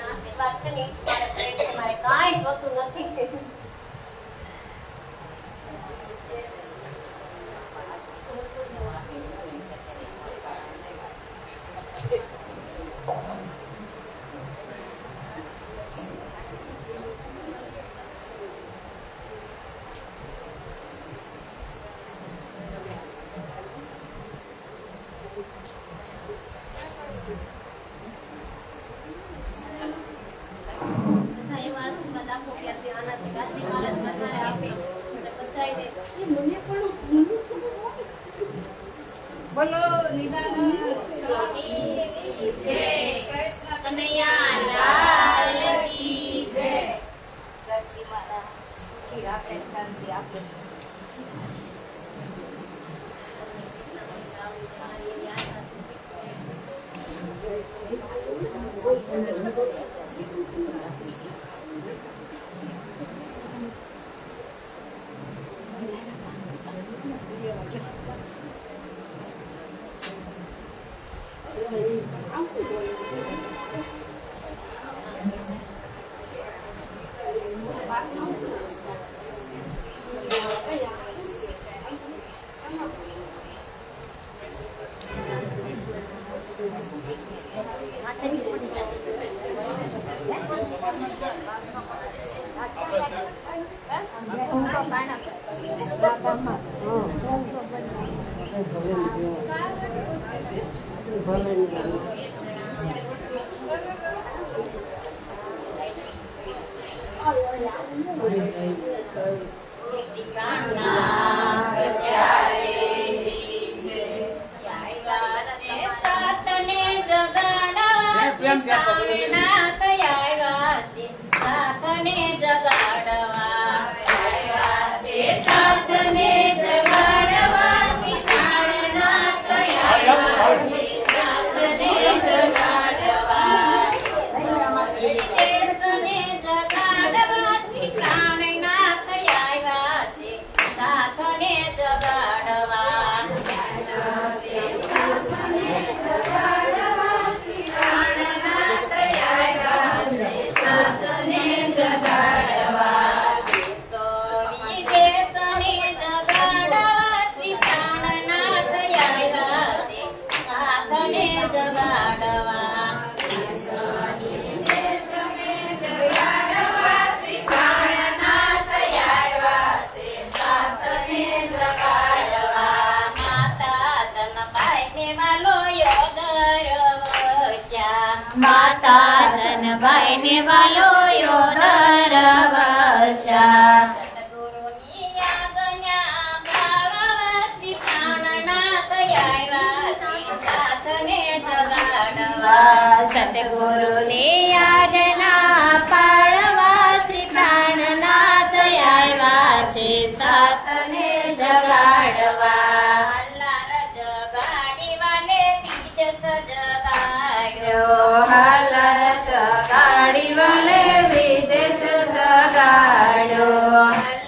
આશીર્વાદ છે ને એ જ મારા ફ્રેન્ડ છે, મારે કાંઈ જોતું નથી. બોલો નિદાન સ્વામી કી જય, કૃષ્ણ કનૈયા લાલ કી જય. ધરતી માતા સુખી રાખે, શાંતિ આપે. માતા ધનભાઈ ને વાલો યોદર વસ્યા. સદગુરુની આજ્ઞા પાળવા શ્રી પ્રાણનાથ આવ્યા છે સાથને જગાડવા. સદગુરુની આજ્ઞા પાળવા શ્રી પ્રાણનાથ આવ્યા છે સાથને જગાડવા. હાલર જગાડી વાલે વિદેશ જગાડ્યો.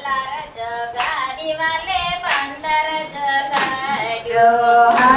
હાલર જગાડી વાલે બંદર જગાડ્યો.